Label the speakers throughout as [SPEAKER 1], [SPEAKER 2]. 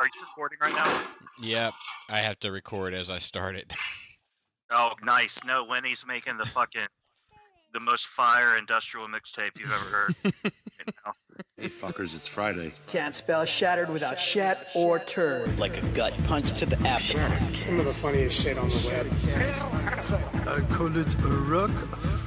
[SPEAKER 1] Are you recording right now?
[SPEAKER 2] Yep, I have to record as I start it.
[SPEAKER 1] Oh, nice. No, Winnie's making the most fire industrial mixtape you've ever heard.
[SPEAKER 3] Hey fuckers, it's Friday.
[SPEAKER 4] Can't spell shattered without shat or turd.
[SPEAKER 5] Like a gut punch to the abdomen.
[SPEAKER 6] Some of the funniest shit on the web.
[SPEAKER 3] I call it a rock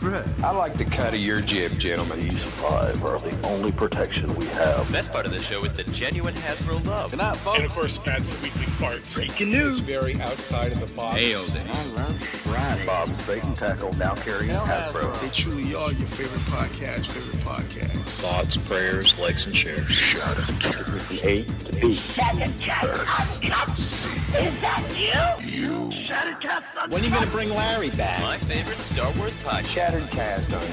[SPEAKER 3] Fred.
[SPEAKER 7] I like the cut of your jib, gentlemen.
[SPEAKER 8] These 5 are the only protection we have.
[SPEAKER 9] The best part of the show is the genuine Hasbro love.
[SPEAKER 7] Good night, folks.
[SPEAKER 6] And of course, Pat's weekly farts.
[SPEAKER 7] Breaking news. It's very outside of the box.
[SPEAKER 8] Nailed it.
[SPEAKER 5] I love Friday.
[SPEAKER 8] Bob's Bait and Tackle, now carrying Hasbro.
[SPEAKER 3] They truly are your favorite podcast.
[SPEAKER 8] Thoughts, prayers, likes, and shares.
[SPEAKER 3] Shut up.
[SPEAKER 8] From A to B.
[SPEAKER 10] Uncut? Is that you?
[SPEAKER 5] When are you going to bring Larry back?
[SPEAKER 9] My favorite Star Wars podcast.
[SPEAKER 7] Shattered cast on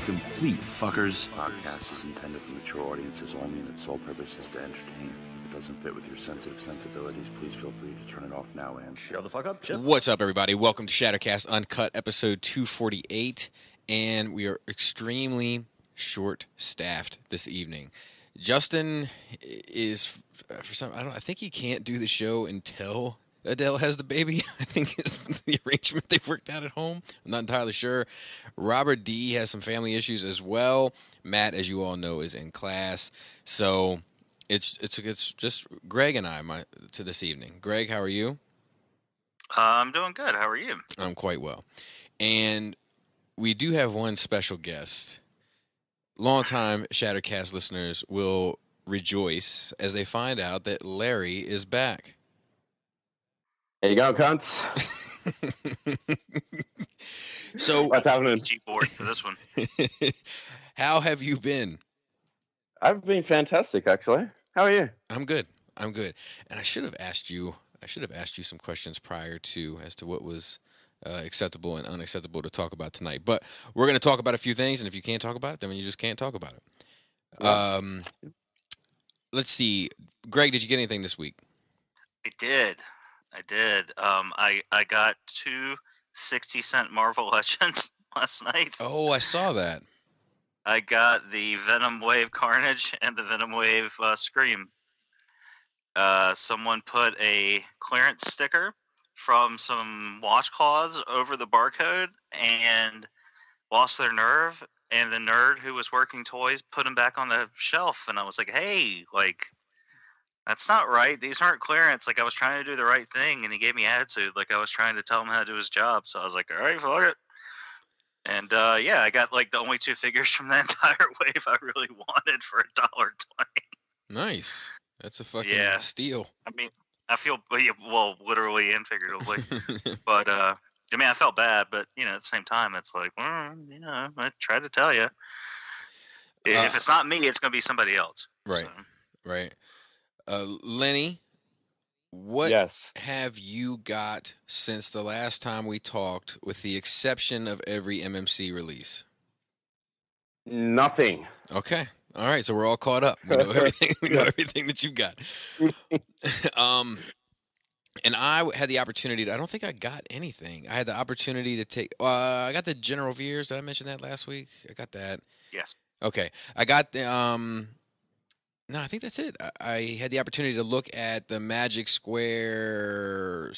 [SPEAKER 3] Complete fuckers. Podcast is intended for mature audiences only, and its sole purpose is to entertain. If it doesn't fit with your sensitive sensibilities, please feel free to turn it off now and
[SPEAKER 8] Shut the fuck up, Chip.
[SPEAKER 2] What's up, everybody? Welcome to Shattercast Uncut, episode 248, and we are extremely short-staffed this evening. Justin is, for some, I think he can't do the show until Adele has the baby. I think it's the arrangement they worked out at home. I'm not entirely sure. Robert D has some family issues as well. Matt, as you all know, is in class. So it's just Greg and I to this evening. Greg, how are you?
[SPEAKER 1] I'm doing good. How are you?
[SPEAKER 2] I'm quite well. And we do have one special guest. Longtime Shattercast listeners will rejoice as they find out that Larry is back.
[SPEAKER 11] There you go, cunts.
[SPEAKER 2] So
[SPEAKER 11] what's happening?
[SPEAKER 1] Board for this one.
[SPEAKER 2] How have you been?
[SPEAKER 11] I've been fantastic, actually. How are you?
[SPEAKER 2] I'm good. And I should have asked you some questions prior to as to what was acceptable and unacceptable to talk about tonight. But we're going to talk about a few things, and if you can't talk about it, then you just can't talk about it. Yeah. Let's see. Greg, did you get anything this week?
[SPEAKER 1] I did. I got 2 60-cent Marvel Legends last night.
[SPEAKER 2] Oh, I saw that.
[SPEAKER 1] I got the Venom Wave Carnage and the Venom Wave Scream. Someone put a clearance sticker from some washcloths over the barcode and lost their nerve, and the nerd who was working toys put them back on the shelf, and I was like, hey, like, that's not right. These aren't clearance. Like, I was trying to do the right thing, and he gave me attitude. Like, I was trying to tell him how to do his job. So I was like, all right, fuck it. And, yeah, I got, like, the only 2 figures from the entire wave I really wanted for $1.20.
[SPEAKER 2] Nice. That's a fucking steal.
[SPEAKER 1] I mean, I feel, well, literally and figuratively. But, I mean, I felt bad, but, you know, at the same time, it's like, well, you know, I tried to tell you. If it's not me, it's going to be somebody else.
[SPEAKER 2] Right, so. Right. Lenny, what have you got since the last time we talked, with the exception of every MMC release?
[SPEAKER 11] Nothing.
[SPEAKER 2] Okay. All right. So we're all caught up. We know everything. We know everything that you've got. And I had the opportunity I don't think I got anything. I had the opportunity to take, I got the General Veers. Did I mention that last week? I got that.
[SPEAKER 1] Yes.
[SPEAKER 2] Okay. I got the, no, I think that's it. I had the opportunity to look at the Magic Square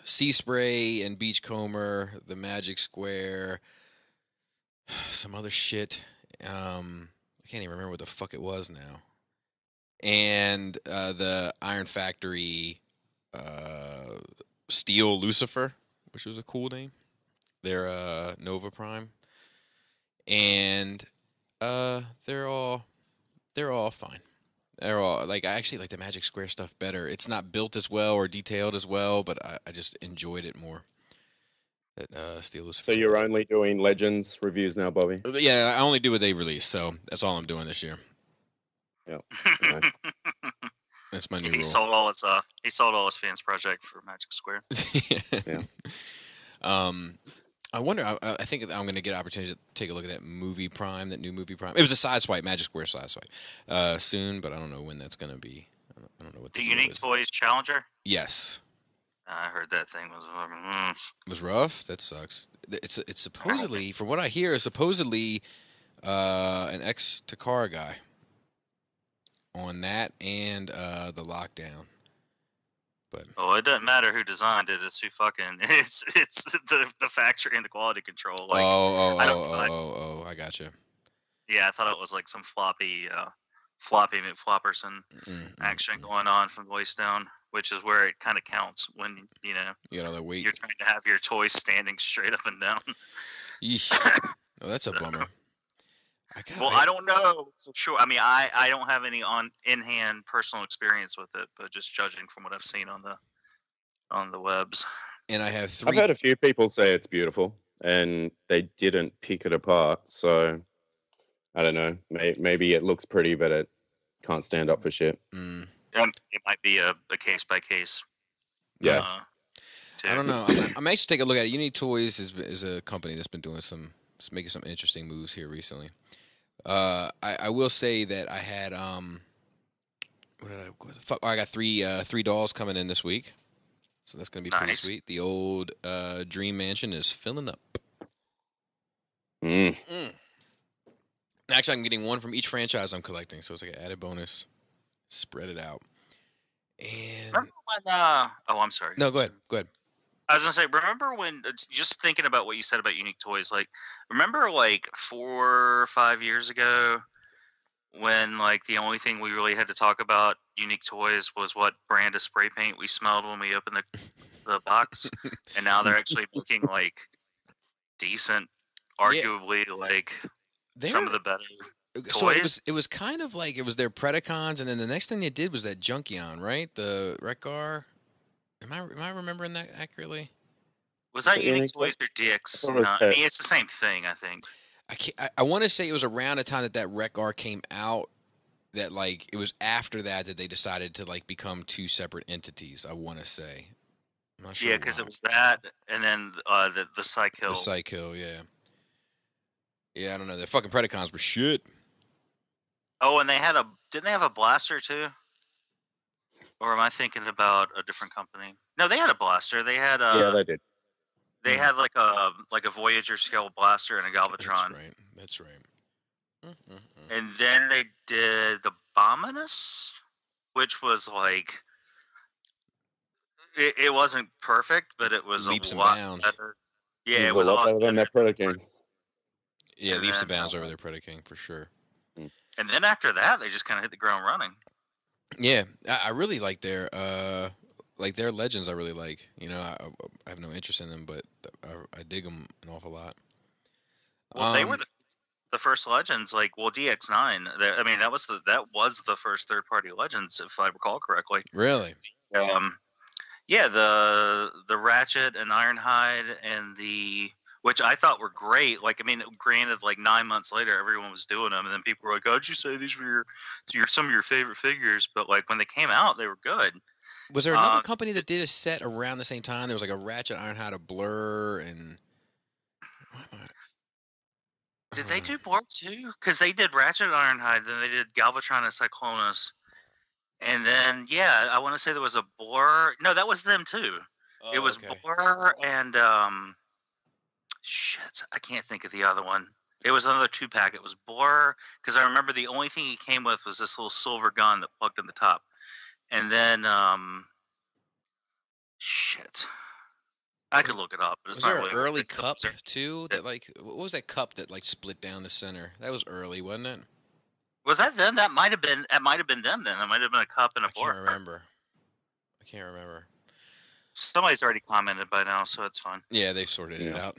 [SPEAKER 2] Sea Spray and Beachcomber, the Magic Square, some other shit. I can't even remember what the fuck it was now. And the Iron Factory Steel Lucifer, which was a cool name. They're Nova Prime. And they're all fine. They're all, like, I actually like the Magic Square stuff better. It's not built as well or detailed as well, but I just enjoyed it more. That Steel Lucifer.
[SPEAKER 11] So you're only doing Legends reviews now, Bobby?
[SPEAKER 2] Yeah, I only do what they release, so that's all I'm doing this year.
[SPEAKER 11] Yeah.
[SPEAKER 2] Nice. That's my new rule.
[SPEAKER 1] He sold all his fans project for Magic Square.
[SPEAKER 11] Yeah.
[SPEAKER 2] I wonder. I think I'm going to get an opportunity to take a look at that movie Prime, that new movie Prime. It was a side swipe, Magic Square side swipe, soon, but I don't know when that's going to be. I don't know what
[SPEAKER 1] the Unique Toys Challenger.
[SPEAKER 2] Yes.
[SPEAKER 1] I heard that thing was
[SPEAKER 2] It was rough. That sucks. It's supposedly, from what I hear, an ex-Takara guy. on that and the lockdown. But
[SPEAKER 1] it doesn't matter who designed it. It's who fucking it's the factory and the quality control. Like,
[SPEAKER 2] I gotcha.
[SPEAKER 1] Yeah, I thought it was like some floppy McFlopperson action going on from the waist down, which is where it kind of counts when you
[SPEAKER 2] got all that weight.
[SPEAKER 1] You're trying to have your toys standing straight up and down.
[SPEAKER 2] Yeesh. Oh, that's a bummer.
[SPEAKER 1] I don't know for sure. I mean, I don't have any in-hand personal experience with it, but just judging from what I've seen on the webs.
[SPEAKER 2] And I have 3.
[SPEAKER 11] I've heard a few people say it's beautiful, and they didn't pick it apart. So I don't know. Maybe it looks pretty, but it can't stand up for shit.
[SPEAKER 1] It might be a case by case.
[SPEAKER 11] Yeah.
[SPEAKER 2] I don't know. I'm anxious to take a look at it. Unique Toys is a company that's been doing making some interesting moves here recently. I will say that I had I got three dolls coming in this week, so that's gonna be pretty sweet. The old Dream Mansion is filling up. Actually, I'm getting one from each franchise I'm collecting, so it's like an added bonus. Spread it out. And
[SPEAKER 1] remember when? I'm sorry.
[SPEAKER 2] No, go ahead.
[SPEAKER 1] I was gonna say, remember when? Just thinking about what you said about Unique Toys, like, remember like 4 or 5 years ago, when like the only thing we really had to talk about Unique Toys was what brand of spray paint we smelled when we opened the box, and now they're actually making like decent, arguably like some of the better toys.
[SPEAKER 2] So it was kind of like it was their Predacons, and then the next thing they did was that Junkion, right? The Rekgar. Am I remembering that accurately?
[SPEAKER 1] Was that Unique Toys or DX? No, I mean, it's the same thing, I think.
[SPEAKER 2] I want to say it was around the time that Rekgar came out. That like it was after that they decided to like become 2 separate entities. I want to say. I'm not sure.
[SPEAKER 1] Yeah, because it was that, and then the Psykill.
[SPEAKER 2] The Psykill, yeah. Yeah, I don't know. The fucking Predacons were shit.
[SPEAKER 1] Oh, and didn't they have a blaster too? Or am I thinking about a different company? No, they had a blaster. They had
[SPEAKER 11] yeah, they did.
[SPEAKER 1] They had like a Voyager scale blaster and a Galvatron.
[SPEAKER 2] That's right.
[SPEAKER 1] And then they did the Abominus, which was like it wasn't perfect, but it was
[SPEAKER 2] leaps
[SPEAKER 1] a
[SPEAKER 2] and
[SPEAKER 1] lot
[SPEAKER 2] bounds.
[SPEAKER 1] better. Yeah, it was
[SPEAKER 11] a lot better than that Predaking.
[SPEAKER 2] Yeah, leaps and bounds over their Predaking for sure.
[SPEAKER 1] And then after that, they just kind of hit the ground running.
[SPEAKER 2] Yeah, I really like their legends. I really like. You know, I have no interest in them, but I dig them an awful lot.
[SPEAKER 1] Well, they were the first legends. Like, well, DX9. I mean, that was the first third-party legends, if I recall correctly.
[SPEAKER 2] Really?
[SPEAKER 1] Yeah, the Ratchet and Ironhide and which I thought were great. Like, I mean, granted, like 9 months later, everyone was doing them, and then people were like, "How'd you say these were some of your favorite figures?" But like when they came out, they were good.
[SPEAKER 2] Was there another company that did a set around the same time? There was like a Ratchet, Ironhide, a Blur, and
[SPEAKER 1] did they do Blur too? Because they did Ratchet and Ironhide, then they did Galvatron and Cyclonus, and then I want to say there was a Blur. No, that was them too. It was Blur and shit, I can't think of the other one. It was another 2-pack. It was Blur, because I remember the only thing he came with was this little silver gun that plugged in the top. And then, shit. I could look it up, but it's
[SPEAKER 2] was
[SPEAKER 1] not
[SPEAKER 2] there
[SPEAKER 1] really
[SPEAKER 2] an early cup too? That like, what was that cup that like split down the center? That was early, wasn't it?
[SPEAKER 1] Was that them? That might have been them then. That might have been a cup and a Blur.
[SPEAKER 2] I can't remember.
[SPEAKER 1] Somebody's already commented by now, so it's fine.
[SPEAKER 2] Yeah, they've sorted it out.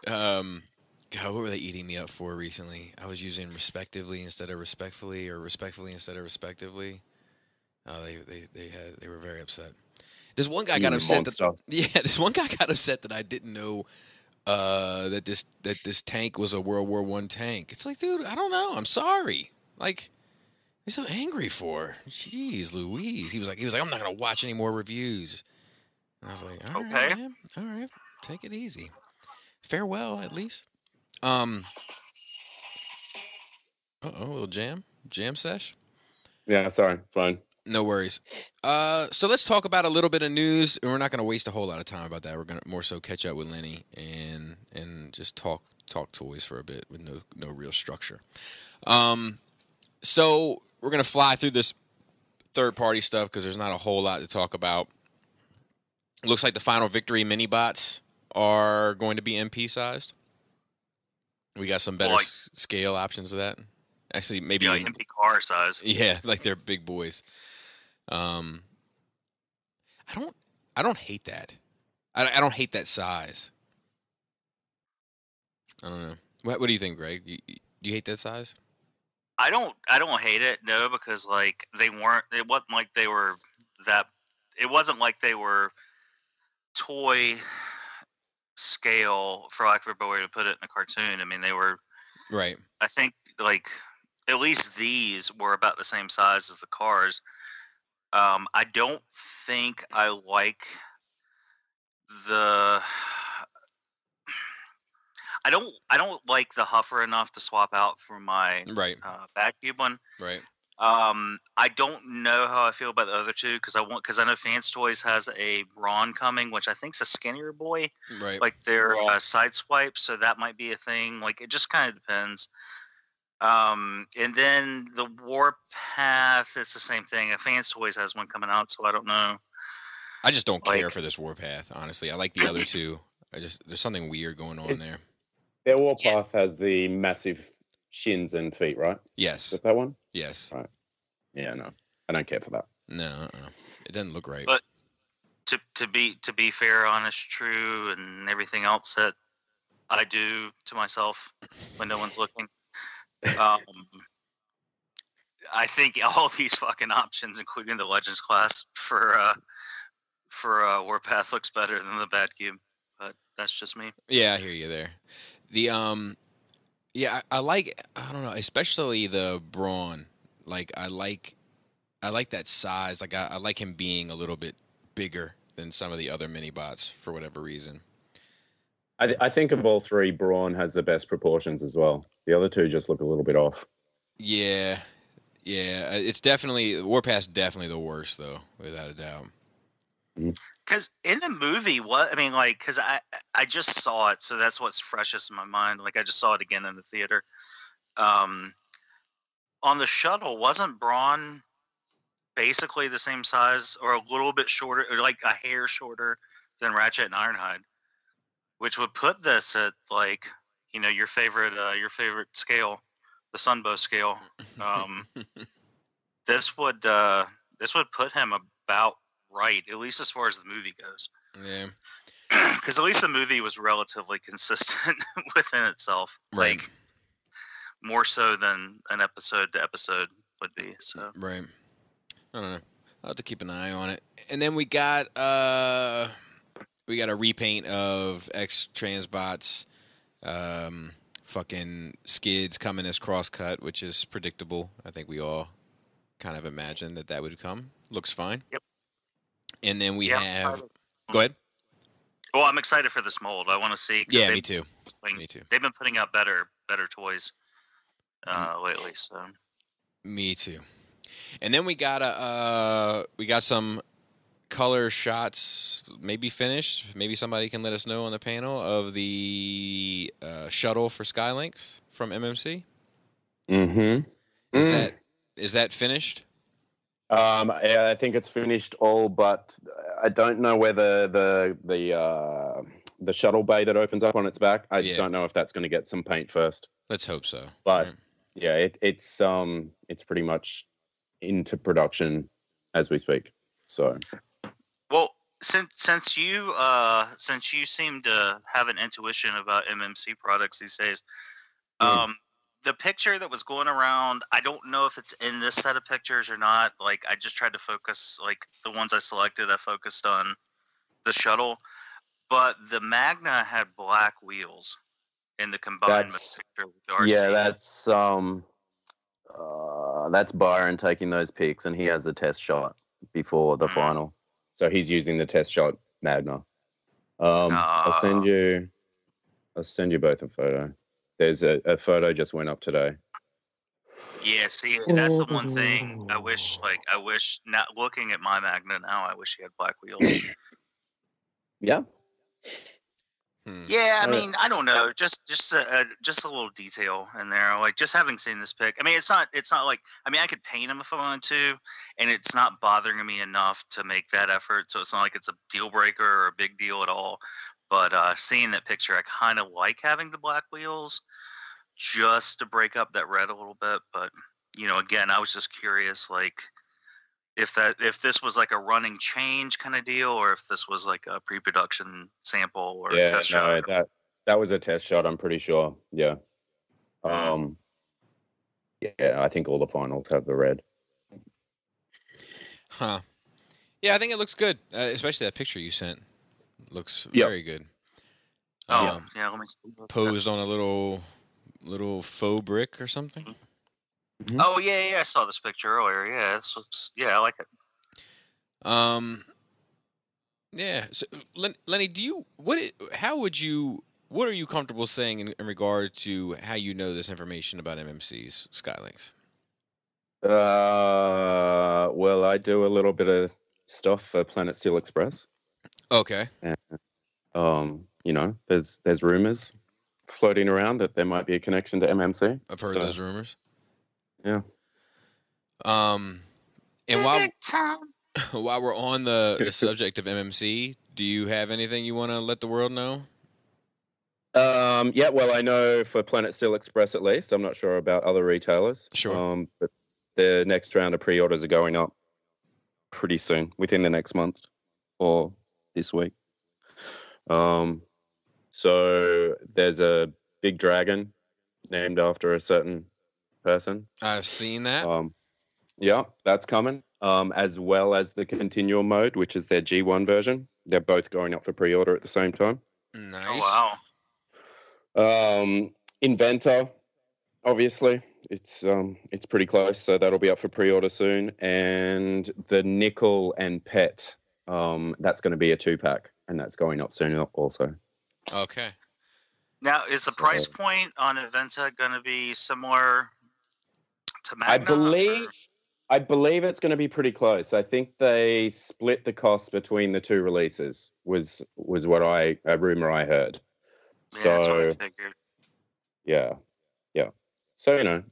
[SPEAKER 2] God, what were they eating me up for recently? I was using respectively instead of respectfully, or respectfully instead of respectively. Oh, they were very upset. This one guy got upset. This one guy got upset that I didn't know that this tank was a World War I tank. It's like, dude, I don't know. I'm sorry. Like, what are you so angry for? Jeez, Louise. He was like, I'm not gonna watch any more reviews. And I was like, all right, man. All right, take it easy. Farewell, at least. A little jam sesh.
[SPEAKER 11] Yeah, sorry, fine.
[SPEAKER 2] No worries. So let's talk about a little bit of news. We're not going to waste a whole lot of time about that. We're going to more so catch up with Lenny and just talk talk toys for a bit with no real structure. So we're gonna fly through this third-party stuff because there's not a whole lot to talk about. It looks like the Final Victory mini-bots are going to be MP sized. We got some better scale options of that. Actually, maybe
[SPEAKER 1] like MP car size.
[SPEAKER 2] Yeah, like they're big boys. I don't hate that. I don't hate that size. I don't know. What do you think, Greg? Do you hate that size?
[SPEAKER 1] I don't hate it, no, because like it wasn't like they were toy scale, for lack of a better way to put it, in a cartoon. I mean, they were
[SPEAKER 2] right.
[SPEAKER 1] I think like at least these were about the same size as the cars. I don't think I like the. I don't like the Huffer enough to swap out for my Batcube one.
[SPEAKER 2] Right.
[SPEAKER 1] I don't know how I feel about the other two because I know Fans Toys has a Brawn coming, which I think's a skinnier boy.
[SPEAKER 2] Right.
[SPEAKER 1] Like their side swipes, so that might be a thing. Like it just kind of depends. And then the Warpath, it's the same thing. Fans Toys has one coming out, so I don't know.
[SPEAKER 2] I just don't care for this Warpath, honestly. I like the other two. There's something weird going on there.
[SPEAKER 11] Their Warpath has the massive shins and feet, right?
[SPEAKER 2] Yes.
[SPEAKER 11] Is that one?
[SPEAKER 2] Yes.
[SPEAKER 11] Right. Yeah, no. I don't care for that.
[SPEAKER 2] No, it doesn't look right.
[SPEAKER 1] But to be fair, honest, true, and everything else that I do to myself when no one's looking, I think all these fucking options, including the Legends class for Warpath, looks better than the Batcube. But that's just me.
[SPEAKER 2] Yeah, I hear you there. The yeah, I don't know, especially the Brawn. Like I like that size. Like I like him being a little bit bigger than some of the other mini bots for whatever reason.
[SPEAKER 11] I think of all three, Brawn has the best proportions as well. The other two just look a little bit off.
[SPEAKER 2] Yeah. It's definitely Warpath's definitely the worst though, without a doubt.
[SPEAKER 1] Because in the movie, because I just saw it, so that's what's freshest in my mind. Like I just saw it again in the theater. On the shuttle, wasn't Brawn basically the same size, or a little bit shorter, or like a hair shorter than Ratchet and Ironhide, which would put this at like your favorite scale, the Sunbow scale. This would put him about right, at least as far as the movie goes.
[SPEAKER 2] Yeah.
[SPEAKER 1] Because at least the movie was relatively consistent within itself.
[SPEAKER 2] Right.
[SPEAKER 1] Like, more so than an episode to episode would be. So.
[SPEAKER 2] Right. I don't know. I'll have to keep an eye on it. And then we got a repaint of X Transbots, fucking skids coming as Crosscut, which is predictable. I think we all kind of imagined that would come. Looks fine.
[SPEAKER 1] Yep.
[SPEAKER 2] And then we have. Go ahead.
[SPEAKER 1] Well, I'm excited for this mold. I want to see.
[SPEAKER 2] Yeah, me too. Me too.
[SPEAKER 1] They've been putting out better toys lately. So.
[SPEAKER 2] Me too. And then we got some color shots, maybe finished. Maybe somebody can let us know on the panel of the shuttle for Skylinks from MMC.
[SPEAKER 11] Mm-hmm.
[SPEAKER 2] Is that finished?
[SPEAKER 11] I think it's finished all, but I don't know whether the shuttle bay that opens up on its back. I don't know if that's going to get some paint first.
[SPEAKER 2] Let's hope so.
[SPEAKER 11] But yeah, it's pretty much into production as we speak. So,
[SPEAKER 1] well, since you seem to have an intuition about MMC products these days, the picture that was going around, I don't know if it's in this set of pictures or not. Like, I just tried to focus, like, the ones I selected, I focused on the shuttle. But the Magna had black wheels in the combined picture with the RC.
[SPEAKER 11] Yeah, that's Byron taking those pics, and he has the test shot before the final. So he's using the test shot Magna. I'll send you both a photo. There's a photo just went up today.
[SPEAKER 1] Yeah, see, that's the one thing I wish, not looking at my Magna now, I wish he had black wheels.
[SPEAKER 11] Yeah.
[SPEAKER 1] Yeah, I mean, I don't know, just a little detail in there, like just having seen this pic. I mean, it's not like, I mean, I could paint him if I wanted to, and it's not bothering me enough to make that effort. So it's not like it's a deal breaker or a big deal at all. But seeing that picture, I kind of like having the black wheels just to break up that red a little bit. But again, I was just curious, like if this was like a running change kind of deal, or if this was like a pre-production sample or a test shot.
[SPEAKER 11] That was a test shot, I'm pretty sure. Yeah. Yeah, I think all the finals have the red.
[SPEAKER 2] Huh. Yeah, I think it looks good, especially that picture you sent. Looks very good.
[SPEAKER 1] Yeah, let me see.
[SPEAKER 2] Posed on a little faux brick or something.
[SPEAKER 11] Mm-hmm.
[SPEAKER 1] Oh yeah, I saw this picture earlier. Yeah, this looks. Yeah, I like it.
[SPEAKER 2] Yeah. So, Lenny, what are you comfortable saying in regard to how you know this information about MMC's Skylinks?
[SPEAKER 11] Well, I do a little bit of stuff for Planet Steel Express.
[SPEAKER 2] Okay.
[SPEAKER 11] And, there's rumors floating around that there might be a connection to MMC.
[SPEAKER 2] I've heard those rumors.
[SPEAKER 11] Yeah.
[SPEAKER 2] And while we're on the subject of MMC, do you have anything you want to let the world know?
[SPEAKER 11] Yeah, well, I know for Planet Steel Express at least. I'm not sure about other retailers.
[SPEAKER 2] Sure.
[SPEAKER 11] But the next round of pre-orders are going up pretty soon, within the next month or this week. So there's a big dragon named after a certain person.
[SPEAKER 2] I've seen that.
[SPEAKER 11] Yeah, that's coming. As well as the continual mode, which is their G1 version. They're both going up for pre-order at the same time.
[SPEAKER 2] Nice.
[SPEAKER 1] Oh, wow.
[SPEAKER 11] Inventa, obviously, it's pretty close, so that'll be up for pre-order soon. And the Nickel and Pet, that's going to be a 2-pack, and that's going up soon also.
[SPEAKER 2] Okay.
[SPEAKER 1] Now, is the price point on Inventa going to be similar to Magna?
[SPEAKER 11] I believe it's going to be pretty close. I think they split the cost between the two releases. Was what a rumor I heard.
[SPEAKER 1] Yeah,
[SPEAKER 11] so
[SPEAKER 1] that's what I figured.
[SPEAKER 11] Yeah. So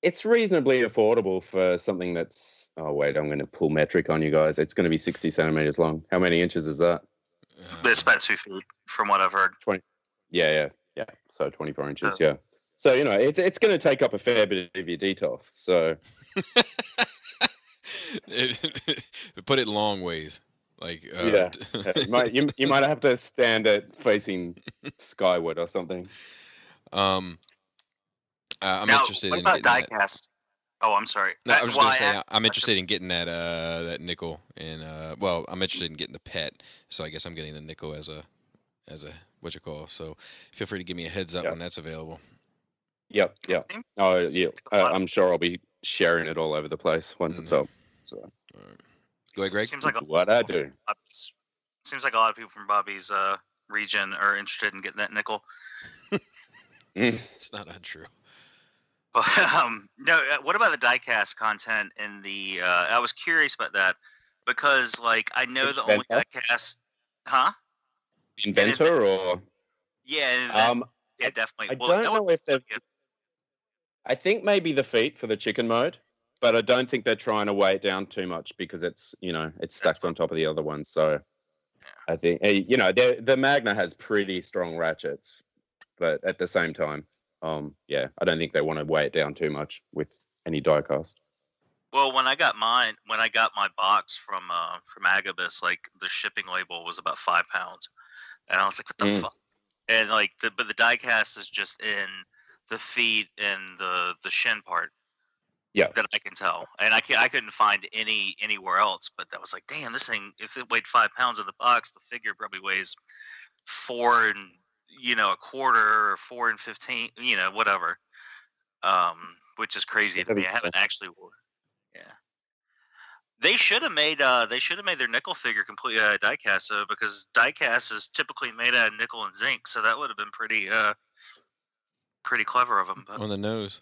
[SPEAKER 11] it's reasonably affordable for something that's. Oh wait, I'm going to pull metric on you guys. It's going to be 60 centimeters long. How many inches is that?
[SPEAKER 1] It's about 2 feet, from what I've heard.
[SPEAKER 11] 20. Yeah. So 24 inches. Yeah. So it's going to take up a fair bit of your Detolf. So
[SPEAKER 2] put it long ways, like
[SPEAKER 11] you might have to stand it facing skyward or something.
[SPEAKER 2] I'm
[SPEAKER 1] now,
[SPEAKER 2] interested
[SPEAKER 1] what
[SPEAKER 2] in
[SPEAKER 1] about
[SPEAKER 2] getting
[SPEAKER 1] diecast? Oh, I'm sorry.
[SPEAKER 2] No, I was going to say I'm interested in getting that nickel, and I'm interested in getting the Pet. So I guess I'm getting the nickel as a what you call. So feel free to give me a heads up when that's available.
[SPEAKER 11] Yep. Oh, yeah. I'm sure I'll be sharing it all over the place once it's up. So,
[SPEAKER 2] go ahead, Greg.
[SPEAKER 1] Seems like
[SPEAKER 11] what I do.
[SPEAKER 1] Seems like a lot of people from Bobby's region are interested in getting that nickel.
[SPEAKER 2] It's not untrue.
[SPEAKER 1] But no. What about the diecast content in the? I was curious about that because, like, I know the only diecast, huh?
[SPEAKER 11] Inventor or
[SPEAKER 1] yeah, yeah, definitely.
[SPEAKER 11] I don't know if they've. I think maybe the feet for the chicken mode, but I don't think they're trying to weigh it down too much because it's it's stacked on top of the other one. So I think the Magna has pretty strong ratchets, but at the same time, I don't think they want to weigh it down too much with any diecast.
[SPEAKER 1] Well, when I got my box from Agabus, like the shipping label was about 5 pounds, and I was like, what the fuck? And like but the diecast is just in the feet and the shin part. Yeah, that I can tell, and I couldn't find anywhere else. But that was like, damn, this thing. If it weighed 5 pounds in the box, the figure probably weighs 4 and a quarter or 4 and 15, whatever. Which is crazy to me. I haven't actually. Yeah, they should have made their nickel figure completely diecast though, because diecast is typically made out of nickel and zinc, so that would have been pretty clever of them. But,
[SPEAKER 2] on the nose.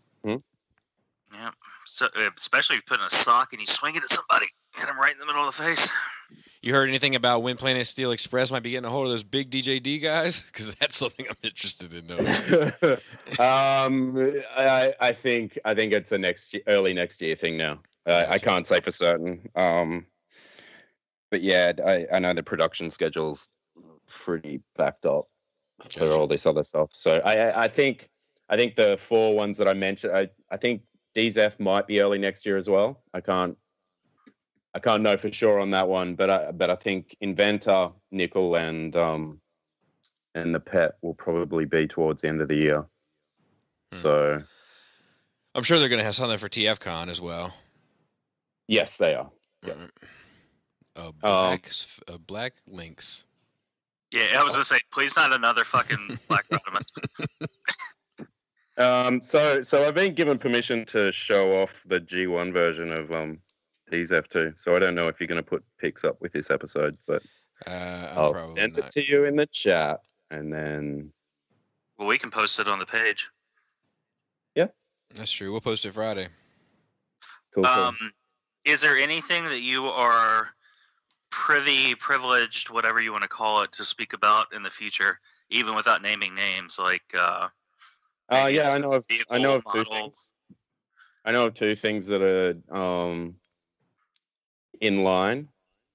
[SPEAKER 1] Yeah. So especially if you put in a sock and you swing it at somebody, hit them right in the middle of the face.
[SPEAKER 2] You heard anything about when Planet Steel Express might be getting a hold of those big DJD guys? Because that's something I'm interested in knowing.
[SPEAKER 11] I think it's a early next year thing now.
[SPEAKER 2] Gotcha.
[SPEAKER 11] I can't say for certain. But yeah, I know the production schedule's pretty backed up for all this other stuff. So I think the 4 ones that I mentioned, I think DZF might be early next year as well. I can't know for sure on that one, but I think Inventa, Nickel, and the Pet will probably be towards the end of the year. So
[SPEAKER 2] I'm sure they're going to have something for TFCon as well.
[SPEAKER 11] Yes, they are. Yeah.
[SPEAKER 2] Black Lynx.
[SPEAKER 1] Yeah, I was gonna say, please not another fucking Black Optimus.
[SPEAKER 11] So I've been given permission to show off the G1 version of these F2. So I don't know if you're going to put pics up with this episode, but I'll send it to you in the chat, and then.
[SPEAKER 1] Well, we can post it on the page.
[SPEAKER 11] Yeah,
[SPEAKER 2] that's true. We'll post it Friday.
[SPEAKER 11] Cool.
[SPEAKER 1] Is there anything that you are privileged, whatever you want to call it, to speak about in the future, even without naming names? Like,
[SPEAKER 11] yeah, I know of 2 things. I know of 2 things that are in line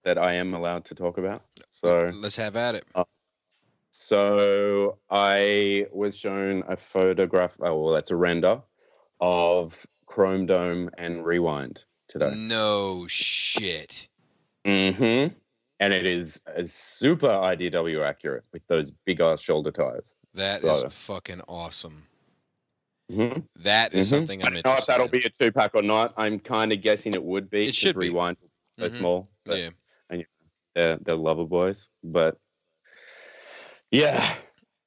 [SPEAKER 11] that I am allowed to talk about. So
[SPEAKER 2] let's have at it.
[SPEAKER 11] So I was shown a photograph. Oh, well, that's a render of Chrome Dome and Rewind today.
[SPEAKER 2] No shit.
[SPEAKER 11] Mm-hmm. And it is super IDW accurate with those big ass shoulder tires.
[SPEAKER 2] That is fucking awesome.
[SPEAKER 11] Mm-hmm.
[SPEAKER 2] That is something I'm interested in. I don't know if
[SPEAKER 11] that'll be a 2-pack or not. I'm kind of guessing it would be.
[SPEAKER 2] It should be.
[SPEAKER 11] Rewind so small. But,
[SPEAKER 2] yeah.
[SPEAKER 11] And they're lover boys. But yeah,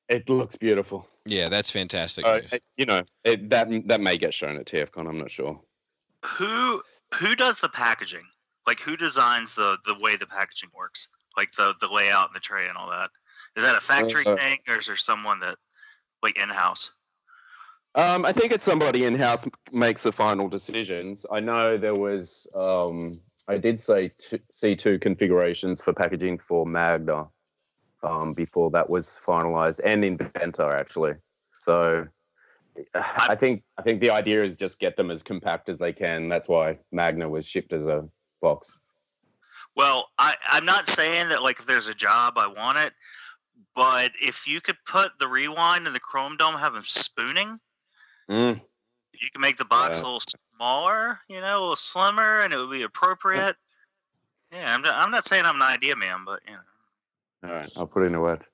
[SPEAKER 11] it looks beautiful.
[SPEAKER 2] Yeah, that's fantastic.
[SPEAKER 11] That may get shown at TFCon. I'm not sure.
[SPEAKER 1] Who does the packaging? Like, who designs the way the packaging works? Like the layout and the tray and all that? Is that a factory thing, or is there someone that, like, in-house?
[SPEAKER 11] I think it's somebody in-house makes the final decisions. I know there was, I did see 2 configurations for packaging for Magna before that was finalized, and Inventa, actually. So I think the idea is just get them as compact as they can. That's why Magna was shipped as a box.
[SPEAKER 1] Well, I'm not saying that, like, if there's a job, I want it, but if you could put the Rewind and the Chrome Dome, have them spooning, you can make the box a little smaller, a little slimmer, and it would be appropriate. Yeah, I'm not saying I'm an idea man, but
[SPEAKER 11] All right, I'll put in a word.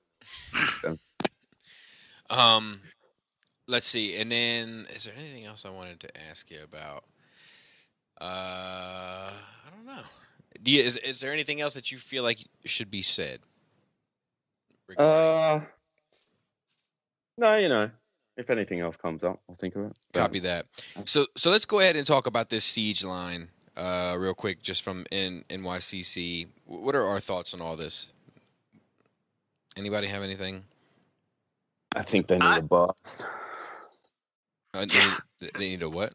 [SPEAKER 2] Let's see, and then is there anything else I wanted to ask you about? I don't know. Is there anything else that you feel like should be said?
[SPEAKER 11] No, if anything else comes up, I'll think of it.
[SPEAKER 2] Copy that. So let's go ahead and talk about this Siege line real quick, just from NYCC. What are our thoughts on all this? Anybody have anything?
[SPEAKER 11] I think they need a bath.
[SPEAKER 2] They need a what?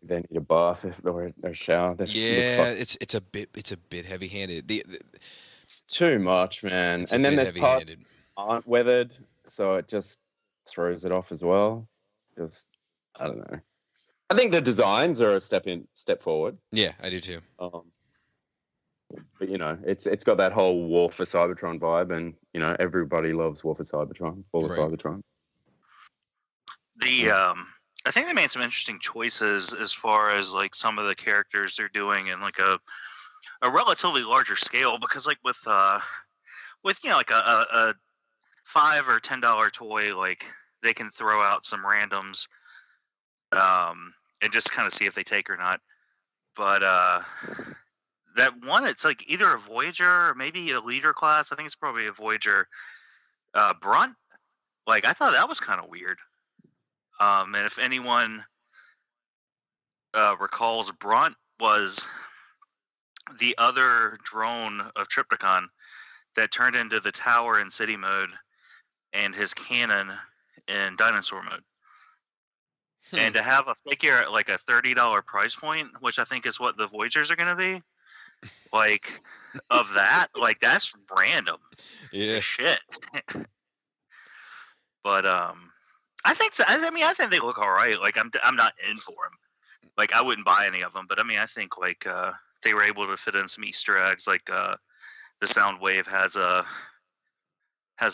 [SPEAKER 11] They need a bath or a shower.
[SPEAKER 2] It's a bit heavy-handed.
[SPEAKER 11] It's too much, man. And then there's parts that aren't weathered, so it just throws it off as well. Just, I don't know. I think the designs are a step forward.
[SPEAKER 2] Yeah, I do too.
[SPEAKER 11] But it's got that whole War for Cybertron vibe, and everybody loves War for Cybertron. War for Cybertron.
[SPEAKER 1] I think they made some interesting choices as far as, like, some of the characters they're doing in, like, a relatively larger scale, because, like, with like a $5 or $10 toy, like, they can throw out some randoms and just kind of see if they take or not. But that one, it's like either a Voyager or maybe a leader class. I think it's probably a Voyager Brunt. Like, I thought that was kind of weird. And if anyone recalls, Brunt was the other drone of Triptychon that turned into the tower in city mode and his cannon in dinosaur mode. And to have a figure at like a $30 price point, which I think is what the Voyagers are going to be, like of that. Like that's random.
[SPEAKER 2] Yeah.
[SPEAKER 1] Shit. But I think so. I mean, I think they look all right. Like I'm not in for them. Like I wouldn't buy any of them, but I mean, I think like they were able to fit in some Easter eggs. Like the Soundwave has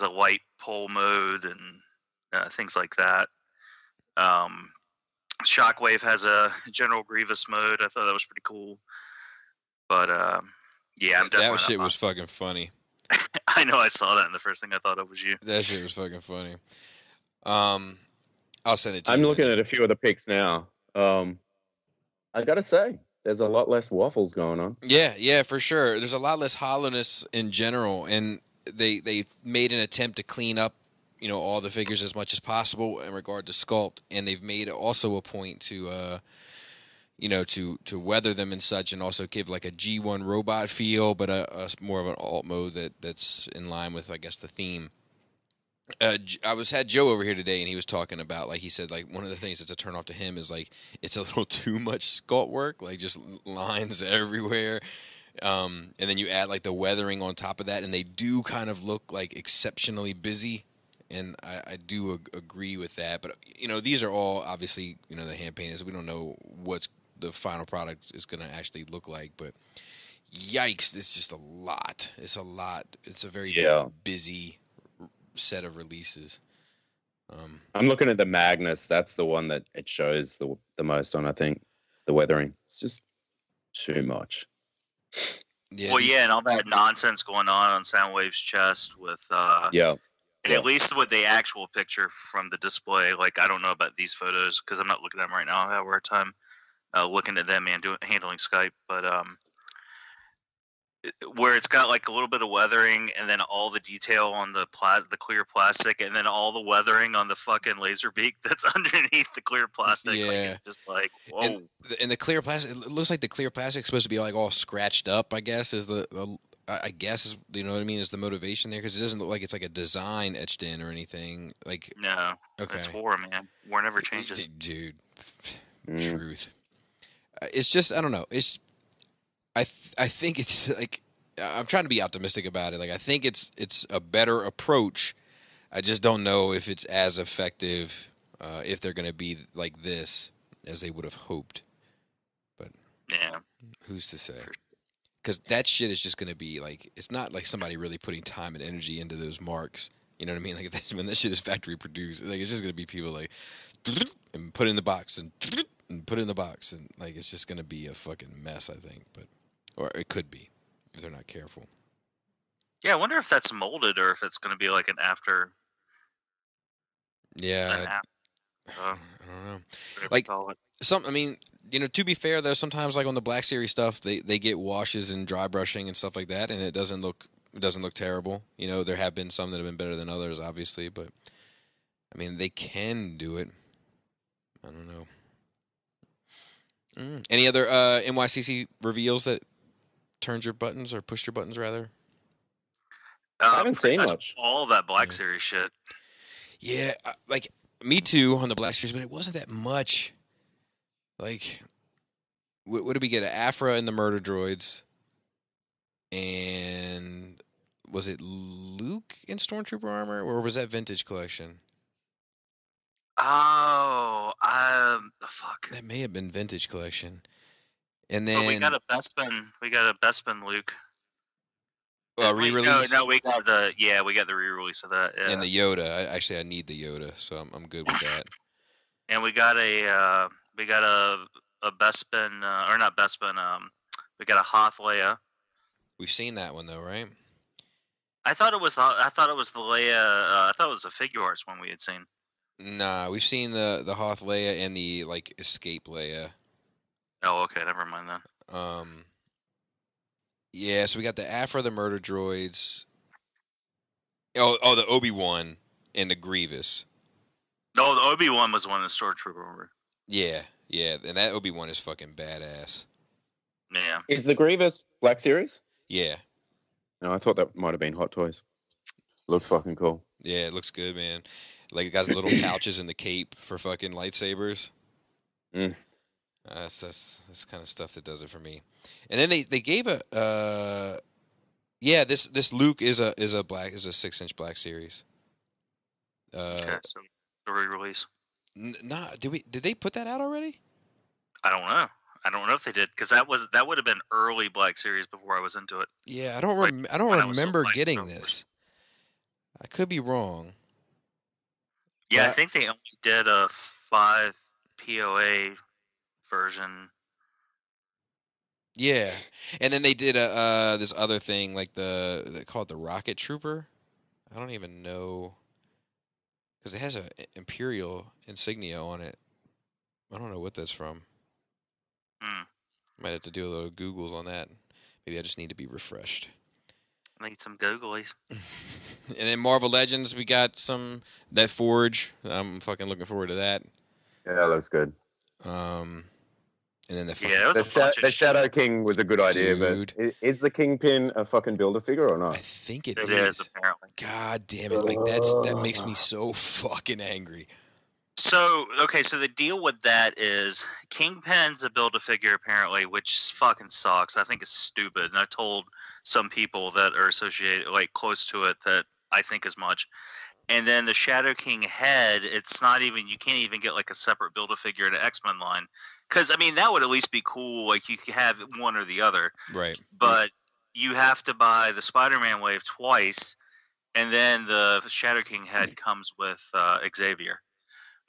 [SPEAKER 1] a light pole mode and things like that. Shockwave has a General Grievous mode. I thought that was pretty cool. But yeah, I'm definitely
[SPEAKER 2] that shit was fucking funny.
[SPEAKER 1] I know, I saw that, and the first thing I thought of was you.
[SPEAKER 2] That shit was fucking funny. I'll send it to you.
[SPEAKER 11] I'm looking at a few of the pics now. I gotta say, there's a lot less waffles going on.
[SPEAKER 2] Yeah, for sure. There's a lot less hollowness in general, and they made an attempt to clean up, all the figures as much as possible in regard to sculpt, and they've made also a point to to weather them and such, and also give like a G1 robot feel, but a more of an alt mode that's in line with, I guess, the theme. I had Joe over here today, and he was talking about, like, he said, like, one of the things that's a turn off to him is like it's a little too much sculpt work, like just lines everywhere, and then you add like the weathering on top of that, and they do kind of look like exceptionally busy, and I do agree with that. But these are all obviously the hand painters. We don't know what's the final product is going to actually look like, but yikes, it's just a lot. It's a lot. It's a very busy set of releases.
[SPEAKER 11] I'm looking at the Magnus. That's the one that it shows the most on, I think. The weathering. It's just too much.
[SPEAKER 1] Yeah, and all that nonsense going on Soundwave's chest with and at least with the actual picture from the display. Like, I don't know about these photos because I'm not looking at them right now. I have a hard time looking at them and handling Skype, but where it's got like a little bit of weathering and then all the detail on the clear plastic, and then all the weathering on the fucking laser beak that's underneath the clear plastic.
[SPEAKER 2] Yeah.
[SPEAKER 1] Like, it's just like, whoa.
[SPEAKER 2] And the clear plastic, it looks like the clear plastic is supposed to be like all scratched up, I guess, is I guess is, you know what I mean, is the motivation there, because it doesn't look like it's like a design etched in or anything. Like,
[SPEAKER 1] no,
[SPEAKER 2] okay,
[SPEAKER 1] it's war, man. War never changes,
[SPEAKER 2] dude. Truth. It's just, I don't know. I think it's like, I'm trying to be optimistic about it. Like, I think it's a better approach. I just don't know if it's as effective, if they're going to be like this as they would have hoped. But
[SPEAKER 1] yeah,
[SPEAKER 2] who's to say? Because that shit is just going to be like, it's not like somebody really putting time and energy into those marks. You know what I mean? Like, when that shit is factory produced, like, it's just going to be people like, and put it in the box and put it in the box, and like, it's just going to be a fucking mess, I think. But or it could be if they're not careful.
[SPEAKER 1] Yeah, I wonder if that's molded or if it's going to be like an after.
[SPEAKER 2] Yeah, I don't know. Like, I mean, to be fair though, sometimes like on the Black Series stuff, they get washes and dry brushing and stuff like that, and it doesn't look terrible. There have been some that have been better than others, obviously, but I mean, they can do it. I don't know. Any other NYCC reveals that turned your buttons or pushed your buttons rather?
[SPEAKER 11] I haven't seen much.
[SPEAKER 1] All that Black Series shit.
[SPEAKER 2] Yeah, like me too on the Black Series, but it wasn't that much. Like, what did we get? An Afra and the Murder Droids, and was it Luke in Stormtrooper armor, or was that Vintage Collection?
[SPEAKER 1] Oh, fuck.
[SPEAKER 2] That may have been Vintage Collection. And then
[SPEAKER 1] we got a Bespin Luke.
[SPEAKER 2] Re-release?
[SPEAKER 1] No, we got the re-release of that. Yeah.
[SPEAKER 2] And the Yoda. I need the Yoda, so I'm good with that.
[SPEAKER 1] And we got a Bespin, or not Bespin. We got a Hoth Leia.
[SPEAKER 2] We've seen that one though, right?
[SPEAKER 1] I thought it was the Leia. I thought it was the figure arts one we had seen.
[SPEAKER 2] Nah, we've seen the Hoth Leia and the like Escape Leia.
[SPEAKER 1] Oh, okay, never mind then.
[SPEAKER 2] Yeah, so we got the Afra, the Murder Droids. Oh, the Obi-Wan and the Grievous.
[SPEAKER 1] No, the Obi-Wan was the one in the Stormtrooper.
[SPEAKER 2] Yeah, and that Obi-Wan is fucking badass.
[SPEAKER 1] Yeah.
[SPEAKER 11] Is the Grievous Black Series?
[SPEAKER 2] Yeah.
[SPEAKER 11] No, I thought that might have been Hot Toys. Looks fucking cool.
[SPEAKER 2] Yeah, it looks good, man. Like, it got little pouches in the cape for fucking lightsabers. That's kind of stuff that does it for me. And then they gave a this Luke is a 6-inch Black Series.
[SPEAKER 1] Okay, so the re-release.
[SPEAKER 2] Did they put that out already?
[SPEAKER 1] I don't know. I don't know if they did, because that would have been early Black Series before I was into it.
[SPEAKER 2] Yeah, I don't remember getting this. I could be wrong.
[SPEAKER 1] Yeah, I think they only did a 5 POA version.
[SPEAKER 2] Yeah, and then they did this other thing like they call it the Rocket Trooper. I don't even know, because it has a Imperial insignia on it. I don't know what that's from. Might have to do a little Googles on that. Maybe I just need to be refreshed.
[SPEAKER 1] I need some googlies.
[SPEAKER 2] And then Marvel Legends, we got that Forge. I'm fucking looking forward to that.
[SPEAKER 11] Yeah, that looks good.
[SPEAKER 2] And then
[SPEAKER 11] the Shadow King was a good idea,
[SPEAKER 2] Dude.
[SPEAKER 11] but is the Kingpin a fucking Build-A-Figure or not?
[SPEAKER 2] I think it
[SPEAKER 1] is, apparently.
[SPEAKER 2] God damn it. Like, that makes me so fucking angry.
[SPEAKER 1] So the deal with that is Kingpin's a Build-A-Figure, apparently, which fucking sucks. I think it's stupid. And I told some people that are associated, like, close to it, that I think as much. And then the Shadow King head, it's not even, you can't even get, like, a separate Build-A-Figure in an X-Men line. Because, I mean, that would at least be cool. Like, you could have one or the other.
[SPEAKER 2] Right.
[SPEAKER 1] But you have to buy the Spider-Man wave twice, and then the Shadow King head comes with Xavier,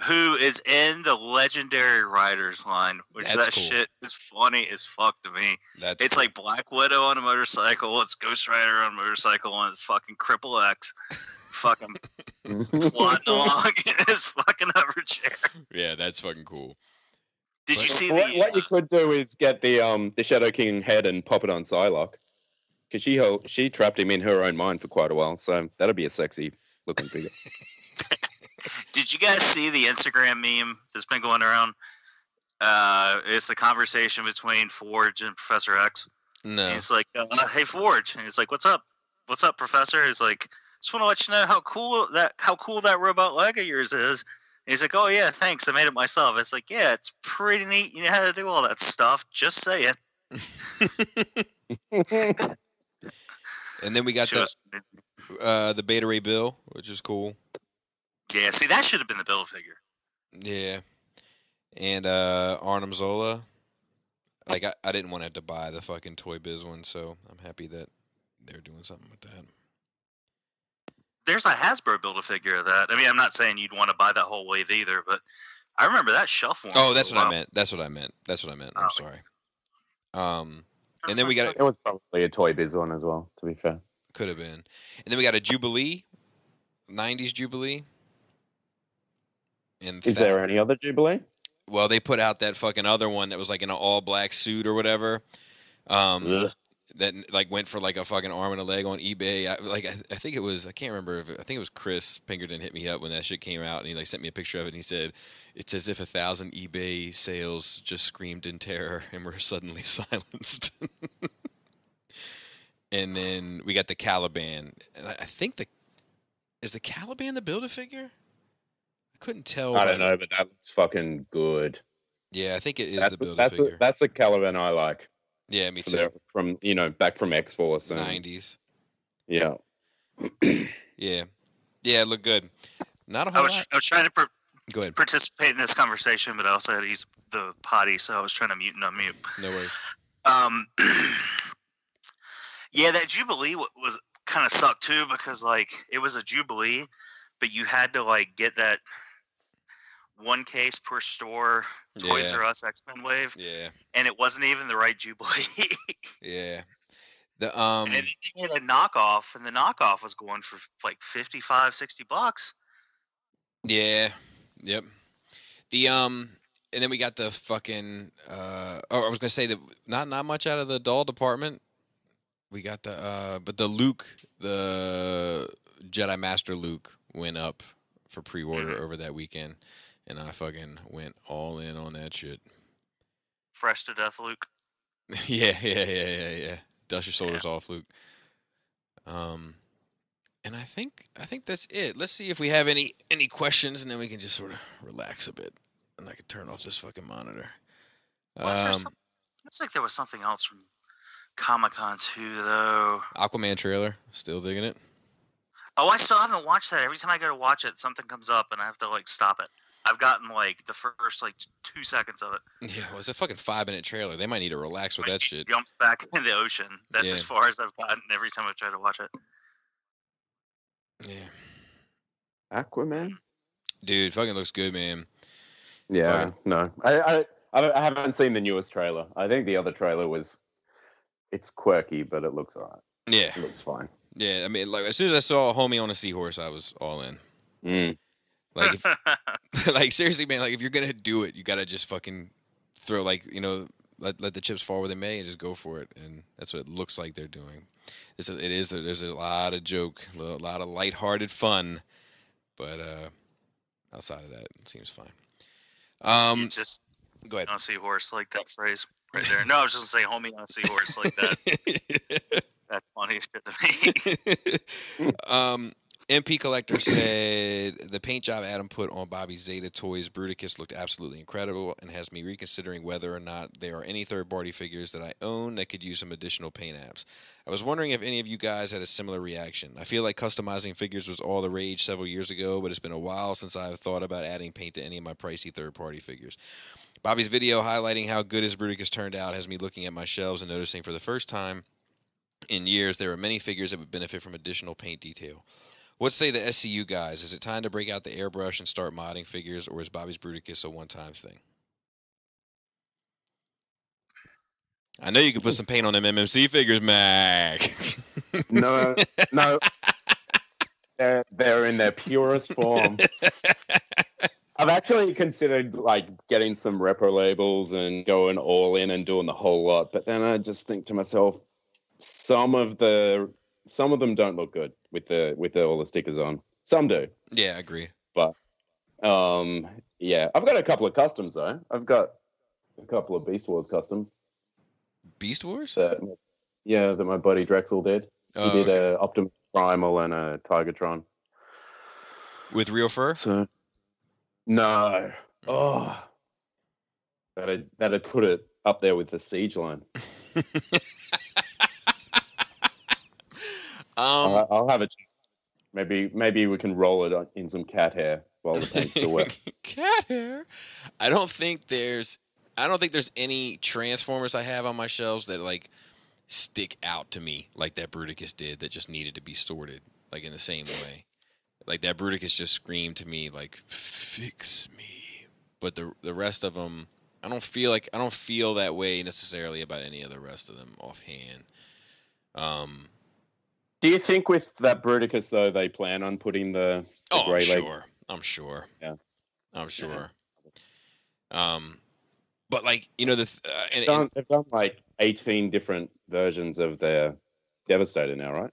[SPEAKER 1] who is in the Legendary Riders line, which
[SPEAKER 2] That's cool.
[SPEAKER 1] Shit is funny as fuck to me. It's
[SPEAKER 2] cool.
[SPEAKER 1] like Black Widow on a motorcycle, it's Ghost Rider on a motorcycle, and it's fucking Triple X fucking plodding along in his fucking hover chair.
[SPEAKER 2] Yeah, that's fucking cool.
[SPEAKER 1] Did you see
[SPEAKER 11] what you could do is get the Shadow King head and pop it on Psylocke, because she trapped him in her own mind for quite a while, so that'd be a sexy looking figure.
[SPEAKER 1] Did you guys see the Instagram meme that's been going around? It's the conversation between Forge and Professor X.
[SPEAKER 2] No.
[SPEAKER 1] And he's like, "Hey Forge," and he's like, "What's up? What's up, Professor?" He's like, "Just want to let you know how cool that robot leg of yours is." And he's like, "Oh yeah, thanks. I made it myself." It's like, yeah, it's pretty neat. You know how to do all that stuff. Just saying.
[SPEAKER 2] And then we got the Beta Ray Bill, which is cool.
[SPEAKER 1] Yeah, see, that should have been the Build-A-Figure.
[SPEAKER 2] Yeah. And Arnim Zola. Like, I didn't want to have to buy the fucking Toy Biz one, so I'm happy that they're doing something with that.
[SPEAKER 1] There's a Hasbro Build-A-Figure of that. I mean, I'm not saying you'd want to buy that whole wave either, but I remember that shelf one.
[SPEAKER 2] Oh, that's what I meant. That's what I meant. I'm sorry. And then we got
[SPEAKER 11] it was probably a Toy Biz one as well, to be fair.
[SPEAKER 2] Could have been. And then we got a Jubilee, 90s Jubilee. And
[SPEAKER 11] is there any other Jubilee?
[SPEAKER 2] Well, they put out that fucking other one that was like in an all-black suit or whatever. That like went for like a fucking arm and a leg on eBay. I think it was, I can't remember I think it was Chris Pinkerton hit me up when that shit came out, and he like sent me a picture of it, and he said it's as if 1,000 eBay sales just screamed in terror and were suddenly silenced. And then we got the Caliban. And I think is the Caliban the Build-A-Figure? I couldn't tell.
[SPEAKER 11] I don't know, but that looks fucking good.
[SPEAKER 2] Yeah, I think it is the Build-A-Figure.
[SPEAKER 11] That's a Caliban I like.
[SPEAKER 2] Yeah, me too.
[SPEAKER 11] From back from X-Force and
[SPEAKER 2] 90s.
[SPEAKER 11] Yeah.
[SPEAKER 2] Yeah, it looked good. Not a whole lot.
[SPEAKER 1] I was trying to
[SPEAKER 2] Go ahead.
[SPEAKER 1] participate in this conversation, but I also had to use the potty, so I was trying to mute and unmute.
[SPEAKER 2] No worries.
[SPEAKER 1] Yeah, that Jubilee was kind of sucked too, because like it was a Jubilee, but you had to like get that one case per store Toys R Us X-Men wave.
[SPEAKER 2] Yeah.
[SPEAKER 1] And it wasn't even the right Jubilee.
[SPEAKER 2] Yeah.
[SPEAKER 1] And they had a knockoff, and the knockoff was going for like $55-$60.
[SPEAKER 2] Yeah. Yep. And then we got the fucking I was gonna say that not much out of the doll department. We got but the Luke, the Jedi Master Luke went up for pre-order over that weekend, and I fucking went all in on that shit.
[SPEAKER 1] Fresh to death, Luke.
[SPEAKER 2] Yeah. Dust your shoulders off, Luke. And I think that's it. Let's see if we have any questions, and then we can just sort of relax a bit, and I can turn off this fucking monitor.
[SPEAKER 1] Looks like there was something else from Comic-Con too, though.
[SPEAKER 2] Aquaman trailer. Still digging it.
[SPEAKER 1] Oh, I still haven't watched that. Every time I go to watch it, something comes up and I have to like stop it. I've gotten like the first like 2 seconds of it.
[SPEAKER 2] Yeah, well, it's a fucking 5-minute trailer. They might need to relax with that shit.
[SPEAKER 1] Jumps back in the ocean. That's as far as I've gotten every time I try to watch it.
[SPEAKER 2] Yeah.
[SPEAKER 11] Aquaman?
[SPEAKER 2] Dude, fucking looks good, man.
[SPEAKER 11] Yeah, no. I haven't seen the newest trailer. I think the other trailer it's quirky, but it looks alright.
[SPEAKER 2] Yeah.
[SPEAKER 11] It looks fine.
[SPEAKER 2] Yeah, I mean, like as soon as I saw a homie on a seahorse, I was all in. Like, like seriously, man. Like, if you're gonna do it, you gotta just fucking throw, like, you know, let the chips fall where they may, and just go for it. And that's what it looks like they're doing. There's a lot of joke, a lot of lighthearted fun, but outside of that, it seems fine.
[SPEAKER 1] You just
[SPEAKER 2] go ahead.
[SPEAKER 1] On a seahorse, like that phrase right there. No, I was just gonna say homie on a seahorse like that. That's funny as shit to me.
[SPEAKER 2] MP Collector said the paint job Adam put on Bobby's Zeta toys Bruticus looked absolutely incredible and has me reconsidering whether or not there are any third-party figures that I own that could use some additional paint apps. I was wondering if any of you guys had a similar reaction. I feel like customizing figures was all the rage several years ago, but it's been a while since I've thought about adding paint to any of my pricey third-party figures. Bobby's video highlighting how good his Bruticus turned out has me looking at my shelves and noticing for the first time in years there are many figures that would benefit from additional paint detail. What say the SCU guys? Is it time to break out the airbrush and start modding figures, or is Bobby's Bruticus a one-time thing? I know you can put some paint on them MMC figures, Mac.
[SPEAKER 11] No. They're in their purest form. I've actually considered like getting some repro labels and going all in and doing the whole lot, but then I just think to myself, some of them don't look good with all the stickers on. Some do.
[SPEAKER 2] Yeah, I agree.
[SPEAKER 11] But yeah, I've got a couple of customs though. I've got a couple of Beast Wars customs.
[SPEAKER 2] Beast Wars?
[SPEAKER 11] That my buddy Drexel did.
[SPEAKER 2] Oh,
[SPEAKER 11] he did a Optimus Primal and a Tigatron.
[SPEAKER 2] With real fur?
[SPEAKER 11] So no. Oh, that'd put it up there with the Siege line. I'll have a check. Maybe we can roll it in some cat hair while the paint's still wet.
[SPEAKER 2] Cat hair? I don't think there's any Transformers I have on my shelves that like stick out to me like that Bruticus did that just needed to be sorted like in the same way. Like that Bruticus just screamed to me like fix me. But the rest of them, I don't feel that way necessarily about any of the rest of them offhand.
[SPEAKER 11] Do you think with that Bruticus though they plan on putting the gray legs?
[SPEAKER 2] I'm sure.
[SPEAKER 11] Yeah,
[SPEAKER 2] I'm sure. But like they've
[SPEAKER 11] done like 18 different versions of their Devastator now, right?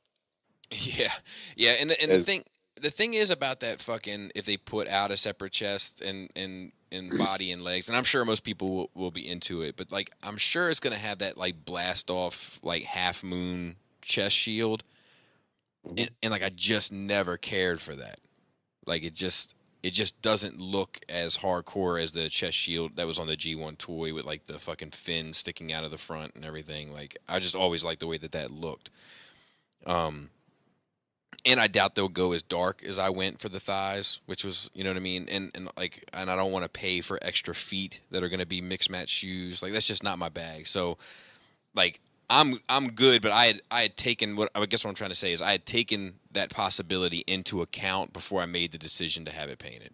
[SPEAKER 2] Yeah. And the thing is about that fucking if they put out a separate chest and body and legs, and I'm sure most people will be into it, but like I'm sure it's gonna have that like blast off like half moon chest shield. And like I just never cared for that. Like it just doesn't look as hardcore as the chest shield that was on the G1 toy with like the fucking fin sticking out of the front and everything. Like I just always liked the way that looked. And I doubt they'll go as dark as I went for the thighs, which was, you know what I mean? And I don't want to pay for extra feet that are going to be mixed match shoes. Like that's just not my bag. So like I'm good, but I had taken what I'm trying to say is I had taken that possibility into account before I made the decision to have it painted.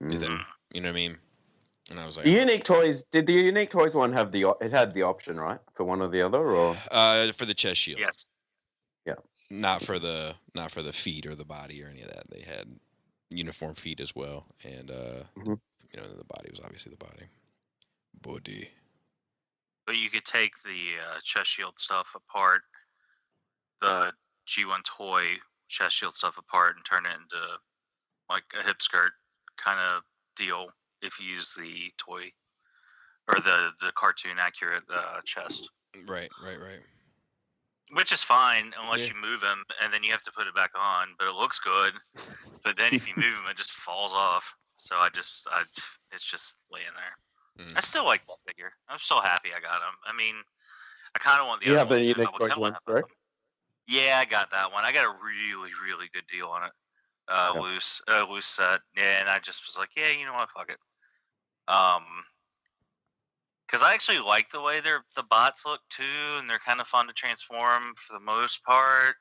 [SPEAKER 2] You know what I mean? And I was like,
[SPEAKER 11] the Unique Toys. Did the Unique Toys one have it had the option, right, for one or the other, or
[SPEAKER 2] for the chest shield?
[SPEAKER 1] Yes.
[SPEAKER 11] Yeah.
[SPEAKER 2] Not for the feet or the body or any of that. They had uniform feet as well, and the body was obviously the body. Body.
[SPEAKER 1] But you could take the chest shield stuff apart, the G1 toy chest shield stuff apart, and turn it into like a hip skirt kind of deal if you use the toy or the cartoon accurate chest.
[SPEAKER 2] Right.
[SPEAKER 1] Which is fine unless you move him, and then you have to put it back on. But it looks good. But then if you move him, it just falls off. So it's just laying there.
[SPEAKER 2] Mm.
[SPEAKER 1] I still like the figure. I'm so happy I got him. I mean, I kind of want the
[SPEAKER 11] You
[SPEAKER 1] other
[SPEAKER 11] have the
[SPEAKER 1] one too.
[SPEAKER 11] unique
[SPEAKER 1] I would
[SPEAKER 11] choice
[SPEAKER 1] kinda
[SPEAKER 11] one
[SPEAKER 1] have
[SPEAKER 11] strike?
[SPEAKER 1] Yeah, I got that one. I got a really, really good deal on it.
[SPEAKER 11] Yeah.
[SPEAKER 1] Loose set. Yeah, and I just was like, yeah, you know what, fuck it. Because I actually like the way the bots look too, and they're kind of fun to transform for the most part.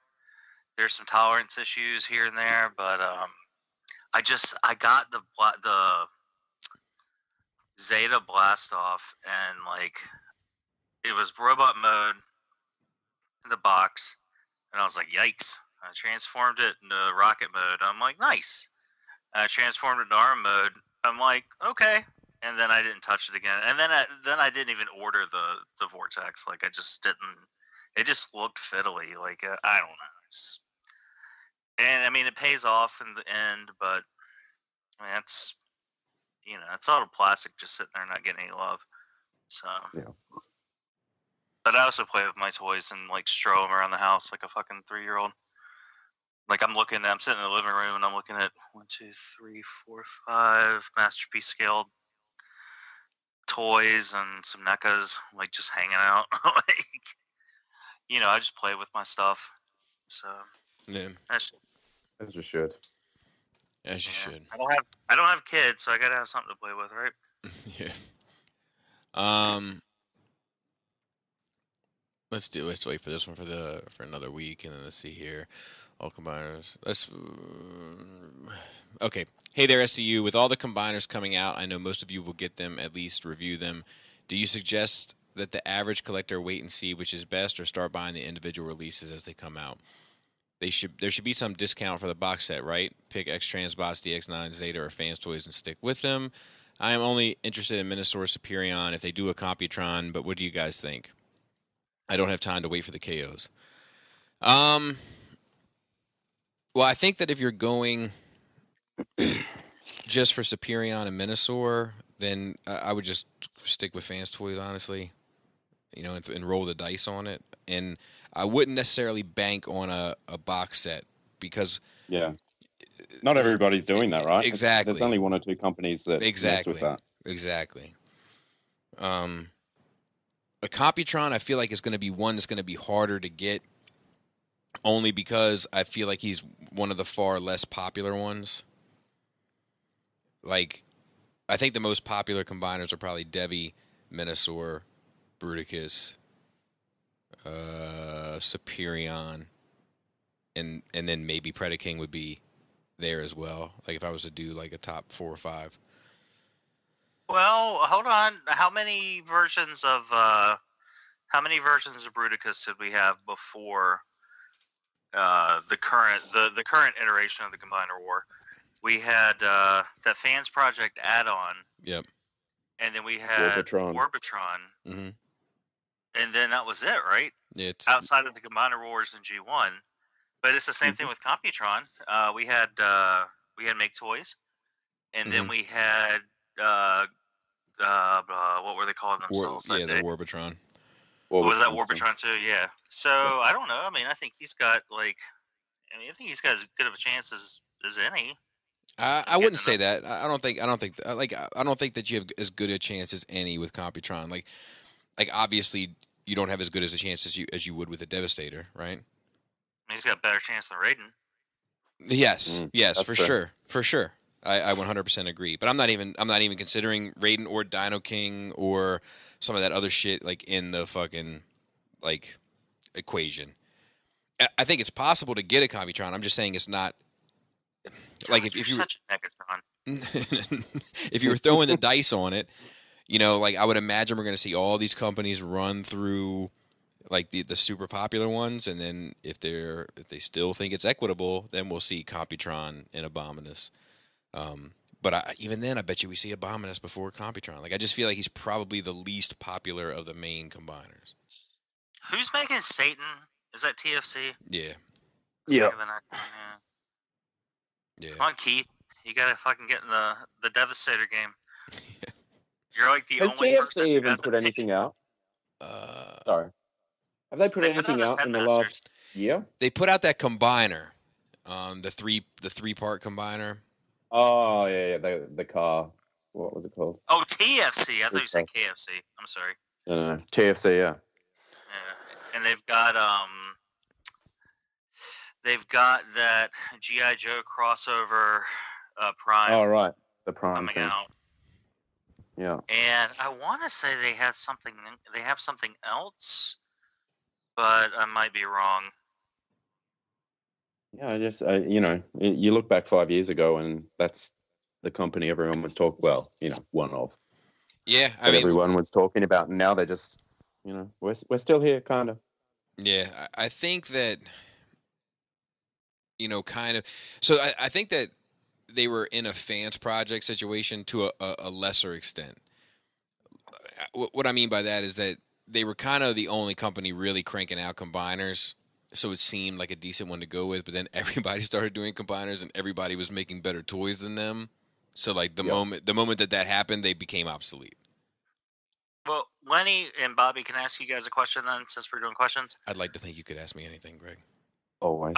[SPEAKER 1] There's some tolerance issues here and there, but I got the Zeta Blastoff, and like it was robot mode in the box, and I was like, yikes! I transformed it into rocket mode. I'm like, nice. I transformed it into arm mode. I'm like, okay. And then I didn't touch it again. And then I didn't even order the vortex. Like I just didn't. It just looked fiddly. Like I don't know. And I mean, it pays off in the end, but I mean, it's it's all plastic just sitting there not getting any love. So.
[SPEAKER 11] Yeah.
[SPEAKER 1] But I also play with my toys and like stroll them around the house like a fucking 3-year-old. Like I'm sitting in the living room and I'm looking at 1, 2, 3, 4, 5 masterpiece scaled toys and some NECAs, like just hanging out. Like, I just play with my stuff. So
[SPEAKER 2] Yeah.
[SPEAKER 11] As you should.
[SPEAKER 2] As you should.
[SPEAKER 1] I don't have kids, so I gotta have something to play with, right?
[SPEAKER 2] Yeah. Let's wait for this one for another week, and then let's see here. All combiners. Okay. Hey there, SCU. With all the combiners coming out, I know most of you will get them, at least review them. Do you suggest that the average collector wait and see which is best, or start buying the individual releases as they come out? There should be some discount for the box set, right? Pick X-Transbots, DX9, Zeta, or Fans Toys and stick with them. I am only interested in Minosaur, Superion if they do a Computron, but what do you guys think? I don't have time to wait for the KOs. Well, I think that if you're going just for Superion and Minosaur, then I would just stick with Fans Toys, honestly. And roll the dice on it. And I wouldn't necessarily bank on a box set because...
[SPEAKER 11] Yeah. Not everybody's doing that, right?
[SPEAKER 2] Exactly.
[SPEAKER 11] There's only 1 or 2 companies that mess with that.
[SPEAKER 2] Exactly. A Computron, I feel like is going to be one that's going to be harder to get, only because I feel like he's one of the far less popular ones. Like, I think the most popular combiners are probably Devi, Minosaur, Bruticus, Superion, and then maybe Predaking would be there as well. Like if I was to do like a top 4 or 5.
[SPEAKER 1] Well, hold on. How many versions of Bruticus did we have before the current iteration of the Combiner War? We had that Fans Project add-on.
[SPEAKER 2] Yep.
[SPEAKER 1] And then we had Orbitron.
[SPEAKER 2] Mm-hmm.
[SPEAKER 1] And then that was it, right?
[SPEAKER 2] It's
[SPEAKER 1] outside of the Combiner Wars in G1. But it's the same thing with Computron. We had Make Toys, and then we had what were they calling themselves?
[SPEAKER 2] The Warbitron.
[SPEAKER 1] Was that Warbitron too? Yeah. So I don't know. I mean, I think he's got I think he's got as good of a chance as any.
[SPEAKER 2] I wouldn't say that. I don't think that you have as good a chance as any with Computron. Like obviously you don't have as good as a chance as you would with a Devastator, right?
[SPEAKER 1] He's got a better chance than Raiden.
[SPEAKER 2] Yes, for sure. I 100% agree. But I'm not even considering Raiden or Dino King or some of that other shit like in the fucking like equation. I think it's possible to get a Computron. I'm just saying it's not like if you
[SPEAKER 1] such a Megatron.
[SPEAKER 2] If you were throwing the dice on it, like I would imagine we're going to see all these companies run through like the super popular ones, and then if they still think it's equitable, then we'll see Computron and Abominus. But even then, I bet you we see Abominus before Computron. Like I just feel like he's probably the least popular of the main combiners.
[SPEAKER 1] Who's making Satan? Is that TFC?
[SPEAKER 2] Yeah.
[SPEAKER 11] Yeah.
[SPEAKER 2] Yeah.
[SPEAKER 1] Come on, Keith. You gotta fucking get in the Devastator game. You're like the only
[SPEAKER 11] TFC
[SPEAKER 1] person who
[SPEAKER 11] even
[SPEAKER 1] hasn't
[SPEAKER 11] put anything out? Sorry. Have they put anything out in the last year?
[SPEAKER 2] They put out that combiner, the three-part combiner.
[SPEAKER 11] Oh yeah, the car. What was it called?
[SPEAKER 1] Oh, TFC. I thought you said KFC. I'm sorry.
[SPEAKER 11] No, TFC. Yeah.
[SPEAKER 1] Yeah, and they've got that GI Joe crossover Prime.
[SPEAKER 11] Oh right, the Prime
[SPEAKER 1] coming
[SPEAKER 11] thing.
[SPEAKER 1] out.
[SPEAKER 11] Yeah.
[SPEAKER 1] And I want to say they have something else, but I might be wrong.
[SPEAKER 11] Yeah, I just you look back 5 years ago, and that's the company everyone was talking. Well, one of.
[SPEAKER 2] Yeah,
[SPEAKER 11] I mean, everyone was talking about. And now they're just, we're still here, kind of.
[SPEAKER 2] Yeah, I think that, kind of. So I think that they were in a fans project situation to a lesser extent. What I mean by that is that they were kind of the only company really cranking out combiners, so it seemed like a decent one to go with. But then everybody started doing combiners, and everybody was making better toys than them. So like the moment that happened, they became obsolete.
[SPEAKER 1] Well, Lenny and Bobby, can I ask you guys a question then, since we're doing questions?
[SPEAKER 2] I'd like to think you could ask me anything, Greg.
[SPEAKER 11] Always.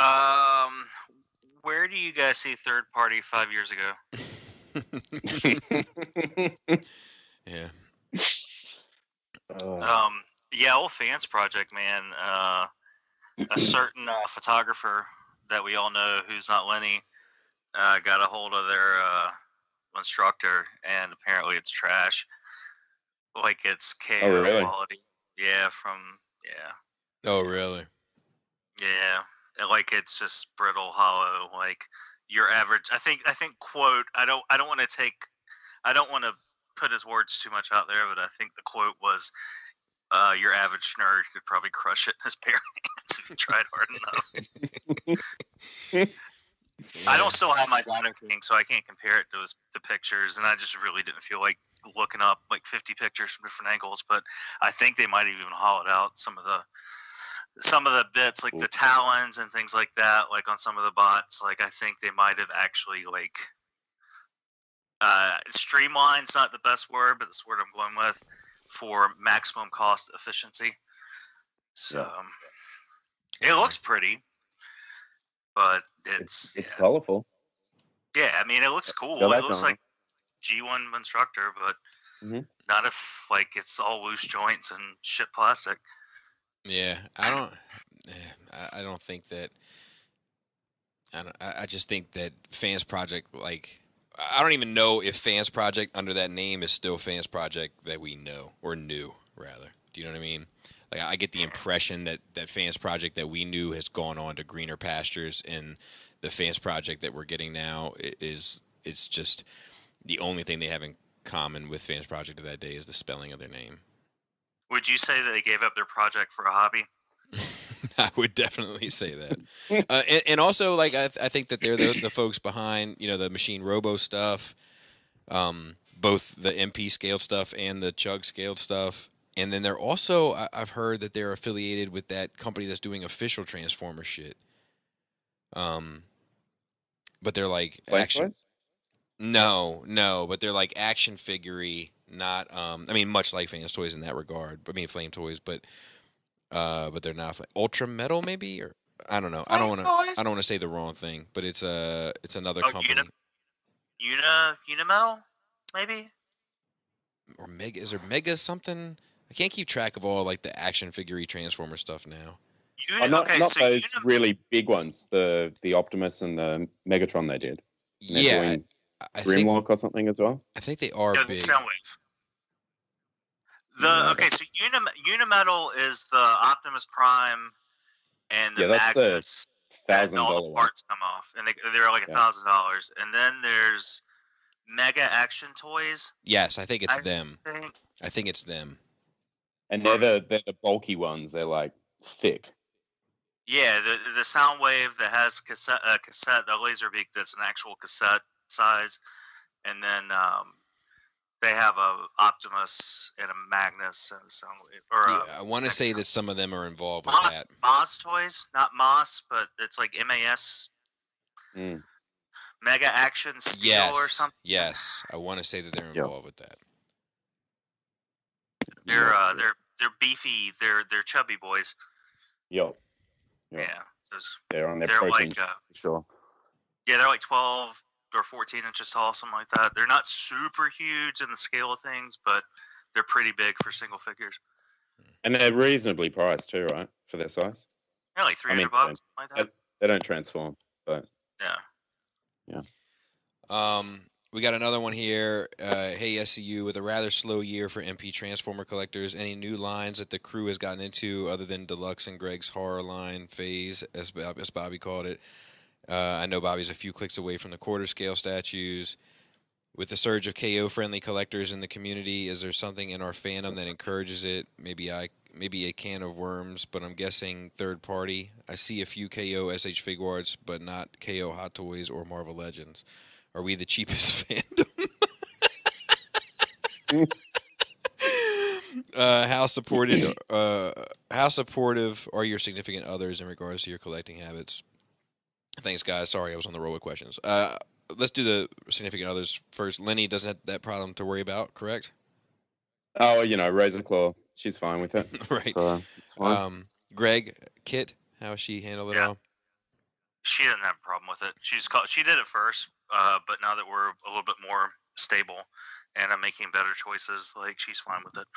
[SPEAKER 1] Where do you guys see third party 5 years ago?
[SPEAKER 2] Yeah.
[SPEAKER 1] Yeah, old fans project, man. A certain photographer that we all know, who's not Lenny, got a hold of their instructor, and apparently it's trash. Like it's KO quality. Yeah,
[SPEAKER 2] Oh, really?
[SPEAKER 1] Yeah, and like it's just brittle, hollow. Like your average. I think quote. I don't want to put his words too much out there, but I think the quote was, "Your average nerd could probably crush it in his bare hands if he tried hard enough." I don't still have my Dino King, so I can't compare it to the pictures, and I just really didn't feel like looking up like 50 pictures from different angles. But I think they might have even hollowed out some of the bits, like the talons and things like that, like on some of the bots. Like I think they might have actually like streamline's not the best word, but that's the word I'm going with for maximum cost efficiency. So it looks pretty, but it's
[SPEAKER 11] colorful.
[SPEAKER 1] Yeah, I mean it looks cool. It looks like G1 instructor, but not if like it's all loose joints and shit plastic.
[SPEAKER 2] Yeah, I don't think that. I just think that Fans Project, like, I don't even know if Fans Project under that name is still Fans Project that we know, or knew rather. Do you know what I mean? Like, I get the impression that Fans Project that we knew has gone on to greener pastures, and the Fans Project that we're getting now it's just the only thing they have in common with Fans Project of that day is the spelling of their name.
[SPEAKER 1] Would you say that they gave up their project for a hobby?
[SPEAKER 2] I would definitely say that. And also, like, I think that they're the folks behind, the Machine Robo stuff, both the MP scaled stuff and the Chug scaled stuff. And then they're also, I've heard that they're affiliated with that company that's doing official Transformer shit. But they're like action. No, but they're like action figure-y, not much like Fans Toys in that regard. Flame Toys, but they're not Ultra Metal maybe, or I don't know. I don't want to say the wrong thing, but it's another company.
[SPEAKER 1] Unimetal maybe,
[SPEAKER 2] or Mega. Is there Mega something? I can't keep track of all like the action figure Transformer stuff now.
[SPEAKER 11] Not those really big ones, the Optimus and the Megatron they did.
[SPEAKER 2] Yeah, I
[SPEAKER 11] Grimlock or something as well.
[SPEAKER 2] I think they are big.
[SPEAKER 1] Soundwave. So Unimetal is the Optimus Prime and the Magnus.
[SPEAKER 11] That's the $1,000
[SPEAKER 1] all the parts come off, and they're like $1,000. And then there's Mega Action Toys.
[SPEAKER 2] Yes, I think it's them. I think it's them.
[SPEAKER 11] And they're the bulky ones. They're like thick.
[SPEAKER 1] Yeah, the Soundwave that has cassette, the Laserbeak that's an actual cassette size, and then they have a Optimus and a Magnus and a Soundwave.
[SPEAKER 2] I want to say that some of them are involved with that.
[SPEAKER 1] Moss Toys, not Moss, but it's like MAS. Mega Action Steel or something.
[SPEAKER 2] Yes, I want to say that they're involved with that.
[SPEAKER 1] They're beefy. They're chubby boys.
[SPEAKER 11] Yep.
[SPEAKER 1] Yeah,
[SPEAKER 11] they're on their protein.
[SPEAKER 1] Like,
[SPEAKER 11] sure.
[SPEAKER 1] Yeah, they're like 12 or 14 inches tall, something like that. They're not super huge in the scale of things, but they're pretty big for single figures.
[SPEAKER 11] And they're reasonably priced too, right, for their size?
[SPEAKER 1] Yeah, like $300, something like that.
[SPEAKER 11] They don't transform, but
[SPEAKER 1] yeah.
[SPEAKER 2] We got another one here. Hey, SCU, with a rather slow year for MP Transformer collectors, any new lines that the crew has gotten into other than Deluxe and Greg's horror line phase, as Bobby called it? I know Bobby's a few clicks away from the quarter scale statues. With the surge of KO-friendly collectors in the community, is there something in our fandom that encourages it? Maybe a can of worms, but I'm guessing third party. I see a few KO SH Figuarts, but not KO Hot Toys or Marvel Legends. Are we the cheapest fandom? How supportive are your significant others in regards to your collecting habits? Thanks, guys. Sorry, I was on the roll with questions. Let's do the significant others first. Lenny doesn't have that problem to worry about, correct?
[SPEAKER 11] Oh, Ravenclaw, she's fine with it.
[SPEAKER 2] Right.
[SPEAKER 11] So it's fine.
[SPEAKER 2] Greg, Kit, how she handled it all?
[SPEAKER 1] She didn't have a problem with it. She did it first, but now that we're a little bit more stable and I'm making better choices, like, she's fine with it.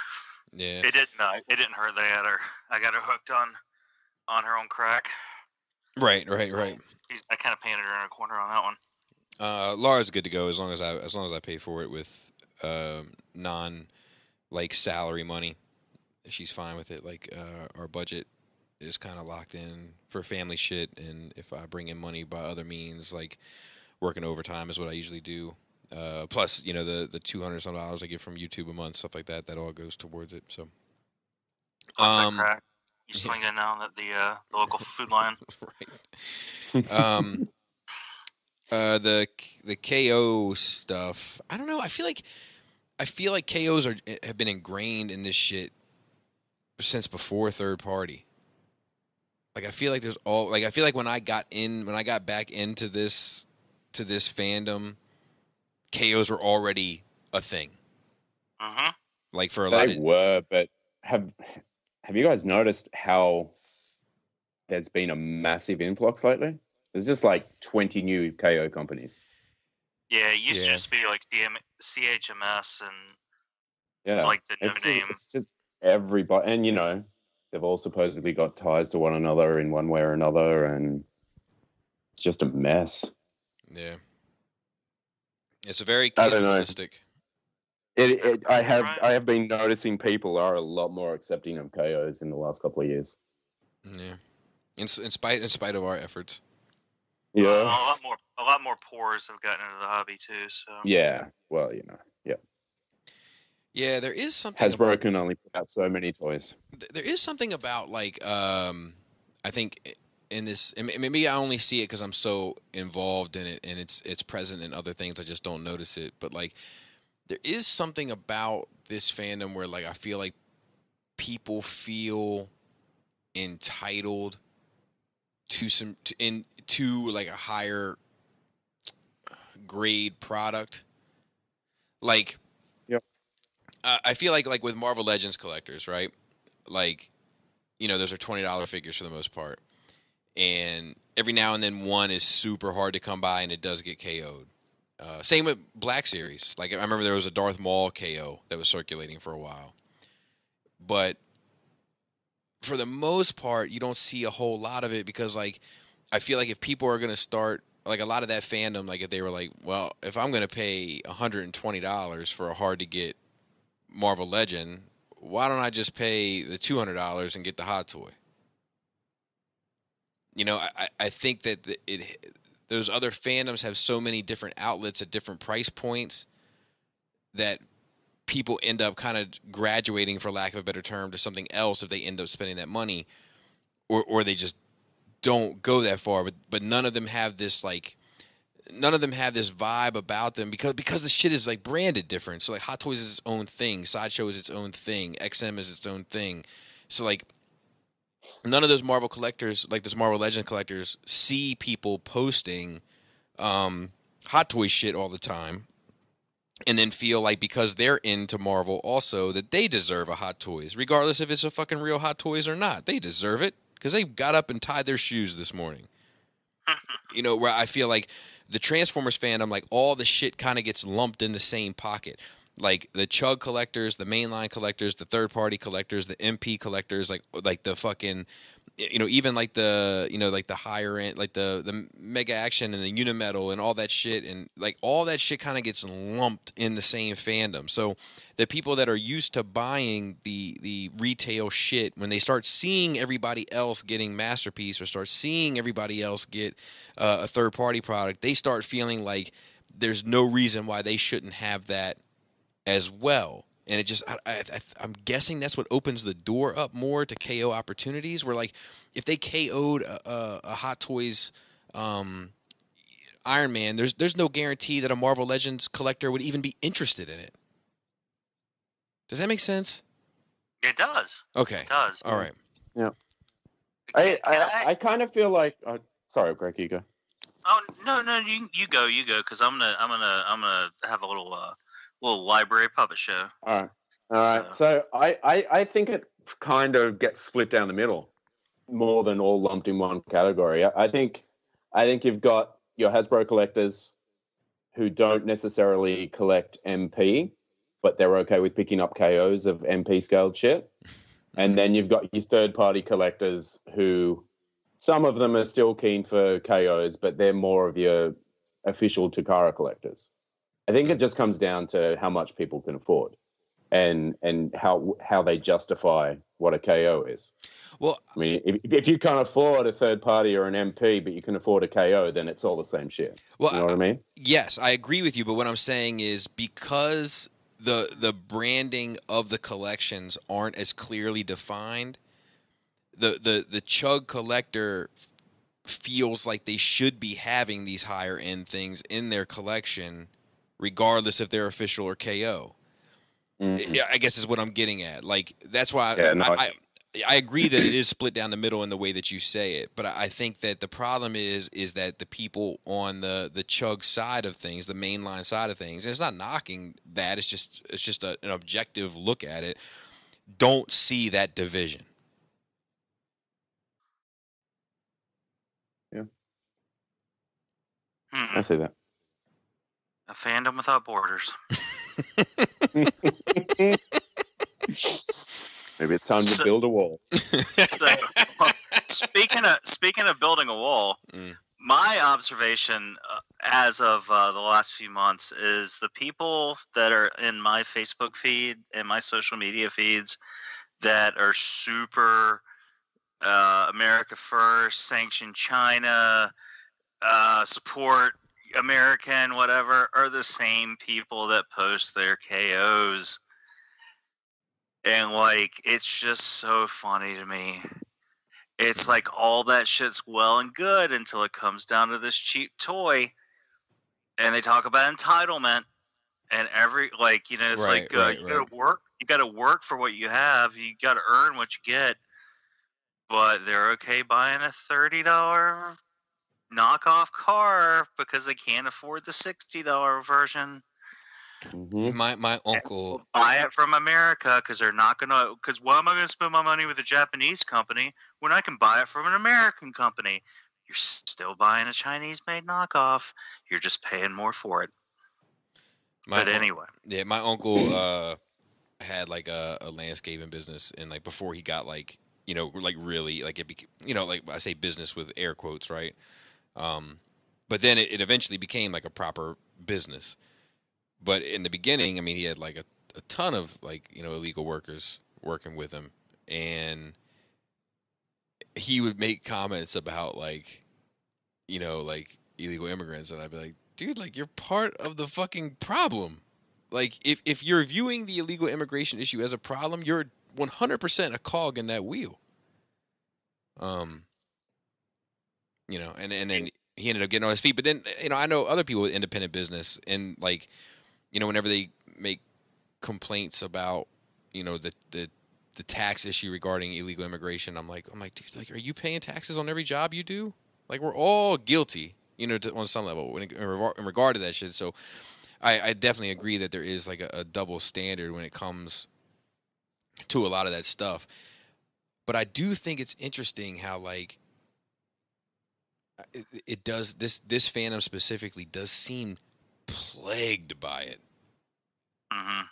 [SPEAKER 2] Yeah.
[SPEAKER 1] It didn't hurt that I got her hooked on her own crack.
[SPEAKER 2] Right.
[SPEAKER 1] I kind of painted her in a corner on that one.
[SPEAKER 2] Laura's good to go as long as I pay for it with non salary money. She's fine with it. Like our budget is kind of locked in for family shit, and if I bring in money by other means, like working overtime is what I usually do. Plus, the $200 some I get from YouTube a month, stuff like that, that all goes towards it. So,
[SPEAKER 1] crack. You swing in now at the local food line.
[SPEAKER 2] Right. The KO stuff, I don't know. I feel like KOs have been ingrained in this shit since before third party. Like I feel like when I got back into this fandom, KOs were already a thing.
[SPEAKER 1] Uh-huh.
[SPEAKER 2] Like for a lot of...
[SPEAKER 11] They were, but have you guys noticed how there's been a massive influx lately? There's just like 20 new KO companies.
[SPEAKER 1] Yeah, it used to just be like CHMS and like the no name.
[SPEAKER 11] It's just everybody, and they've all supposedly got ties to one another in one way or another, and it's just a mess.
[SPEAKER 2] Yeah, it's a very cannibalistic.
[SPEAKER 11] I have been noticing people are a lot more accepting of KOs in the last couple of years.
[SPEAKER 2] Yeah, in spite of our efforts.
[SPEAKER 11] Yeah,
[SPEAKER 1] a lot more pores have gotten into the hobby too. So
[SPEAKER 11] yeah, well, yeah.
[SPEAKER 2] Yeah, there is something.
[SPEAKER 11] Hasbro can only put out so many toys.
[SPEAKER 2] There is something about I think in this, and maybe I only see it because I'm so involved in it, and it's present in other things. I just don't notice it. But like, there is something about this fandom where like I feel like people feel entitled to like a higher grade product. Like,
[SPEAKER 11] yep.
[SPEAKER 2] I feel like with Marvel Legends collectors, right? Like, those are $20 figures for the most part. And every now and then one is super hard to come by and it does get KO'd. Same with Black Series. Like, I remember there was a Darth Maul KO that was circulating for a while. But for the most part, you don't see a whole lot of it because, like, I feel like if people are going to start, like, a lot of that fandom, like, if they were like, well, if I'm going to pay $120 for a hard-to-get Marvel Legend, why don't I just pay the $200 and get the hot toy? I think that those other fandoms have so many different outlets at different price points that people end up kind of graduating, for lack of a better term, to something else if they end up spending that money, or they just don't go that far. But none of them have this vibe about them because the shit is like branded different. So like Hot Toys is its own thing, Sideshow is its own thing, XM is its own thing. So like none of those Marvel collectors, like those Marvel Legend collectors, see people posting Hot Toy shit all the time, and then feel like because they're into Marvel also that they deserve a Hot Toys, regardless if it's a fucking real Hot Toys or not. They deserve it because they got up and tied their shoes this morning. Where I feel like the Transformers fandom, like all the shit kind of gets lumped in the same pocket. Like the chug collectors, the mainline collectors, the third party collectors, the MP collectors, like the fucking, even like the, like the higher end, like the Mega Action and the Unimetal and all that shit, and like all that shit kind of gets lumped in the same fandom. So the people that are used to buying the retail shit, when they start seeing everybody else getting Masterpiece or start seeing everybody else get a third party product, they start feeling like there's no reason why they shouldn't have that as well. And it just, I'm guessing that's what opens the door up more to KO opportunities. Where like, if they KO'd a Hot Toys Iron Man, there's no guarantee that a Marvel Legends collector would even be interested in it. Does that make sense?
[SPEAKER 1] It does.
[SPEAKER 2] Okay.
[SPEAKER 1] It does.
[SPEAKER 2] All right.
[SPEAKER 11] Yeah. I kind of feel like. Sorry, Greg, you go.
[SPEAKER 1] Oh no, you go, because I'm gonna have a little library puppet show.
[SPEAKER 11] All right. So I think it kind of gets split down the middle more than all lumped in one category. I think you've got your Hasbro collectors who don't necessarily collect MP, but they're okay with picking up KOs of MP scaled shit. And then you've got your third party collectors who, some of them are still keen for KOs, but they're more of your official Takara collectors. I think it just comes down to how much people can afford and how they justify what a KO is.
[SPEAKER 2] Well,
[SPEAKER 11] I mean, if you can't afford a third party or an MP, but you can afford a KO, then it's all the same shit.
[SPEAKER 2] Well,
[SPEAKER 11] you know what I mean?
[SPEAKER 2] Yes, I agree with you. But what I'm saying is, because the branding of the collections aren't as clearly defined, the chug collector feels like they should be having these higher end things in their collection, regardless if they're official or KO.
[SPEAKER 11] Mm-hmm.
[SPEAKER 2] I guess is what I'm getting at. Like, that's why I agree that it is split down the middle in the way that you say it. But I think that the problem is that the people on the chug side of things, the mainline side of things, and it's not knocking that, it's just an objective look at it, don't see that division.
[SPEAKER 11] Yeah. I see that.
[SPEAKER 1] A fandom without borders.
[SPEAKER 11] Maybe it's time to build a wall.
[SPEAKER 1] Speaking of building a wall, my observation as of the last few months is the people that are in my Facebook feed and my social media feeds that are super America First, sanction China, support American, whatever, are the same people that post their KOs. And like, it's just so funny to me. It's like all that shit's well and good until it comes down to this cheap toy, and they talk about entitlement and it's
[SPEAKER 2] right.
[SPEAKER 1] You gotta work for what you have. You gotta earn what you get. But they're okay buying a $30 knockoff car because they can't afford the $60 version.
[SPEAKER 11] Mm-hmm.
[SPEAKER 2] My uncle
[SPEAKER 1] buy it from America because they're not gonna. Because why am I gonna spend my money with a Japanese company when I can buy it from an American company? You're still buying a Chinese-made knockoff. You're just paying more for it. Anyway,
[SPEAKER 2] yeah, my uncle had like a landscaping business, and like before he got like really like it became, like I say business with air quotes, right? But then it eventually became like a proper business. But in the beginning, I mean, he had like a ton of illegal workers working with him, and he would make comments about like illegal immigrants, and I'd be like, dude, like you're part of the fucking problem. Like if you're viewing the illegal immigration issue as a problem, you're 100% a cog in that wheel. And then he ended up getting on his feet. But then, I know other people with independent business, and like, whenever they make complaints about, the tax issue regarding illegal immigration, I'm like, dude, like, are you paying taxes on every job you do? Like, we're all guilty, on some level in regard to that shit. So I definitely agree that there is like a double standard when it comes to a lot of that stuff. But I do think it's interesting how, like, it does this fandom specifically does seem plagued by it.
[SPEAKER 1] Mm-hmm.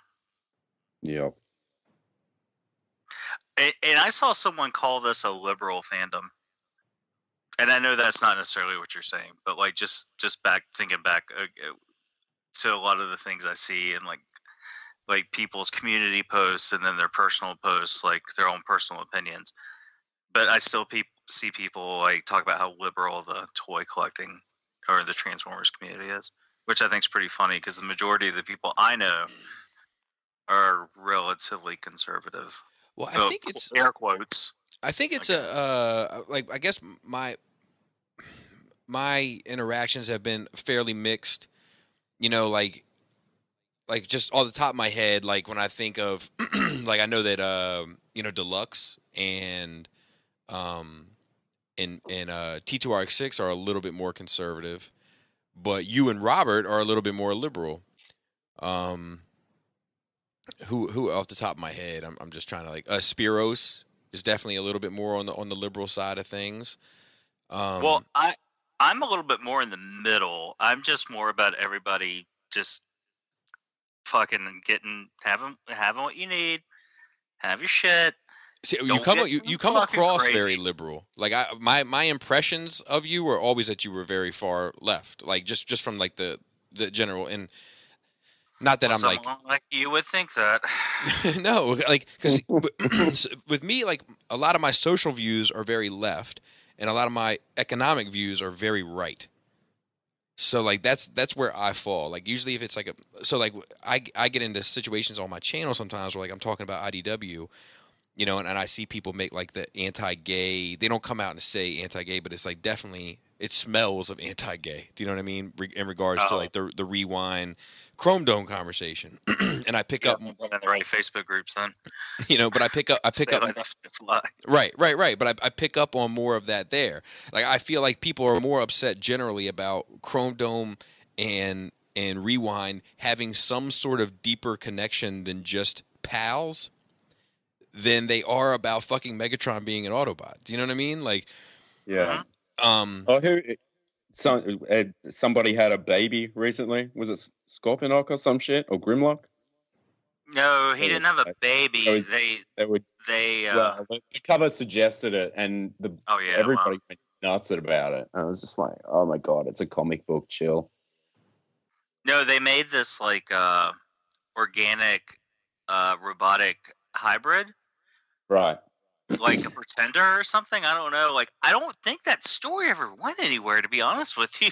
[SPEAKER 11] Yep.
[SPEAKER 1] And I saw someone call this a liberal fandom, and I know that's not necessarily what you're saying, but like just thinking back to a lot of the things I see and like people's community posts and then their personal posts, like their own personal opinions. But I still see people like talk about how liberal the toy collecting or the Transformers community is, which I think is pretty funny because the majority of the people I know are relatively conservative.
[SPEAKER 2] Well, I think it's
[SPEAKER 1] air quotes.
[SPEAKER 2] I think it's like I guess my interactions have been fairly mixed. You know, like just off the top of my head, like when I think of like I know that you know, Deluxe and T2RX6 are a little bit more conservative, but you and Robert are a little bit more liberal. Who off the top of my head, I'm just trying to like Spiros is definitely a little bit more on the liberal side of things.
[SPEAKER 1] Well, I'm a little bit more in the middle. I'm just more about everybody just fucking having what you need, have your shit.
[SPEAKER 2] See, you come across crazy. Very liberal. Like my impressions of you were always that you were very far left. Like just from like the general, and not that I'm
[SPEAKER 1] like you would think that.
[SPEAKER 2] No, like because with me, like a lot of my social views are very left, and a lot of my economic views are very right. So like that's where I fall. Like usually if it's like I get into situations on my channel sometimes where like I'm talking about IDW, you know, and I see people make like the anti-gay. They don't come out and say anti-gay, but it's like definitely it smells of anti-gay. Do you know what I mean? In regards to like the Rewind Chrome Dome conversation, and I pick up
[SPEAKER 1] in the right Facebook groups then.
[SPEAKER 2] You know, but I pick up right. But I pick up on more of that there. Like I feel like people are more upset generally about Chrome Dome and Rewind having some sort of deeper connection than just pals than they are about fucking Megatron being an Autobot. Do you know what I mean? Like,
[SPEAKER 11] yeah. Somebody had a baby recently. Was it Scorponok or some shit or Grimlock?
[SPEAKER 1] No, he didn't have a baby.
[SPEAKER 11] So the cover suggested it, and everybody went nuts about it. I was just like, oh my god, it's a comic book. Chill.
[SPEAKER 1] No, they made this like organic robotic hybrid.
[SPEAKER 11] Right.
[SPEAKER 1] Like a pretender or something. I don't know. Like, I don't think that story ever went anywhere, to be honest with you.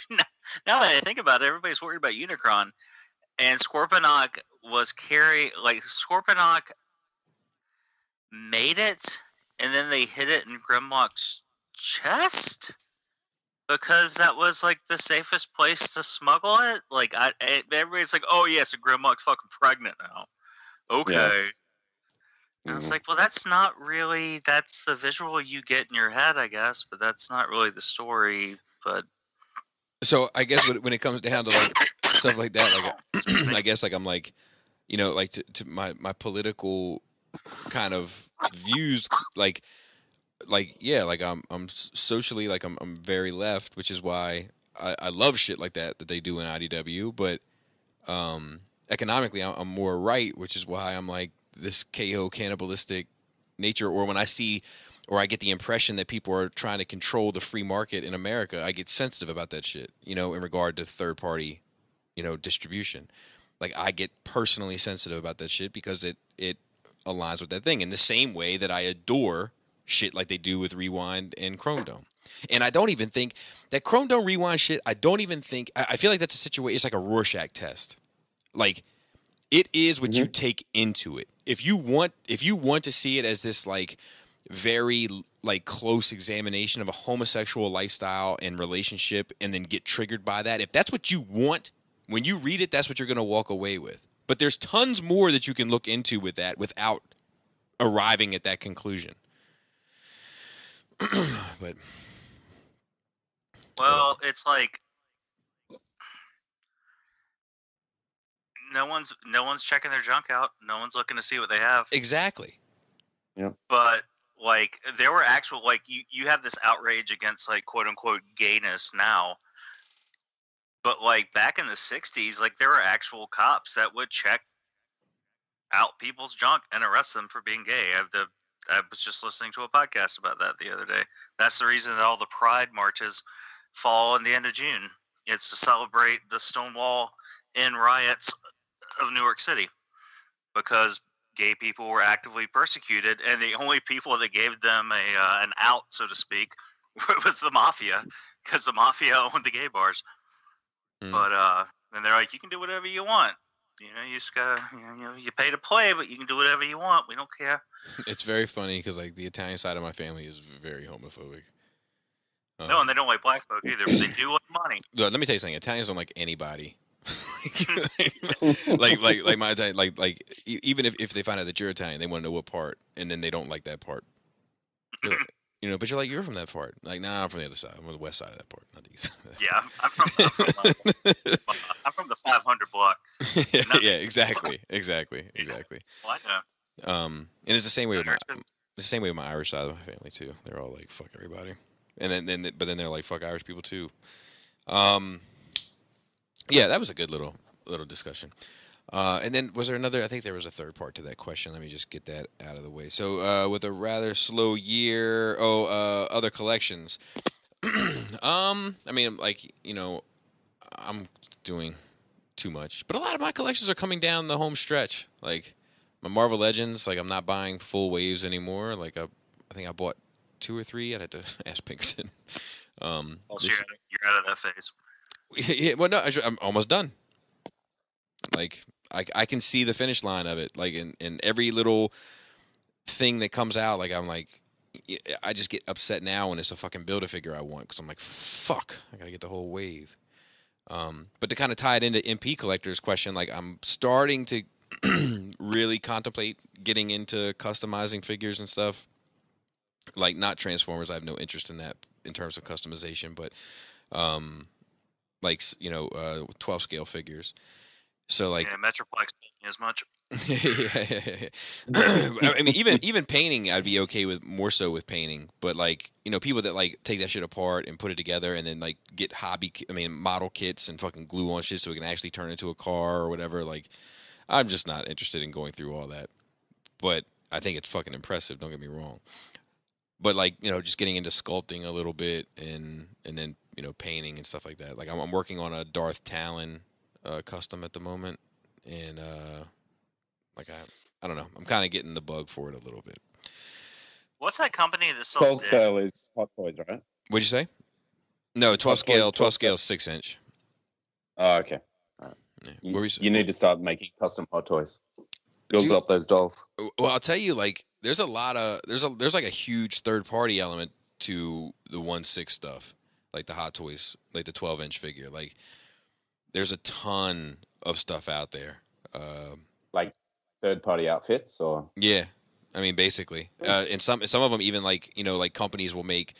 [SPEAKER 1] Now that I think about it, everybody's worried about Unicron. And Scorponok Scorponok made it, and then they hid it in Grimlock's chest because that was like the safest place to smuggle it. Like, everybody's like, "Oh yes, Grimlock's fucking pregnant now." Okay. Yeah. And I was like, well, that's not really, that's the visual you get in your head, I guess, but that's not really the story. But
[SPEAKER 2] so I guess when it comes down to like stuff like that, like I guess like I'm like, you know, like to my political kind of views, like yeah, like I'm socially like I'm very left, which is why I love shit like that they do in IDW, but economically I'm more right, which is why I'm like this KO cannibalistic nature, or when I see or I get the impression that people are trying to control the free market in America, I get sensitive about that shit, you know, in regard to third party, you know, distribution. Like I get personally sensitive about that shit because it aligns with that thing in the same way that I adore shit like they do with Rewind and Chrome Dome. And I don't even think that Chrome Dome Rewind shit, I feel like that's a situation, it's like a Rorschach test. Like it is what you take into it. If you want to see it as this like very like close examination of a homosexual lifestyle and relationship and then get triggered by that, if that's what you want, when you read it, that's what you're going to walk away with. But there's tons more that you can look into with that without arriving at that conclusion. But
[SPEAKER 1] it's like no one's checking their junk out. No one's looking to see what they have.
[SPEAKER 2] Exactly.
[SPEAKER 11] Yeah.
[SPEAKER 1] But like there were actual like you have this outrage against like quote unquote gayness now, but like back in the 60s, like there were actual cops that would check out people's junk and arrest them for being gay. I was just listening to a podcast about that the other day. That's the reason that all the pride marches fall in the end of June. It's to celebrate the Stonewall Inn riots of New York City, because gay people were actively persecuted, and the only people that gave them an out, so to speak, was the mafia, because the mafia owned the gay bars. But and they're like, you can do whatever you want. You know, you just gotta, you pay to play, but you can do whatever you want. We don't care.
[SPEAKER 2] It's very funny because like the Italian side of my family is very homophobic.
[SPEAKER 1] No, and they don't like black folk either, but they do like money.
[SPEAKER 2] Let me tell you something. Italians don't like anybody. like my Italian, like even if they find out that you're Italian, they want to know what part, and then they don't like that part. You know, but you're like, you're from that part. Like, nah, I'm from the other side. I'm on the west side of that part, not the east.
[SPEAKER 1] Yeah, I'm from the 500 block.
[SPEAKER 2] Yeah, exactly.
[SPEAKER 1] Well, I know.
[SPEAKER 2] And it's the same way with my Irish side of my family too. They're all like, fuck everybody, and then they're like, fuck Irish people too. Yeah, that was a good little discussion. And then was there another? I think there was a third part to that question. Let me just get that out of the way. So with a rather slow year, other collections. I mean, like, you know, I'm doing too much, but a lot of my collections are coming down the home stretch. Like my Marvel Legends, like I'm not buying full waves anymore. Like I think I bought 2 or 3. I'd have to ask Pinkerton.
[SPEAKER 1] So you're out of that phase.
[SPEAKER 2] Yeah, well, no, I'm almost done. Like I can see the finish line of it. Like in every little thing that comes out, like I'm like, I just get upset now when it's a fucking Build-A-Figure I want, because I'm like, fuck, I gotta get the whole wave. But to kind of tie it into MP collectors question, like I'm starting to really contemplate getting into customizing figures and stuff. Like not Transformers, I have no interest in that in terms of customization, but like, you know, 12 scale figures. So like,
[SPEAKER 1] yeah, Metroplex as much.
[SPEAKER 2] Yeah. I mean, even painting, I'd be okay with, more so with painting. But like, you know, people that like take that shit apart and put it together, and then like get model kits and fucking glue on shit so it can actually turn into a car or whatever. Like, I'm just not interested in going through all that. But I think it's fucking impressive. Don't get me wrong. But like, you know, just getting into sculpting a little bit, and then, you know, painting and stuff like that. Like I'm working on a Darth Talon custom at the moment, and like I don't know, I'm kind of getting the bug for it a little bit.
[SPEAKER 1] What's that company that sells?
[SPEAKER 11] 12 scale is Hot Toys, right?
[SPEAKER 2] What'd you say? No, 12 scale. 12 scale is 6-inch.
[SPEAKER 11] Oh, okay. All right.
[SPEAKER 2] Yeah.
[SPEAKER 11] You need to start making custom Hot Toys. Build up those dolls.
[SPEAKER 2] Well, I'll tell you, like, there's like a huge third party element to the 1/6 stuff, like the Hot Toys, like the 12-inch figure. Like, there's a ton of stuff out there.
[SPEAKER 11] Like third party outfits, or
[SPEAKER 2] yeah, I mean basically, and some of them even, like, you know, like companies will make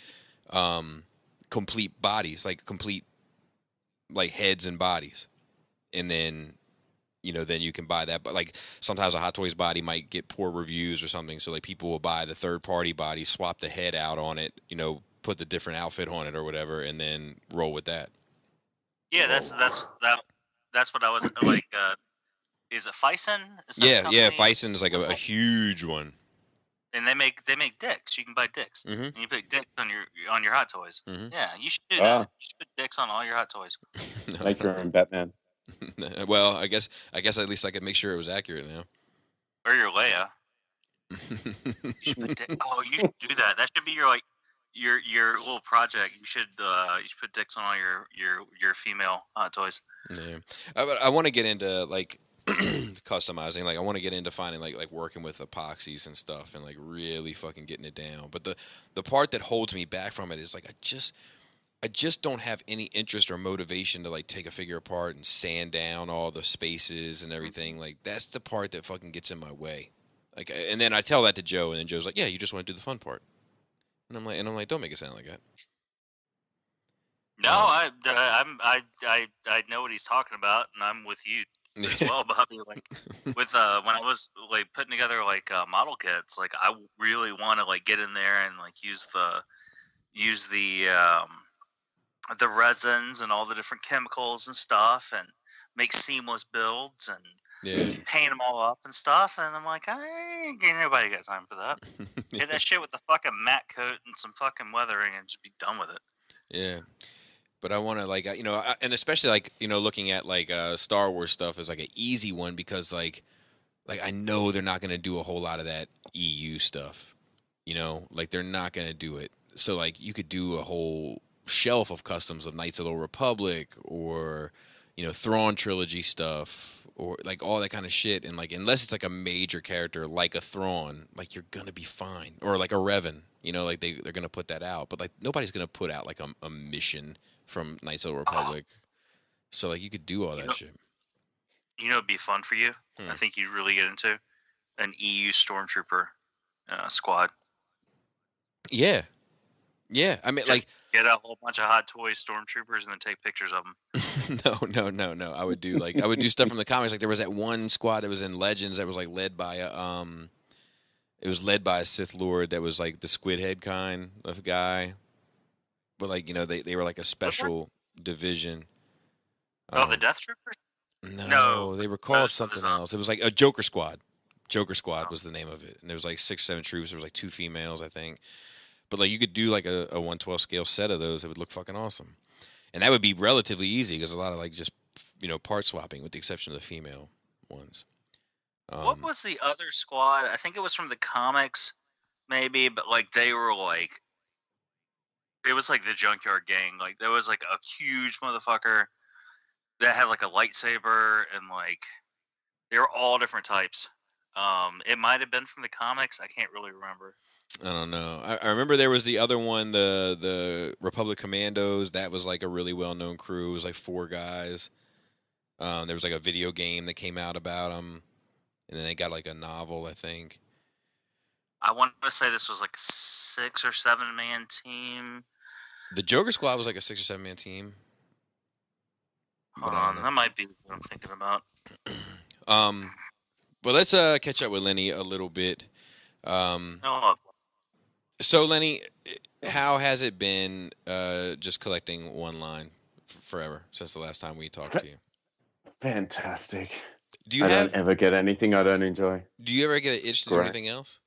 [SPEAKER 2] complete bodies, like complete like heads and bodies, and then, you know, then you can buy that. But like sometimes a Hot Toys body might get poor reviews or something, so like people will buy the third party body, swap the head out on it, you know, put the different outfit on it or whatever, and then roll with that.
[SPEAKER 1] Yeah, that's what I was like. Is it Fison?
[SPEAKER 2] Yeah, Fison is like a huge one.
[SPEAKER 1] And they make dicks. You can buy dicks, and you put dicks on your Hot Toys.
[SPEAKER 2] Mm-hmm.
[SPEAKER 1] Yeah, you should do that. You should put dicks on all your Hot Toys.
[SPEAKER 11] Make your own Batman.
[SPEAKER 2] Well, I guess at least I could make sure it was accurate now.
[SPEAKER 1] Or your Leia. You should put you should do that. That should be your little project. You should put dicks on all your female Hot Toys.
[SPEAKER 2] Yeah, I want to get into like customizing. Like I want to get into finding like working with epoxies and stuff, and like really fucking getting it down. But the part that holds me back from it is like I just don't have any interest or motivation to like take a figure apart and sand down all the spaces and everything. Like that's the part that fucking gets in my way. Like, and then I tell that to Joe, and then Joe's like, "Yeah, you just want to do the fun part." And I'm like, "Don't make it sound like that."
[SPEAKER 1] No, I know what he's talking about, and I'm with you as well, Bobby. Like with when I was like putting together like model kits, like I really want to like get in there and like use the resins and all the different chemicals and stuff, and make seamless builds and paint them all up and stuff. And I'm like, ain't nobody got time for that. Get that shit with the fucking matte coat and some fucking weathering and just be done with it.
[SPEAKER 2] Yeah. But I want to like, and especially like, looking at like Star Wars stuff is like an easy one because like I know they're not going to do a whole lot of that EU stuff, like they're not going to do it. So like you could do a whole shelf of customs of Knights of the Old Republic or, Thrawn trilogy stuff or like all that kind of shit. And like, unless it's like a major character like a Thrawn, like you're going to be fine. Or like a Revan, like they're going to put that out. But like nobody's going to put out like a mission from Knights of the Republic. So like you could do all that shit.
[SPEAKER 1] It'd be fun for you. I think you'd really get into an EU Stormtrooper squad.
[SPEAKER 2] Yeah. I mean,
[SPEAKER 1] just like get a whole bunch of Hot Toys Stormtroopers and then take pictures of them.
[SPEAKER 2] No. I would do stuff from the comics. Like there was that one squad that was in Legends that was like led by a Sith Lord that was like the squid head kind of guy. But like, they were like a special division.
[SPEAKER 1] The Death Troopers?
[SPEAKER 2] No, they were called something else. It was like a Joker Squad. Joker Squad was the name of it. And there was like 6, 7 troops. There was like 2 females, I think. But like you could do like a 1/12 scale set of those. It would look fucking awesome. And that would be relatively easy because a lot of like just, part swapping with the exception of the female ones.
[SPEAKER 1] What was the other squad? I think it was from the comics, maybe, but like they were like, it was like the Junkyard Gang. Like there was like a huge motherfucker that had like a lightsaber and like they were all different types. It might have been from the comics. I can't really remember.
[SPEAKER 2] I don't know. I remember there was the other one, the Republic Commandos. That was like a really well-known crew. It was like 4 guys. There was like a video game that came out about them, and then they got like a novel, I think.
[SPEAKER 1] I want to say this was like a 6 or 7 man team.
[SPEAKER 2] The Joker Squad was like a 6 or 7 man team.
[SPEAKER 1] Hold on, that might be what I'm thinking about.
[SPEAKER 2] Well, let's catch up with Lenny a little bit. So, Lenny, how has it been just collecting one line forever since the last time we talked to you?
[SPEAKER 11] Fantastic.
[SPEAKER 2] I
[SPEAKER 11] don't ever get anything I don't enjoy.
[SPEAKER 2] Do you ever get an itch to do anything else?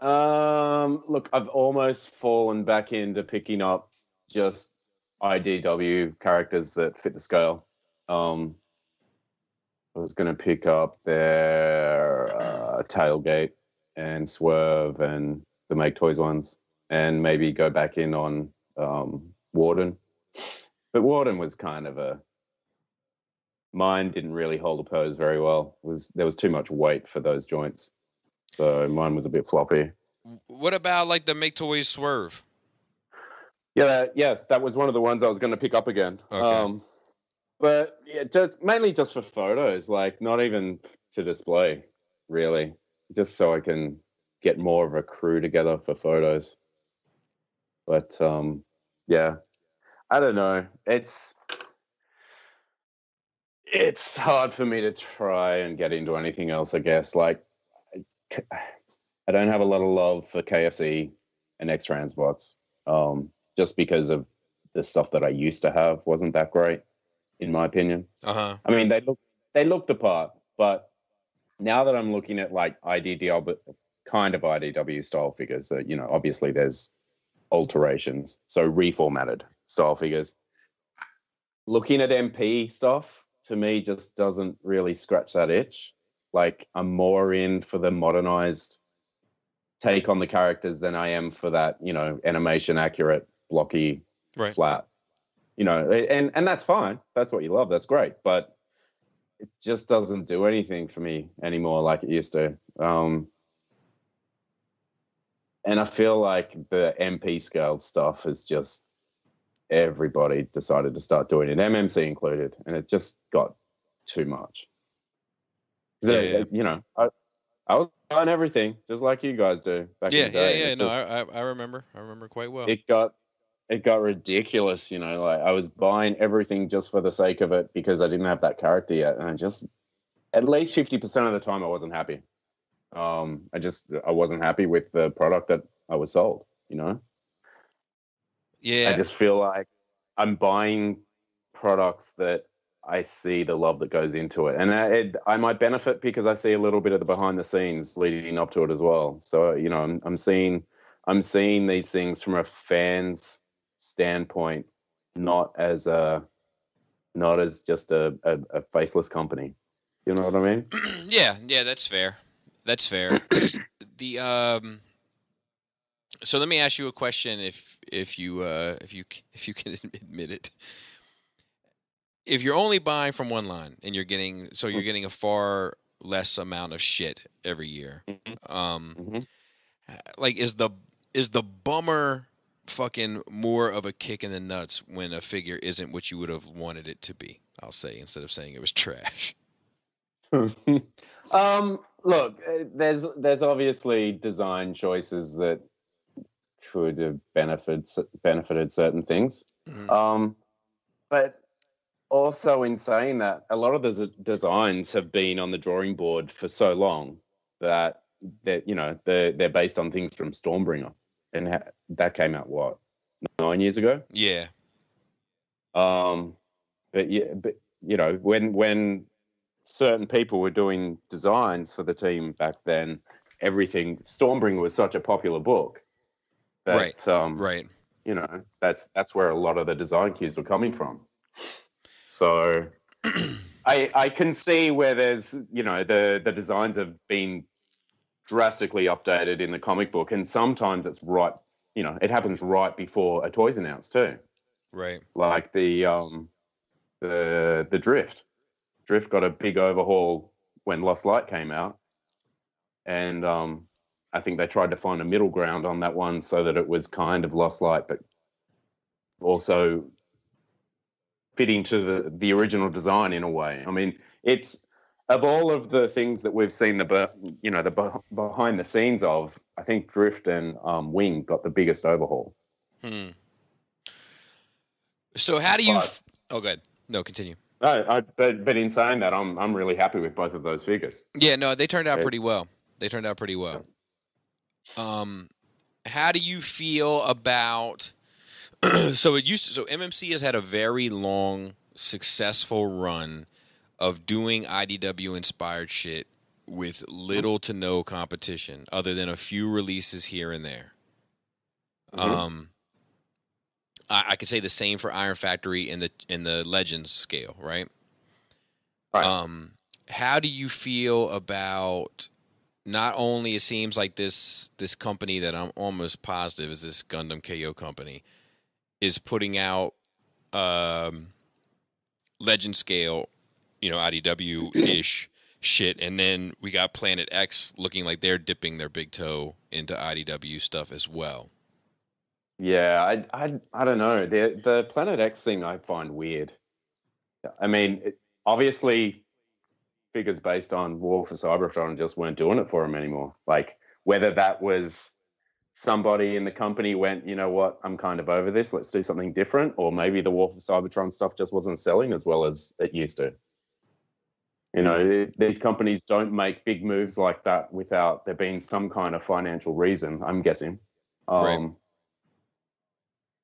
[SPEAKER 11] Look, I've almost fallen back into picking up just IDW characters that fit the scale. I was going to pick up their Tailgate and Swerve and the Make Toys ones, and maybe go back in on Warden. But Warden was kind of mine didn't really hold a pose very well. There was too much weight for those joints, so mine was a bit floppy.
[SPEAKER 2] What about like the Make Toys Swerve?
[SPEAKER 11] Yeah, that was one of the ones I was going to pick up again.
[SPEAKER 2] Okay.
[SPEAKER 11] But yeah, mainly just for photos, like not even to display, really. Just so I can get more of a crew together for photos. But yeah, I don't know. It's hard for me to try and get into anything else, I guess. Like, I don't have a lot of love for KFC and X-Transbots, just because of the stuff that I used to have wasn't that great, in my opinion.
[SPEAKER 2] Uh-huh.
[SPEAKER 11] I mean, they looked the part, but now that I'm looking at like IDW, kind of IDW style figures, obviously there's alterations, so reformatted style figures. Looking at MP stuff, to me, just doesn't really scratch that itch. Like, I'm more in for the modernized take on the characters than I am for that, animation accurate, blocky, flat. And that's fine. That's what you love. That's great. But it just doesn't do anything for me anymore like it used to. And I feel like the MP scaled stuff is just everybody decided to start doing it, MMC included, and it just got too much. I was buying everything just like you guys do back in the day.
[SPEAKER 2] No, I remember quite well.
[SPEAKER 11] It got ridiculous. You know, like I was buying everything just for the sake of it because I didn't have that character yet, and at least 50% of the time I wasn't happy. I wasn't happy with the product that I was sold. You know.
[SPEAKER 2] Yeah.
[SPEAKER 11] I just feel like I'm buying products that I see the love that goes into it, and I might benefit because I see a little bit of the behind the scenes leading up to it as well. So you know, I'm seeing these things from a fan's standpoint, not as just a faceless company. You know what I mean?
[SPEAKER 2] Yeah, that's fair. That's fair. So let me ask you a question, if you can admit it. If you're only buying from one line and you're getting a far less amount of shit every year, like is the bummer fucking more of a kick in the nuts when a figure isn't what you would have wanted it to be? I'll say, instead of saying it was trash.
[SPEAKER 11] Look, there's obviously design choices that could have benefited certain things, but also in saying that, a lot of the designs have been on the drawing board for so long that they're based on things from Stormbringer, and that came out 9 years ago.
[SPEAKER 2] Yeah.
[SPEAKER 11] But you know, when certain people were doing designs for the team back then, Stormbringer was such a popular book that
[SPEAKER 2] right.
[SPEAKER 11] You know, that's where a lot of the design cues were coming from. So I can see where there's, you know, the designs have been drastically updated in the comic book, and sometimes it's right, you know, it happens right before a toy's announced too.
[SPEAKER 2] Right.
[SPEAKER 11] Like the Drift. Drift got a big overhaul when Lost Light came out, and I think they tried to find a middle ground on that one so that it was kind of Lost Light, but also fitting to the original design in a way. I mean, it's, of all of the things that we've seen the behind the scenes of, I think Drift and Wing got the biggest overhaul.
[SPEAKER 2] So how do you? Oh, good. No, continue.
[SPEAKER 11] But in saying that, I'm really happy with both of those figures.
[SPEAKER 2] Yeah, no, they turned out pretty well. How do you feel about? So MMC has had a very long, successful run of doing IDW inspired shit with little to no competition, other than a few releases here and there. I could say the same for Iron Factory in the Legends scale, right? How do you feel about, not only it seems like this company that I'm almost positive is this Gundam KO company is putting out Legend scale, you know, IDW-ish shit, and then we got Planet X looking like they're dipping their big toe into IDW stuff as well.
[SPEAKER 11] Yeah, I don't know. The Planet X thing I find weird. I mean, obviously figures based on War for Cybertron just weren't doing it for him anymore. Like, whether that was somebody in the company went, you know what, I'm kind of over this, let's do something different, or maybe the War for Cybertron stuff just wasn't selling as well as it used to. You know, these companies don't make big moves like that without there being some kind of financial reason, I'm guessing.
[SPEAKER 2] Right.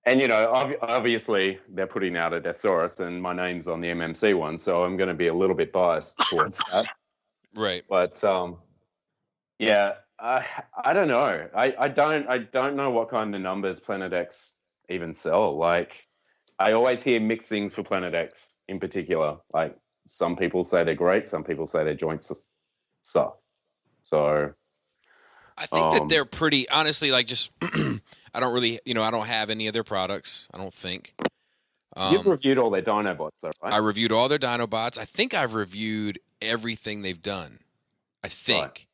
[SPEAKER 11] And, you know, obviously they're putting out a Deathsaurus, and my name's on the MMC one, so I'm going to be a little bit biased towards that.
[SPEAKER 2] Right.
[SPEAKER 11] But, yeah, I don't know. I don't know what kind of numbers Planet X even sell. Like, I always hear mixed things for Planet X in particular. Like, some people say they're great, some people say their joints suck. So
[SPEAKER 2] I think that they're pretty, honestly, like, just I don't really, you know, I don't have any of their products, I don't think.
[SPEAKER 11] You've reviewed all their Dinobots, though, right?
[SPEAKER 2] I reviewed all their Dinobots. I think I've reviewed everything they've done. I think.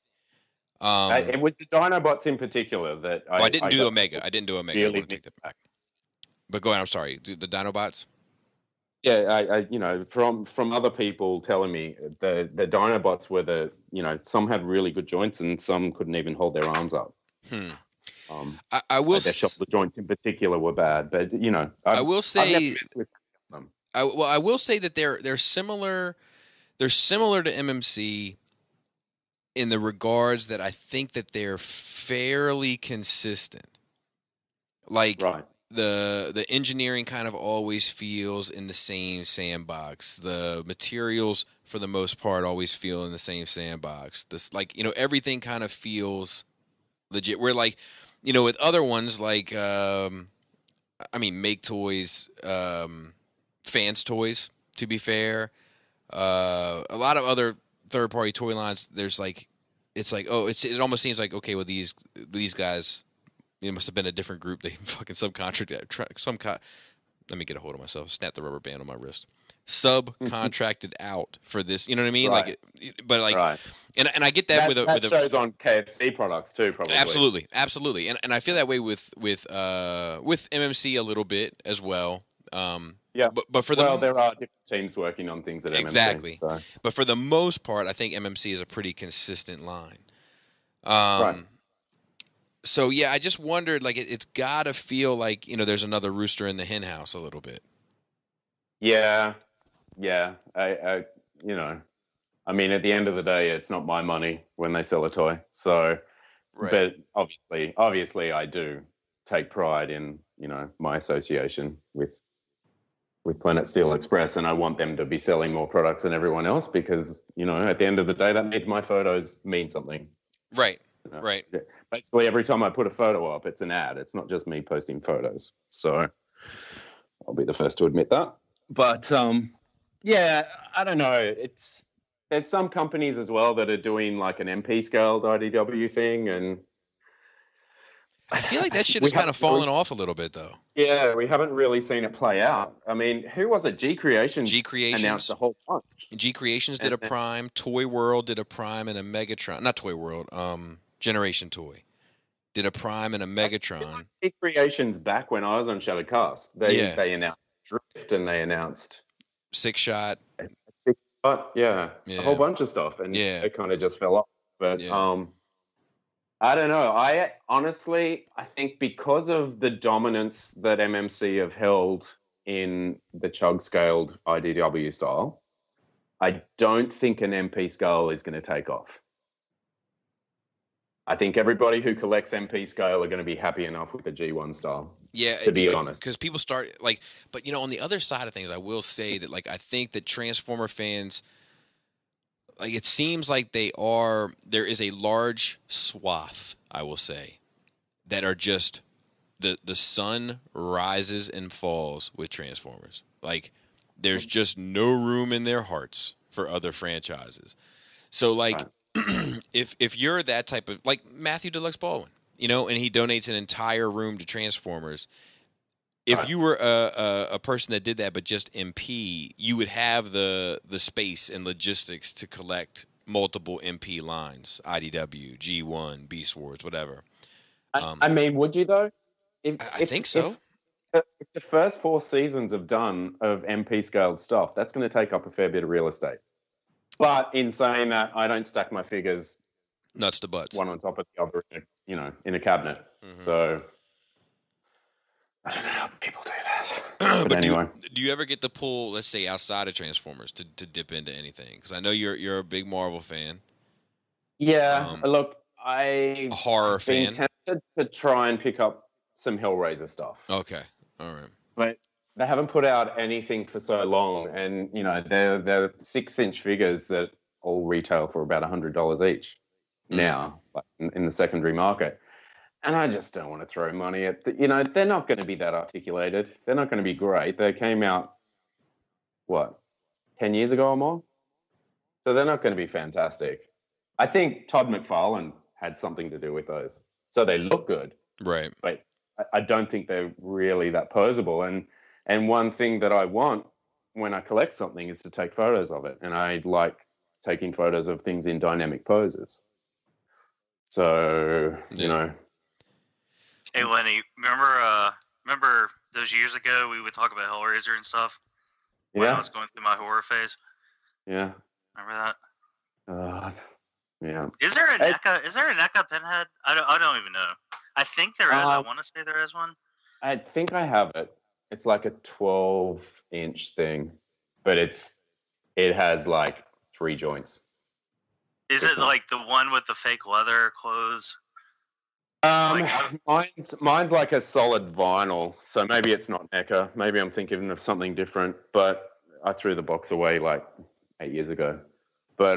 [SPEAKER 11] Right. With the Dinobots in particular, that
[SPEAKER 2] I didn't do Omega. I didn't do Omega.
[SPEAKER 11] Really
[SPEAKER 2] I want to take that back. But go ahead. I'm sorry. The Dinobots.
[SPEAKER 11] Yeah, I you know, from other people telling me the Dinobots were some had really good joints and some couldn't even hold their arms up.
[SPEAKER 2] I will.
[SPEAKER 11] Their shoulder joints in particular were bad, but you know,
[SPEAKER 2] I will say.
[SPEAKER 11] I've never messed with them.
[SPEAKER 2] I will say that they're similar. They're similar to MMC in the regards that I think that they're fairly consistent. Like the engineering kind of always feels in the same sandbox. The materials for the most part always feel in the same sandbox. This like, you know, everything kind of feels legit. Where like, you know, with other ones like Make Toys, Fans Toys, to be fair. A lot of other third-party toy lines, there's like, it's like, oh, it almost seems like, okay, well, these guys, it must have been a different group. They fucking subcontracted, let me get a hold of myself, snap the rubber band on my wrist. Subcontracted out for this, you know what I mean?
[SPEAKER 11] Right.
[SPEAKER 2] And I get that with
[SPEAKER 11] shows on KFC products too, probably.
[SPEAKER 2] Absolutely, and I feel that way with MMC a little bit as well.
[SPEAKER 11] Yeah,
[SPEAKER 2] but for
[SPEAKER 11] there are different teams working on things at MMC.
[SPEAKER 2] Exactly.
[SPEAKER 11] So.
[SPEAKER 2] But for the most part, I think MMC is a pretty consistent line.
[SPEAKER 11] Right.
[SPEAKER 2] So yeah, I just wondered, like, it's got to feel like, you know, there's another rooster in the hen house a little bit.
[SPEAKER 11] Yeah. I you know, I mean, at the end of the day, it's not my money when they sell a toy. So, but obviously, I do take pride in, you know, my association with Planet Steel Express, and I want them to be selling more products than everyone else because, you know, at the end of the day, that means my photos mean something.
[SPEAKER 2] Right.
[SPEAKER 11] You know?
[SPEAKER 2] Right.
[SPEAKER 11] Basically, every time I put a photo up, it's an ad. It's not just me posting photos. So I'll be the first to admit that. But yeah, I don't know. There's some companies as well that are doing like an MP scaled IDW thing, and
[SPEAKER 2] I feel like that shit has kind of fallen off a little bit, though.
[SPEAKER 11] Yeah, we haven't really seen it play out. I mean, who was it? G Creations announced a whole bunch.
[SPEAKER 2] G Creations did a Prime. Toy World did a Prime and a Megatron. Not Toy World. Generation Toy did a Prime and a Megatron.
[SPEAKER 11] G Creations back when I was on Shadowcast. They announced Drift and they announced
[SPEAKER 2] Six Shot.
[SPEAKER 11] Yeah, a whole bunch of stuff, and it kind of just fell off. But I don't know. I think because of the dominance that MMC have held in the chug scaled IDW style, I don't think an MP scale is going to take off. I think everybody who collects MP scale are going to be happy enough with the G1 style.
[SPEAKER 2] Yeah,
[SPEAKER 11] to be honest,
[SPEAKER 2] because people start like, but you know, on the other side of things, I will say that like I think that Transformer fans, like it seems like there is a large swath, I will say, that are just the sun rises and falls with Transformers. Like there's just no room in their hearts for other franchises. So like if you're that type of, like Matthew Deluxe Baldwin, you know, and he donates an entire room to Transformers. If you were a person that did that, but just MP, you would have the space and logistics to collect multiple MP lines, IDW, G1, Beast Wars, whatever.
[SPEAKER 11] I mean, would you though?
[SPEAKER 2] I think so.
[SPEAKER 11] If the first 4 seasons of MP scaled stuff, that's going to take up a fair bit of real estate. But in saying that, I don't stack my figures
[SPEAKER 2] nuts to butts,
[SPEAKER 11] one on top of the other, you know, in a cabinet. Mm-hmm. So I don't know how people do that. But anyway,
[SPEAKER 2] do you ever get the pull, let's say, outside of Transformers to dip into anything? Because I know you're a big Marvel fan.
[SPEAKER 11] Yeah, look,
[SPEAKER 2] a horror fan.
[SPEAKER 11] Been tempted to try and pick up some Hellraiser stuff.
[SPEAKER 2] Okay, all right.
[SPEAKER 11] But they haven't put out anything for so long, and you know they're 6-inch figures that all retail for about $100 each now, like in the secondary market. And I just don't want to throw money at you know, they're not going to be that articulated. They're not going to be great. They came out 10 years ago or more, so they're not going to be fantastic. I think Todd McFarlane had something to do with those, so they look good,
[SPEAKER 2] right?
[SPEAKER 11] But I don't think they're really that posable. And one thing that I want when I collect something is to take photos of it. And I like taking photos of things in dynamic poses. So, you know.
[SPEAKER 1] Hey, Lenny, remember those years ago we would talk about Hellraiser and stuff? When I was going through my horror phase?
[SPEAKER 11] Yeah.
[SPEAKER 1] Remember that?
[SPEAKER 11] Yeah.
[SPEAKER 1] Is there a NECA Pinhead? I don't even know. I think there is. I want to say there is one.
[SPEAKER 11] I think I have it. It's like a 12-inch thing, but it has like 3 joints.
[SPEAKER 1] Is it like the one with the fake leather clothes?
[SPEAKER 11] Mine's like a solid vinyl, so maybe it's not NECA. Maybe I'm thinking of something different, but I threw the box away like 8 years ago. But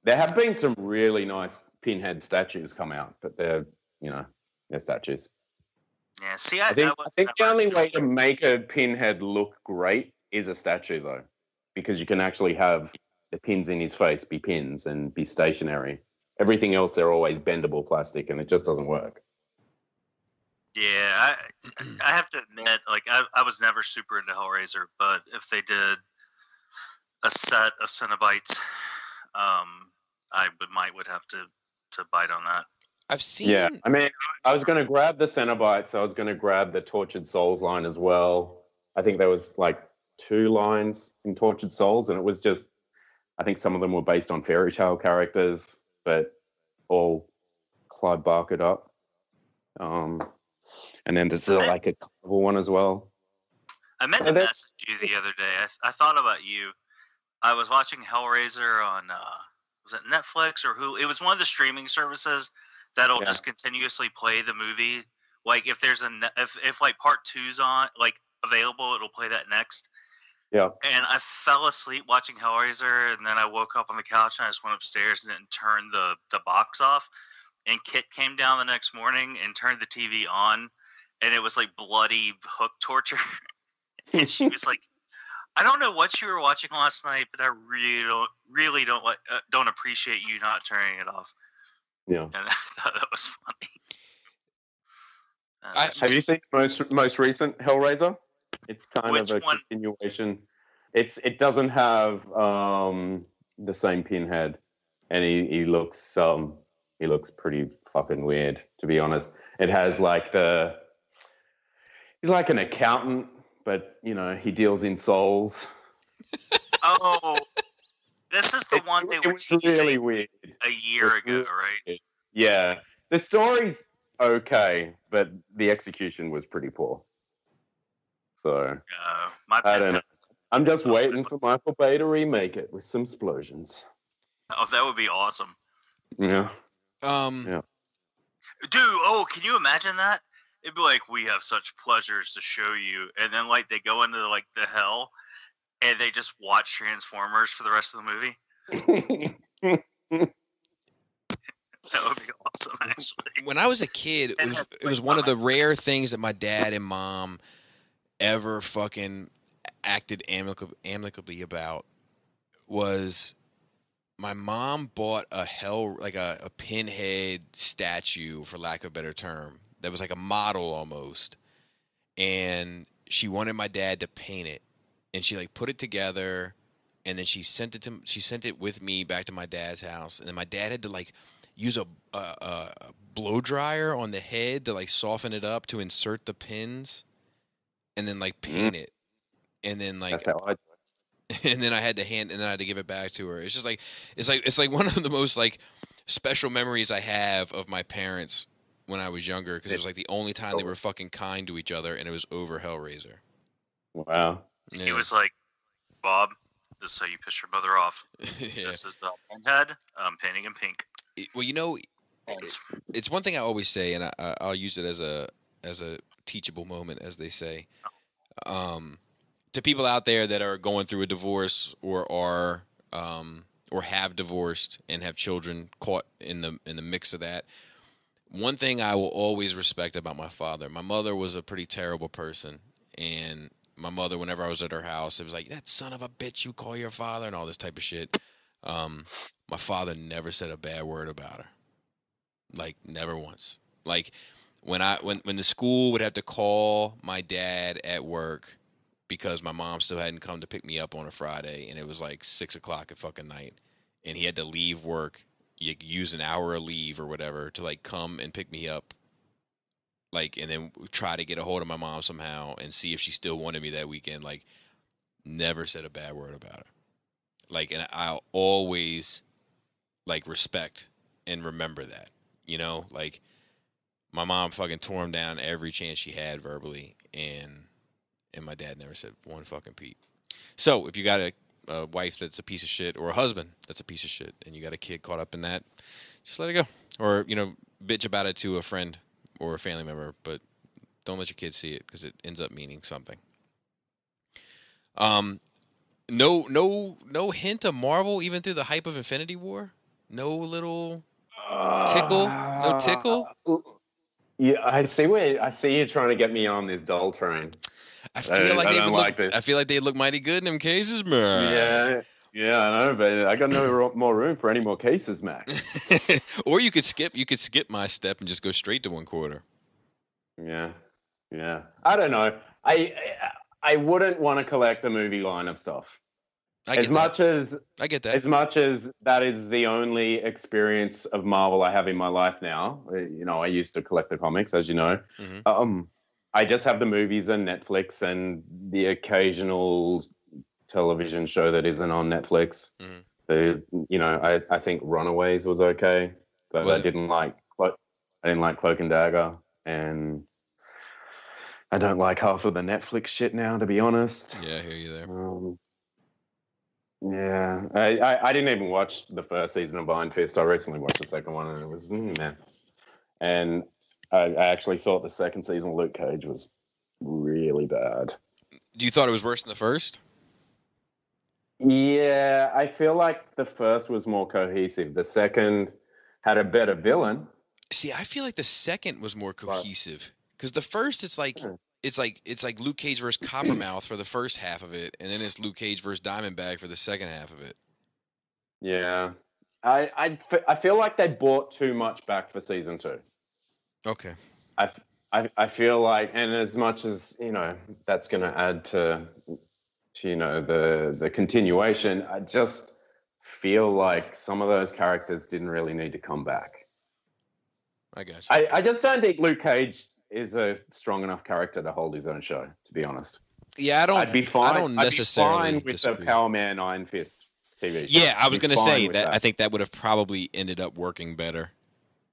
[SPEAKER 11] there have been some really nice pinhead statues come out, but they're statues.
[SPEAKER 1] Yeah, see,
[SPEAKER 11] I think the only way to make a pinhead look great is a statue, though, because you can actually have the pins in his face be pins and be stationary. Everything else, they're always bendable plastic, and it just doesn't work.
[SPEAKER 1] Yeah, I have to admit, like, I was never super into Hellraiser, but if they did a set of Cenobites, I would have to bite on that.
[SPEAKER 2] I've seen.
[SPEAKER 11] Yeah, I mean, I was going to grab the Cenobites. I was going to grab the Tortured Souls line as well. I think there was like 2 lines in Tortured Souls, and it was just, I think some of them were based on fairy tale characters, but all Clive Barkered up. And then there's like a carnival one as well.
[SPEAKER 1] I meant to message you the other day. I thought about you. I was watching Hellraiser on, was it Netflix or who? It was one of the streaming services that'll just continuously play the movie. Like if there's if like part 2's on, like available, it'll play that next.
[SPEAKER 11] Yeah.
[SPEAKER 1] And I fell asleep watching Hellraiser, and then I woke up on the couch and I just went upstairs and turned the box off. And Kit came down the next morning and turned the TV on, and it was like bloody hook torture. And she was like, "I don't know what you were watching last night, but I really don't appreciate you not turning it off."
[SPEAKER 11] Yeah.
[SPEAKER 1] And I thought that was funny.
[SPEAKER 11] Have you seen most recent Hellraiser? It's kind of a continuation. It doesn't have the same pinhead, and he looks pretty fucking weird, to be honest. It has like he's like an accountant, but he deals in souls.
[SPEAKER 1] Oh, this is the one they were teasing
[SPEAKER 11] really weird.
[SPEAKER 1] a year ago, right?
[SPEAKER 11] Yeah, the story's okay, but the execution was pretty poor. So I don't know. I'm just waiting for Michael Bay to remake it with some explosions.
[SPEAKER 1] Oh, that would be awesome.
[SPEAKER 11] Yeah.
[SPEAKER 1] Yeah. Dude, can you imagine that? It'd be like, we have such pleasures to show you, and then like they go into like the hell, and they just watch Transformers for the rest of the movie. That would be awesome, actually.
[SPEAKER 2] When I was a kid, it was one of the rare things that my dad and mom ever fucking acted amicably about. Was my mom bought a pinhead statue, for lack of a better term, that was like a model almost, and she wanted my dad to paint it, and she like put it together, and then she sent it with me back to my dad's house, and then my dad had to like use a blow dryer on the head to like soften it up to insert the pins, and then like paint it, and then like
[SPEAKER 11] that's how I do it.
[SPEAKER 2] And then I had to give it back to her. It's just like it's like one of the most like special memories I have of my parents when I was younger, because it was like the only time they were fucking kind to each other, and it was over Hellraiser.
[SPEAKER 11] Wow.
[SPEAKER 1] Yeah. He was like, "Bob, this is how you piss your mother off.
[SPEAKER 2] Yeah.
[SPEAKER 1] This is the pinhead. I'm painting in pink."
[SPEAKER 2] Well, it's one thing I always say, and I'll use it as a teachable moment, as they say. To people out there that are going through a divorce or have divorced and have children caught in the mix of that, one thing I will always respect about my father. My mother was a pretty terrible person, and my mother, whenever I was at her house, it was like, "That son of a bitch, you call your father," and all this type of shit. My father never said a bad word about her. Like, never once. Like, when the school would have to call my dad at work because my mom still hadn't come to pick me up on a Friday, and it was like 6 o'clock at fucking night, and he had to leave work, use an hour of leave or whatever to like come and pick me up, like, and then try to get a hold of my mom somehow and see if she still wanted me that weekend. Like, never said a bad word about her. Like, and I'll always like respect and remember that, like my mom fucking tore him down every chance she had verbally, and my dad never said one fucking peep. So if you got a wife that's a piece of shit, or a husband that's a piece of shit, and you got a kid caught up in that, just let it go. Or, bitch about it to a friend or a family member, but don't let your kids see it because it ends up meaning something. No hint of Marvel even through the hype of Infinity War? No little tickle? No tickle?
[SPEAKER 11] Yeah, I see you trying to get me on this doll train.
[SPEAKER 2] I feel like
[SPEAKER 11] this.
[SPEAKER 2] I feel like they look mighty good in them cases, man.
[SPEAKER 11] Yeah, I know, but I got no more room for any more cases, Max.
[SPEAKER 2] Or you could skip my step and just go straight to 1/4.
[SPEAKER 11] Yeah. I don't know. I wouldn't want to collect a movie line of stuff. I get that. As much as that is the only experience of Marvel I have in my life now. I used to collect the comics, as you know.
[SPEAKER 2] Mm-hmm.
[SPEAKER 11] I just have the movies and Netflix and the occasional television show that isn't on Netflix.
[SPEAKER 2] Mm-hmm.
[SPEAKER 11] I think Runaways was okay, but I didn't like Cloak and Dagger, and I don't like half of the Netflix shit now, to be honest.
[SPEAKER 2] Yeah, I hear you there.
[SPEAKER 11] Yeah, I didn't even watch the first season of Iron Fist. I recently watched the second one, and it was man. And I actually thought the second season of Luke Cage was really bad.
[SPEAKER 2] You thought it was worse than the first?
[SPEAKER 11] Yeah, I feel like the first was more cohesive. The second had a better villain.
[SPEAKER 2] See, I feel like the second was more cohesive because the first, it's like Luke Cage versus Coppermouth for the first half of it, and then it's Luke Cage versus Diamondback for the second half of it.
[SPEAKER 11] Yeah, I feel like they bought too much back for season 2.
[SPEAKER 2] Okay.
[SPEAKER 11] I feel like, and as much as that's going to add to the continuation, I just feel like some of those characters didn't really need to come back.
[SPEAKER 2] I got you.
[SPEAKER 11] I just don't think Luke Cage is a strong enough character to hold his own show, to be honest.
[SPEAKER 2] Yeah, I'd be fine with
[SPEAKER 11] the Power Man Iron Fist TV show.
[SPEAKER 2] Yeah, I was going to say that. I think that would have probably ended up working better.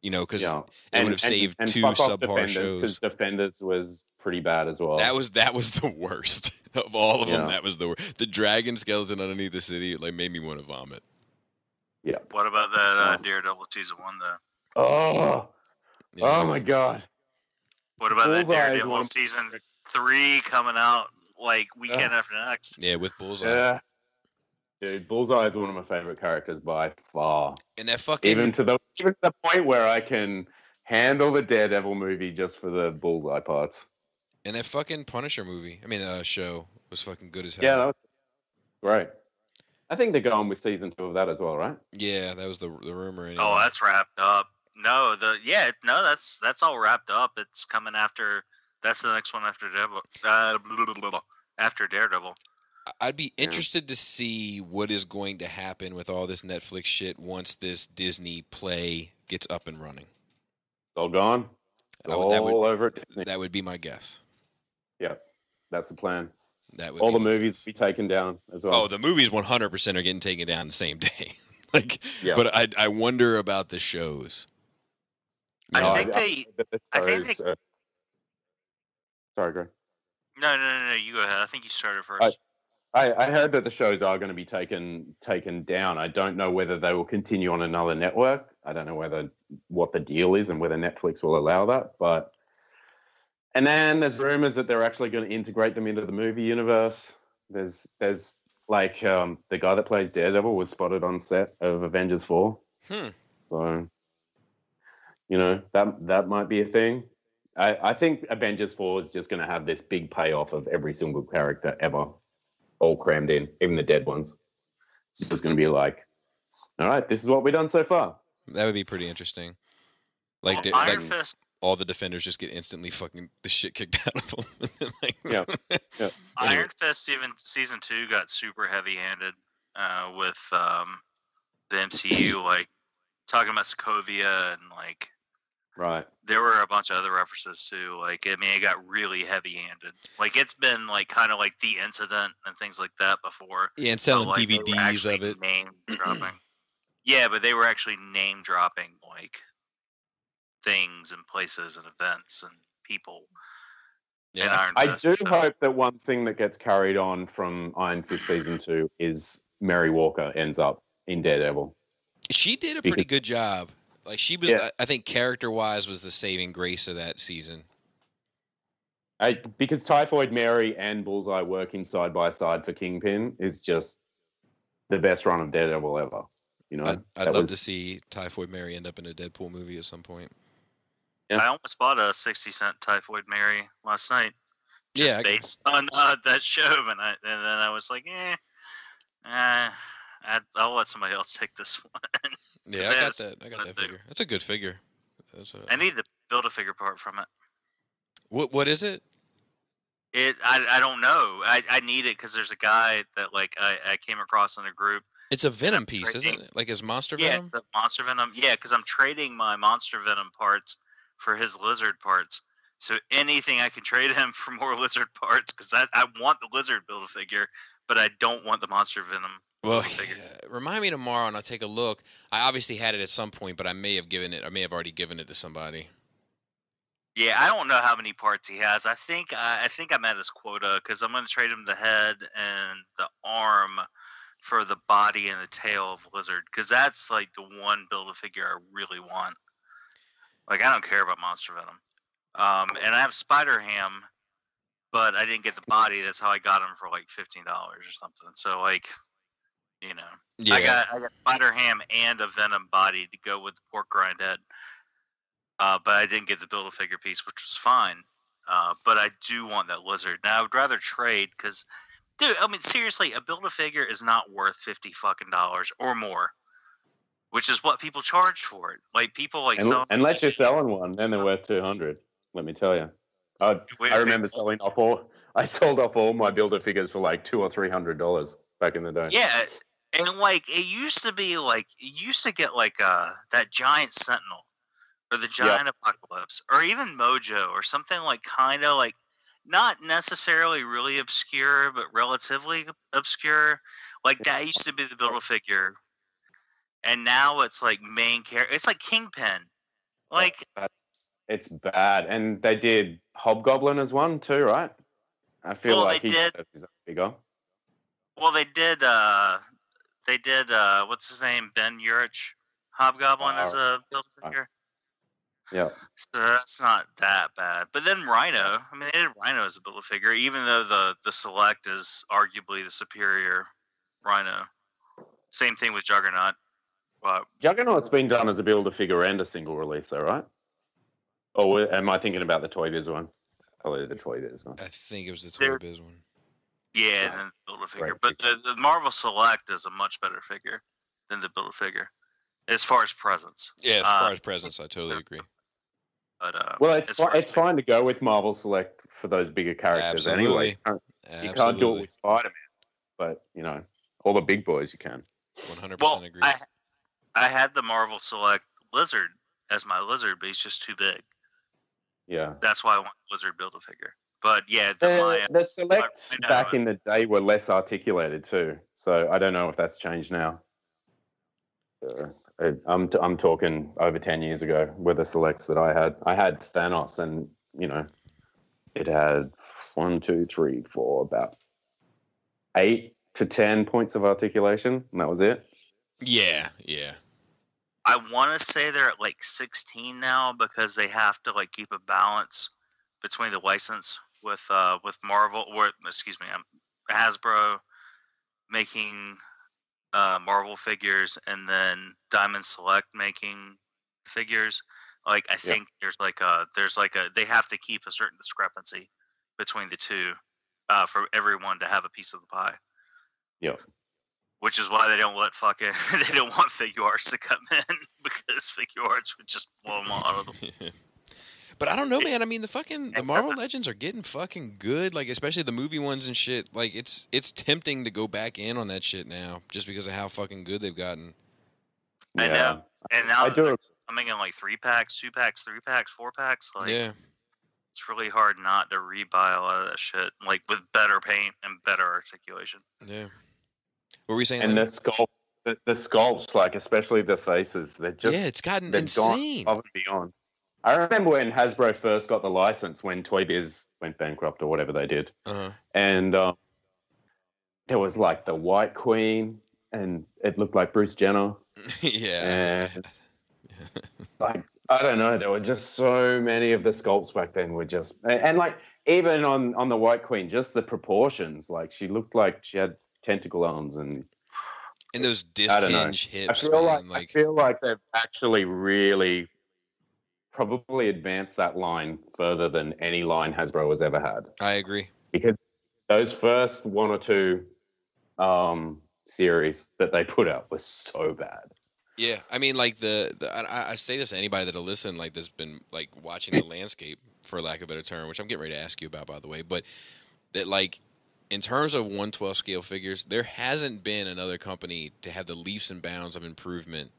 [SPEAKER 2] Because it would have saved two subpar shows.
[SPEAKER 11] Because Defenders was pretty bad as well.
[SPEAKER 2] That was the worst of all of them. That was the worst. The dragon skeleton underneath the city made me want to vomit.
[SPEAKER 11] Yeah.
[SPEAKER 1] What about that Daredevil season 1 though?
[SPEAKER 11] Oh my god.
[SPEAKER 1] What about that Daredevil season 3 coming out weekend after next?
[SPEAKER 2] Yeah, with Bullseye.
[SPEAKER 11] Yeah. Dude, Bullseye is one of my favorite characters by far.
[SPEAKER 2] And that fucking
[SPEAKER 11] even to the point where I can handle the Daredevil movie just for the Bullseye parts.
[SPEAKER 2] And that fucking Punisher movie, show was fucking good as hell.
[SPEAKER 11] Yeah, that was great. I think they're going with season 2 of that as well, right?
[SPEAKER 2] Yeah, that was the rumor. Anyway.
[SPEAKER 1] Oh, that's wrapped up. No, that's all wrapped up. It's coming after. That's the next one after Daredevil. After Daredevil.
[SPEAKER 2] I'd be interested to see what is going to happen with all this Netflix shit once this Disney Play gets up and running.
[SPEAKER 11] It's all gone. All over at Disney.
[SPEAKER 2] That would be my guess.
[SPEAKER 11] Yeah, that's the plan.
[SPEAKER 2] That would
[SPEAKER 11] all the movies be taken down as well.
[SPEAKER 2] Oh, the movies 100% are getting taken down the same day. But I wonder about the shows.
[SPEAKER 1] I think they.
[SPEAKER 11] Sorry, Greg.
[SPEAKER 1] No. You go ahead. I think you started first.
[SPEAKER 11] I heard that the shows are going to be taken down. I don't know whether they will continue on another network. I don't know what the deal is and whether Netflix will allow that. And then there's rumors that they're actually going to integrate them into the movie universe. There's the guy that plays Daredevil was spotted on set of Avengers 4. So that might be a thing. I think Avengers 4 is just going to have this big payoff of every single character ever, all crammed in, even the dead ones. It's just going to be like, all right, this is what we've done so far.
[SPEAKER 2] That would be pretty interesting.
[SPEAKER 1] Iron Fist.
[SPEAKER 2] All the Defenders just get instantly fucking the shit kicked out of them.
[SPEAKER 11] Yeah.
[SPEAKER 1] Iron Fist, even season 2, got super heavy-handed with the MCU, talking about Sokovia and
[SPEAKER 11] Right.
[SPEAKER 1] There were a bunch of other references too. It got really heavy-handed. It's been kind of like The Incident and things like that before.
[SPEAKER 2] Yeah, and selling DVDs of it.
[SPEAKER 1] Name dropping. Yeah, but they were actually name dropping things and places and events and people.
[SPEAKER 2] Yeah,
[SPEAKER 1] in Iron
[SPEAKER 11] I
[SPEAKER 1] Fist,
[SPEAKER 11] do
[SPEAKER 1] so.
[SPEAKER 11] hope that one thing that gets carried on from Iron Fist Season 2 is Mary Walker ends up in Daredevil.
[SPEAKER 2] She did a pretty good job. Like she was,
[SPEAKER 11] Yeah.
[SPEAKER 2] I think, character-wise, was the saving grace of that season.
[SPEAKER 11] Because Typhoid Mary and Bullseye working side by side for Kingpin is just the best run of Daredevil ever. You know,
[SPEAKER 2] I'd love to see Typhoid Mary end up in a Deadpool movie at some point.
[SPEAKER 11] Yeah.
[SPEAKER 1] I almost bought a 60-cent Typhoid Mary last night. Just
[SPEAKER 2] Yeah,
[SPEAKER 1] based on that show, and then I was like, I'll let somebody else take this one.
[SPEAKER 2] Yeah, I got that figure. That's a good figure.
[SPEAKER 1] I need the Build-A-Figure part from it.
[SPEAKER 2] What is it?
[SPEAKER 1] I don't know. I need it because there's a guy that like I came across in a group.
[SPEAKER 2] It's a Venom piece, isn't it? Like his Monster Venom?
[SPEAKER 1] Yeah, the Monster Venom. Yeah, because I'm trading my Monster Venom parts for his Lizard parts. So anything I can trade him for more Lizard parts, because I want the Lizard Build-A-Figure, but I don't want the Monster Venom.
[SPEAKER 2] Well, remind me tomorrow and I'll take a look. I obviously had it at some point, but I may have already given it to somebody.
[SPEAKER 1] Yeah, I don't know how many parts he has. I think I'm at his quota because I'm going to trade him the head and the arm for the body and the tail of Lizard, because that's like the one Build-A-Figure I really want. Like, I don't care about Monster Venom. And I have Spider-Ham, but I didn't get the body. That's how I got him for like $15 or something. So like, you know,
[SPEAKER 2] yeah.
[SPEAKER 1] I got Spider-Ham and a Venom body to go with the pork grind head. But I didn't get the Build-A-Figure piece, which was fine. But I do want that Lizard. Now I would rather trade because, dude, I mean, seriously, a Build-A-Figure is not worth $50 fucking or more, which is what people charge for it. Like people like
[SPEAKER 11] unless you're selling one, then they're worth $200. Let me tell you. I remember selling off all. I sold off all my Build-A-Figures for like $200 or $300 back in the day.
[SPEAKER 1] Yeah, and like it used to get like that giant Sentinel or the giant Apocalypse or even Mojo or something like kind of like not necessarily really obscure but relatively obscure. Like that used to be the Build-A-Figure, and now it's like main character. It's like Kingpin. Like
[SPEAKER 11] it's bad, and they did Hobgoblin as one too, right? I feel like he deserves his own figure.
[SPEAKER 1] Well, they did. What's his name? Ben Urich, Hobgoblin as a Build-A-Figure.
[SPEAKER 11] Yeah.
[SPEAKER 1] So that's not that bad. But then Rhino. I mean, they did Rhino as a Build-A-Figure, even though the Select is arguably the superior Rhino. Same thing with Juggernaut.
[SPEAKER 11] Juggernaut's been done as a Build-A-Figure and a single release, though, right? Or am I thinking about the Toy Biz one? Probably the Toy Biz one.
[SPEAKER 2] I think it was the Toy Biz one.
[SPEAKER 1] Yeah, and then Build-A-Figure. But the Marvel Select is a much better figure than the Build-A-Figure as far as presence.
[SPEAKER 2] Yeah, as far as presence, I totally agree.
[SPEAKER 1] But
[SPEAKER 11] well, it's fine to go with Marvel Select for those bigger characters anyway. You can't do it with Spider-Man, but you know, all the big boys you can.
[SPEAKER 2] 100% agree.
[SPEAKER 1] I had the Marvel Select Lizard as my Lizard, but he's just too big.
[SPEAKER 11] Yeah,
[SPEAKER 1] that's why I want Lizard Build-A-Figure. But yeah,
[SPEAKER 11] the Selects back in the day were less articulated too, so I don't know if that's changed now. I'm talking over 10 years ago with the Selects that I had. I had Thanos, and you know, it had 1, 2, 3, 4, about 8 to 10 points of articulation, and that was it.
[SPEAKER 2] Yeah.
[SPEAKER 1] I want to say they're at like 16 now because they have to like keep a balance between the license with Marvel Hasbro making Marvel figures and then Diamond Select making figures. Like I think there's like a they have to keep a certain discrepancy between the two for everyone to have a piece of the pie.
[SPEAKER 11] Yeah.
[SPEAKER 1] Which is why they don't want figure arts to come in because figure arts would just blow them all out of them.
[SPEAKER 2] But I don't know, man. I mean, the Marvel Legends are getting fucking good. Like, especially the movie ones and shit. Like, it's tempting to go back in on that shit now, just because of how fucking good they've gotten.
[SPEAKER 1] I know, and now they're coming in like 3-packs, 2-packs, 3-packs, 4-packs. Like, it's really hard not to rebuy a lot of that shit, like with better paint and better articulation.
[SPEAKER 2] Yeah. What were you saying?
[SPEAKER 11] And the sculpts, like especially the faces, they're just
[SPEAKER 2] it's gotten insane.
[SPEAKER 11] Above and beyond. I remember when Hasbro first got the license, when Toy Biz went bankrupt or whatever they did, and there was like the White Queen, and it looked like Bruce Jenner.
[SPEAKER 2] Yeah.
[SPEAKER 11] And like, I don't know, there were just so many of the sculpts back then were just, and like even on the White Queen, just the proportions, like she looked like she had tentacle arms and
[SPEAKER 2] those disc hinge hips.
[SPEAKER 11] I feel like they've actually really probably advanced that line further than any line Hasbro has ever had.
[SPEAKER 2] I agree.
[SPEAKER 11] Because those first one or two series that they put out was so bad.
[SPEAKER 2] Yeah, I mean, like I say this to anybody that'll listen, like that's been like watching the landscape, for lack of a better term, which I'm getting ready to ask you about, by the way. But that, like, in terms of 1/12 scale figures, there hasn't been another company to have the leaps and bounds of improvement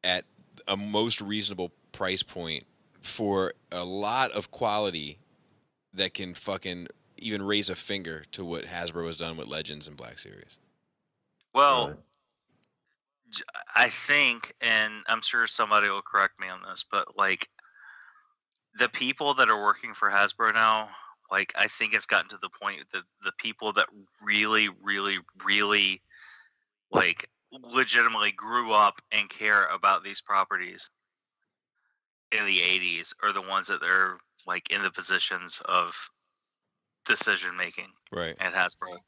[SPEAKER 2] at a most reasonable price point for a lot of quality that can fucking even raise a finger to what Hasbro has done with Legends and Black Series.
[SPEAKER 1] Well, I think, and I'm sure somebody will correct me on this, but like the people that are working for Hasbro now, like I think it's gotten to the point that the people that really, really, really like legitimately grew up and care about these properties in the 80s are the ones that they're like in the positions of decision making at Hasbro.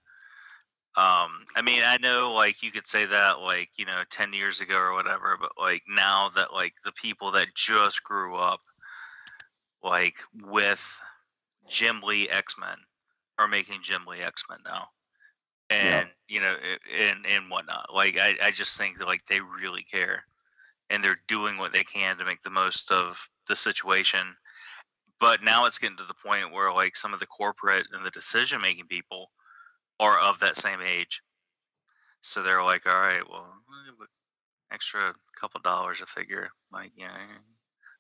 [SPEAKER 1] I mean, I know like you could say that like, 10 years ago or whatever, but like now that like the people that just grew up like with Jim Lee X-Men are making Jim Lee X-Men now. And and whatnot. Like I just think that like they really care. And they're doing what they can to make the most of the situation. But now it's getting to the point where like some of the corporate and the decision making people are of that same age. So they're like, all right, well, extra couple dollars a figure. Like,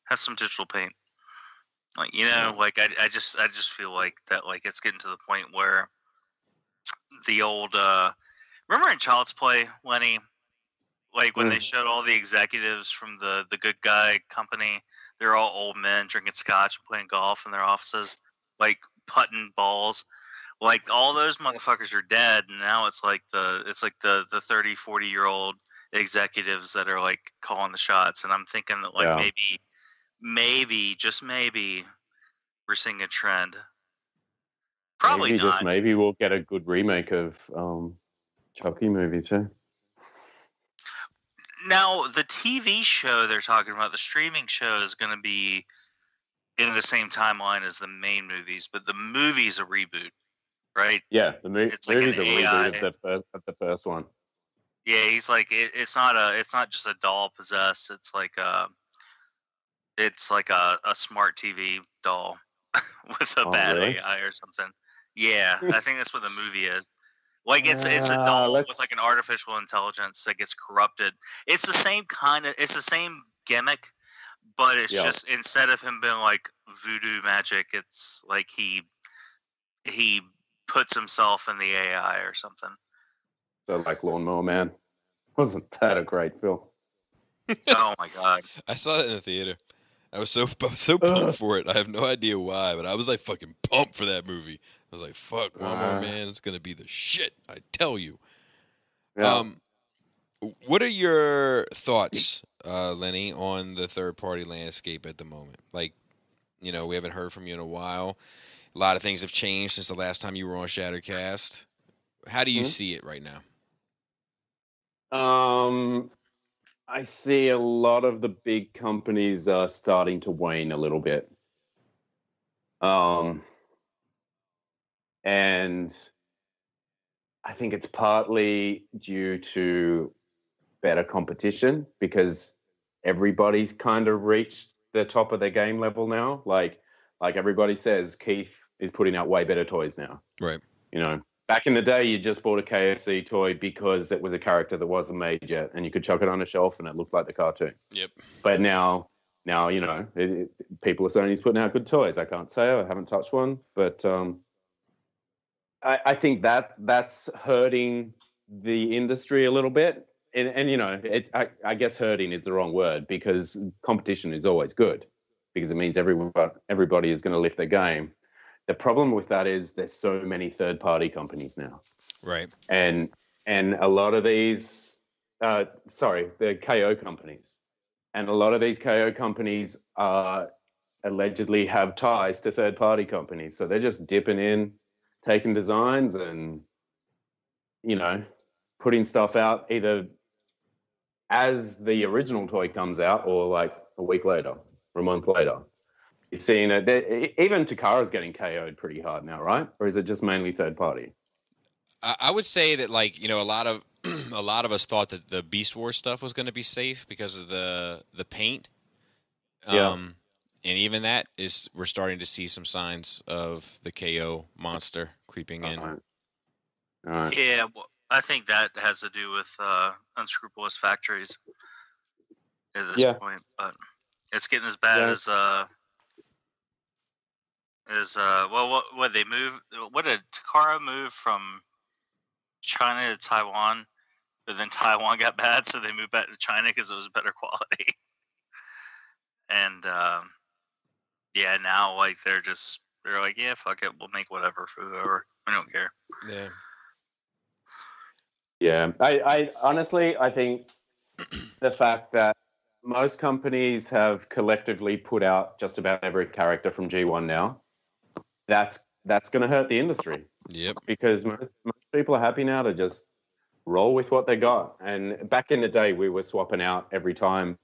[SPEAKER 1] have some digital paint. Like, like I just feel like that like it's getting to the point where the old remember in Child's Play, Lenny? Like when they showed all the executives from the Good Guy company, they're all old men drinking scotch and playing golf in their offices, like putting balls. Like all those motherfuckers are dead, and now it's like the 30, 40-year-old executives that are like calling the shots. And I'm thinking that like maybe, just maybe, we're seeing a trend. Probably
[SPEAKER 11] maybe,
[SPEAKER 1] not.
[SPEAKER 11] Just maybe we'll get a good remake of Chucky movie too.
[SPEAKER 1] Now, the TV show they're talking about, the streaming show, is going to be in the same timeline as the main movies, but the movie's a reboot, right?
[SPEAKER 11] Yeah, the movie's
[SPEAKER 1] like
[SPEAKER 11] a reboot of the first one.
[SPEAKER 1] Yeah, he's like it's not just a doll possessed. It's like a smart TV doll with a bad AI or something. Yeah, I think that's what the movie is. Like it's a doll with like an artificial intelligence that gets corrupted. It's the same it's the same gimmick, but it's just instead of him being like voodoo magic, it's like he puts himself in the AI or something.
[SPEAKER 11] So like Lawnmower Man. Wasn't that a great film?
[SPEAKER 1] Oh my god.
[SPEAKER 2] I saw it in the theater. I was so pumped for it. I have no idea why, but I was like fucking pumped for that movie. I was like, fuck, Lawnmower Man, it's gonna be the shit, I tell you.
[SPEAKER 11] Yeah.
[SPEAKER 2] What are your thoughts, Lenny, on the third-party landscape at the moment? Like, we haven't heard from you in a while. A lot of things have changed since the last time you were on Shattercast. How do you see it right now?
[SPEAKER 11] I see a lot of the big companies are starting to wane a little bit. And I think it's partly due to better competition because everybody's kind of reached the top of their game level now. Like everybody says, Keith is putting out way better toys now.
[SPEAKER 2] Right.
[SPEAKER 11] Back in the day, you just bought a KFC toy because it was a character that wasn't made yet, and you could chuck it on a shelf and it looked like the cartoon.
[SPEAKER 2] Yep.
[SPEAKER 11] But now people are saying he's putting out good toys. I can't say I haven't touched one, but I think that's hurting the industry a little bit. And I guess hurting is the wrong word because competition is always good. because it means everybody is going to lift their game. The problem with that is there's so many third-party companies now.
[SPEAKER 2] Right.
[SPEAKER 11] And a lot of these, the KO companies. And a lot of these KO companies allegedly have ties to third-party companies. So they're just dipping in, taking designs and, putting stuff out either as the original toy comes out or like a week later or a month later. You're seeing it. Even Takara's getting KO'd pretty hard now, right? Or is it just mainly third-party?
[SPEAKER 2] I would say that, like, a lot of a lot of us thought that the Beast Wars stuff was going to be safe because of the paint.
[SPEAKER 11] Yeah.
[SPEAKER 2] And even that we're starting to see some signs of the KO monster creeping in.
[SPEAKER 11] All right.
[SPEAKER 1] Yeah, well, I think that has to do with unscrupulous factories at this point, but it's getting as bad as what they move. What did Takara move from China to Taiwan, but then Taiwan got bad, so they moved back to China because it was better quality. And now like they're like, yeah, fuck it, we'll make whatever for whoever. We don't care.
[SPEAKER 2] Yeah.
[SPEAKER 11] Yeah, I honestly, I think the fact that most companies have collectively put out just about every character from G1 now, that's going to hurt the industry.
[SPEAKER 2] Yep.
[SPEAKER 11] Because most people are happy now to just roll with what they got. And back in the day, we were swapping out every time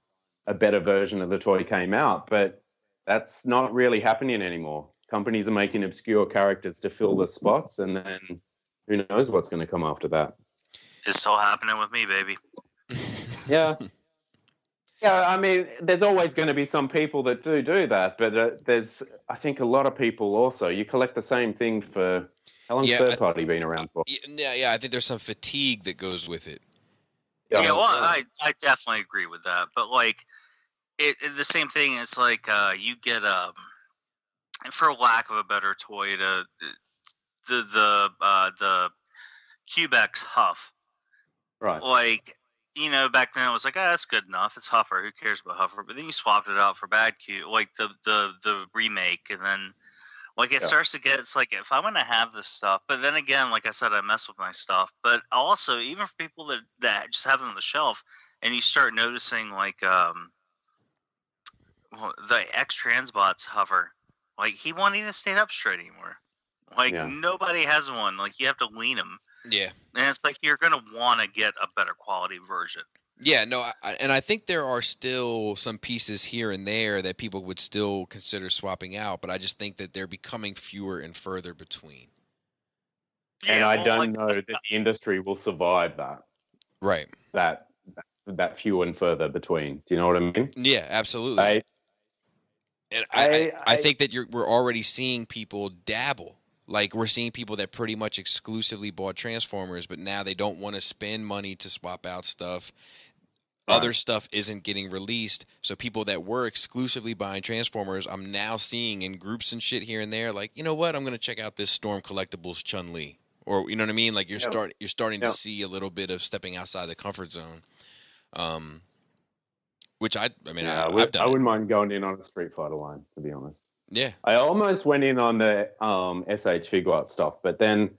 [SPEAKER 11] a better version of the toy came out, but that's not really happening anymore. Companies are making obscure characters to fill the spots, and then who knows what's going to come after that.
[SPEAKER 1] It's still happening with me, baby.
[SPEAKER 11] Yeah. Yeah, I mean, there's always going to be some people that do that, but there's, I think, a lot of people also. You collect the same thing for, how long's third party been around for?
[SPEAKER 2] Yeah, I think there's some fatigue that goes with it.
[SPEAKER 1] Yeah, well, I definitely agree with that. But, like, the same thing, it's like you get, for lack of a better toy, the Cubex Huff.
[SPEAKER 11] Right.
[SPEAKER 1] Like, back then it was like, that's good enough. It's Huffer. Who cares about Huffer? But then you swapped it out for Bad Q, like the remake, and then like it starts to get. It's like if I'm gonna have this stuff, but then again, like I said, I mess with my stuff. But also, even for people that just have it on the shelf, and you start noticing like the X Transbots Hover, like he won't even stand up straight anymore. Like nobody has one. Like you have to lean him.
[SPEAKER 2] Yeah.
[SPEAKER 1] And it's like you're going to want to get a better quality version.
[SPEAKER 2] Yeah, no, and I think there are still some pieces here and there that people would still consider swapping out, but I just think that they're becoming fewer and further between.
[SPEAKER 11] Yeah, and I don't know that the industry will survive that.
[SPEAKER 2] Right.
[SPEAKER 11] That few and further between. Do you know what I mean?
[SPEAKER 2] Yeah, absolutely. I think that we're already seeing people dabble. Like, we're seeing people that pretty much exclusively bought Transformers, but now they don't want to spend money to swap out stuff. Right. Other stuff isn't getting released. So people that were exclusively buying Transformers, I'm now seeing in groups and shit here and there, like, you know what, I'm going to check out this Storm Collectibles Chun-Li. Or, you know what I mean? Like, you're starting to see a little bit of stepping outside the comfort zone. Which I've done.
[SPEAKER 11] I wouldn't mind going in on a Street Fighter line, to be honest.
[SPEAKER 2] Yeah.
[SPEAKER 11] I almost went in on the SH Figure Art stuff, but then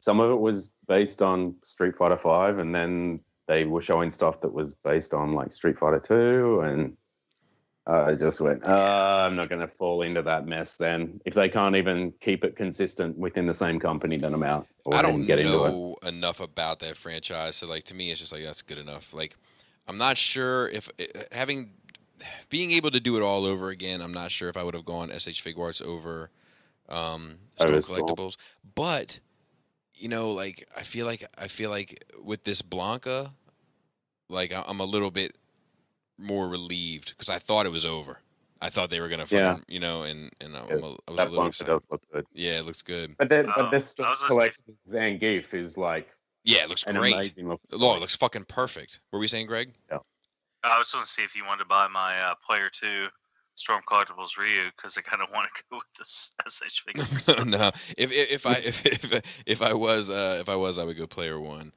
[SPEAKER 11] some of it was based on Street Fighter 5, and then they were showing stuff that was based on like Street Fighter 2, and I just went, I'm not going to fall into that mess then. If they can't even keep it consistent within the same company, then I'm out.
[SPEAKER 2] I don't know enough about that franchise, so like to me it's just like that's good enough. Like I'm not sure if being able to do it all over again, I'm not sure if I would have gone SH Figure Arts over Storm Collectibles. But like I feel like with this Blanca, like I'm a little bit more relieved because I thought it was over. I thought they were gonna fucking, and I was a little excited. Does look good. Yeah, it looks good.
[SPEAKER 11] But this Storm Collectibles Zangief is like,
[SPEAKER 2] yeah, it looks great. It looks fucking perfect. What were we saying, Greg?
[SPEAKER 11] Yeah.
[SPEAKER 1] I was going to see if you wanted to buy my Player 2 Storm Collectibles Ryu because I kind of want to go with this SH figures.
[SPEAKER 2] No, if I was, I would go Player 1.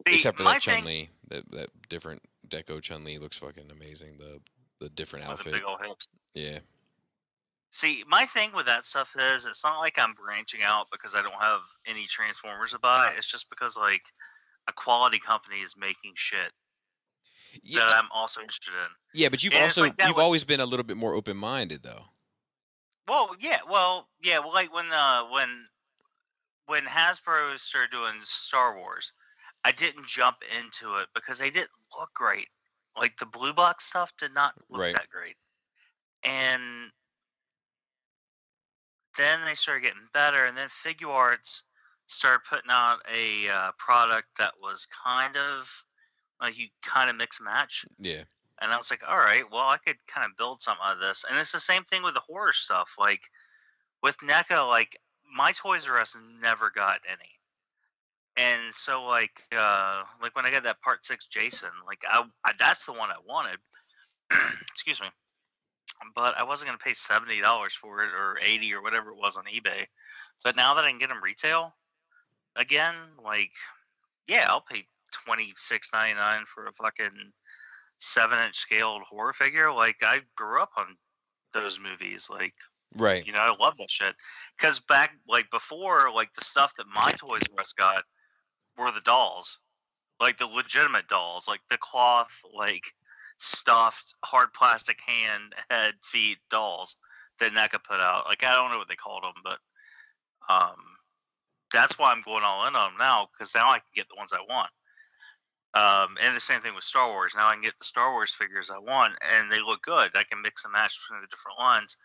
[SPEAKER 2] Except for that Chun-Li, that different Deco Chun-Li looks fucking amazing. the different
[SPEAKER 1] With the
[SPEAKER 2] outfit.
[SPEAKER 1] big old hips.
[SPEAKER 2] Yeah.
[SPEAKER 1] See, my thing with that stuff is it's not like I'm branching out because I don't have any Transformers to buy. It's just because like a quality company is making shit that I'm also interested in.
[SPEAKER 2] Yeah, but you've
[SPEAKER 1] And it's
[SPEAKER 2] also
[SPEAKER 1] like that
[SPEAKER 2] you've
[SPEAKER 1] with-
[SPEAKER 2] always been a little bit more open-minded though.
[SPEAKER 1] Well, yeah, like when Hasbro started doing Star Wars, I didn't jump into it because they didn't look great. Like the blue box stuff did not look
[SPEAKER 2] Right.
[SPEAKER 1] that great. And then they started getting better, and then Figure Arts started putting out a product that was kind of like you kind of mix and match.
[SPEAKER 2] Yeah.
[SPEAKER 1] And I was like, all right, well, I could kind of build something out of this. And it's the same thing with the horror stuff. Like with NECA, like my Toys R Us never got any. And so like when I got that Part 6 Jason, like I that's the one I wanted. Excuse me. But I wasn't going to pay $70 for it or $80 or whatever it was on eBay. But now that I can get them retail again, like, yeah, I'll pay $26.99 for a fucking 7-inch scaled horror figure. Like, I grew up on those movies. Like,
[SPEAKER 2] Right.
[SPEAKER 1] you know, I love that shit. Because back, like, before, like, the stuff that my Toys R Us got were the dolls. Like, the legitimate dolls. Like, the cloth, like, stuffed hard plastic hand, head, feet dolls that NECA put out. Like I don't know what they called them, but that's why I'm going all in on them now because now I can get the ones I want. And the same thing with Star Wars. Now I can get the Star Wars figures I want, and they look good. I can mix and match between the different lines.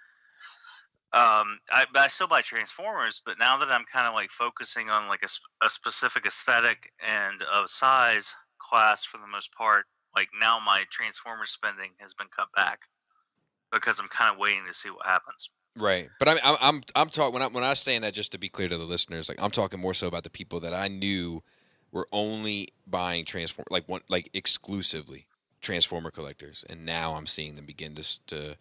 [SPEAKER 1] But I still buy Transformers. But now that I'm kind of like focusing on like a specific aesthetic and of size class for the most part. Like now, my Transformers spending has been cut back because I'm kind of waiting to see what happens.
[SPEAKER 2] Right, but I'm talking when I was saying that, just to be clear to the listeners, like I'm talking more so about the people that I knew were only buying like exclusively Transformer collectors, and now I'm seeing them begin to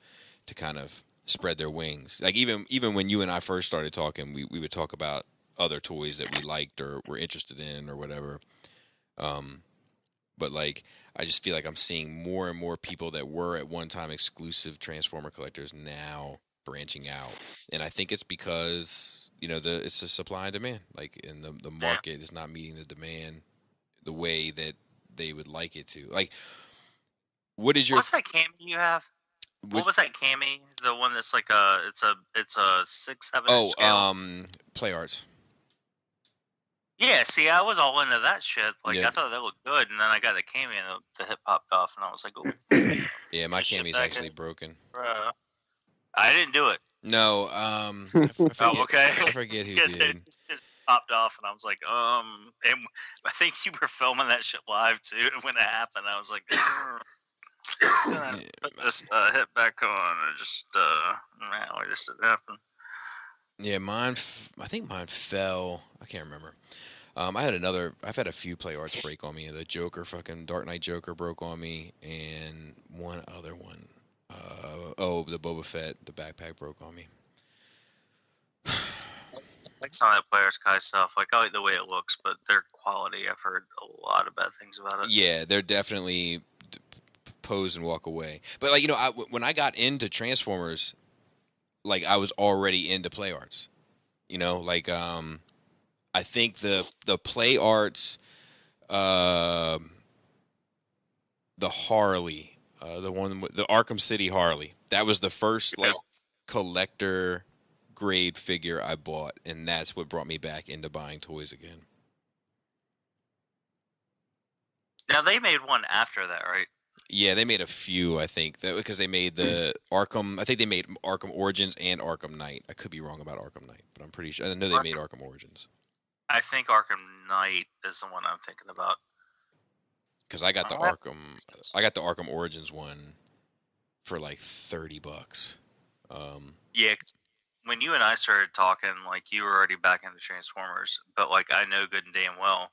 [SPEAKER 2] kind of spread their wings. Like even when you and I first started talking, we would talk about other toys that we liked or were interested in or whatever. But like, I just feel like I'm seeing more and more people that were at one time exclusive Transformer collectors now branching out, and I think it's because it's a supply and demand. Like, and the market is not meeting the demand the way that they would like it to. Like, what's
[SPEAKER 1] that cami you have? What was that cami? The one that's like it's a 6-7 scale?
[SPEAKER 2] Play Arts.
[SPEAKER 1] Yeah, see, I was all into that shit. Like,
[SPEAKER 2] Yeah.
[SPEAKER 1] I thought that looked good, and then I got the cami, and the hip popped off, and I was like, "Ooh."
[SPEAKER 2] Yeah, my cami's actually broken.
[SPEAKER 1] I didn't do it.
[SPEAKER 2] No, I forget,
[SPEAKER 1] okay.
[SPEAKER 2] I forget who
[SPEAKER 1] Yes,
[SPEAKER 2] did.
[SPEAKER 1] it popped off, and I was like, and I think you were filming that shit live too when it happened. I was like, put this hip back on, and just it just didn't happen.
[SPEAKER 2] Yeah, I think mine fell. I can't remember. I've had a few Play Arts break on me. The Joker, fucking Dark Knight Joker broke on me, and one other one. The Boba Fett, the backpack broke on me.
[SPEAKER 1] Like some of that Players Kai stuff. Like, I like the way it looks, but their quality, I've heard a lot of bad things about it.
[SPEAKER 2] Yeah, they're definitely pose and walk away. But like, when I got into Transformers, like I was already into Play Arts. Like I think the Play Arts, the Harley, the Arkham City Harley, that was the first like collector grade figure I bought, and that's what brought me back into buying toys again.
[SPEAKER 1] Now they made one after that, right?
[SPEAKER 2] Yeah, they made a few, I think, because they made the Arkham. I think they made Arkham Origins and Arkham Knight. I could be wrong about Arkham Knight, but I'm pretty sure. I know they made Arkham Origins.
[SPEAKER 1] I think Arkham Knight is the one I'm thinking about.
[SPEAKER 2] Because I got the Arkham Origins one for like $30.
[SPEAKER 1] Yeah, 'cause when you and I started talking, like you were already back into Transformers, but like I know good and damn well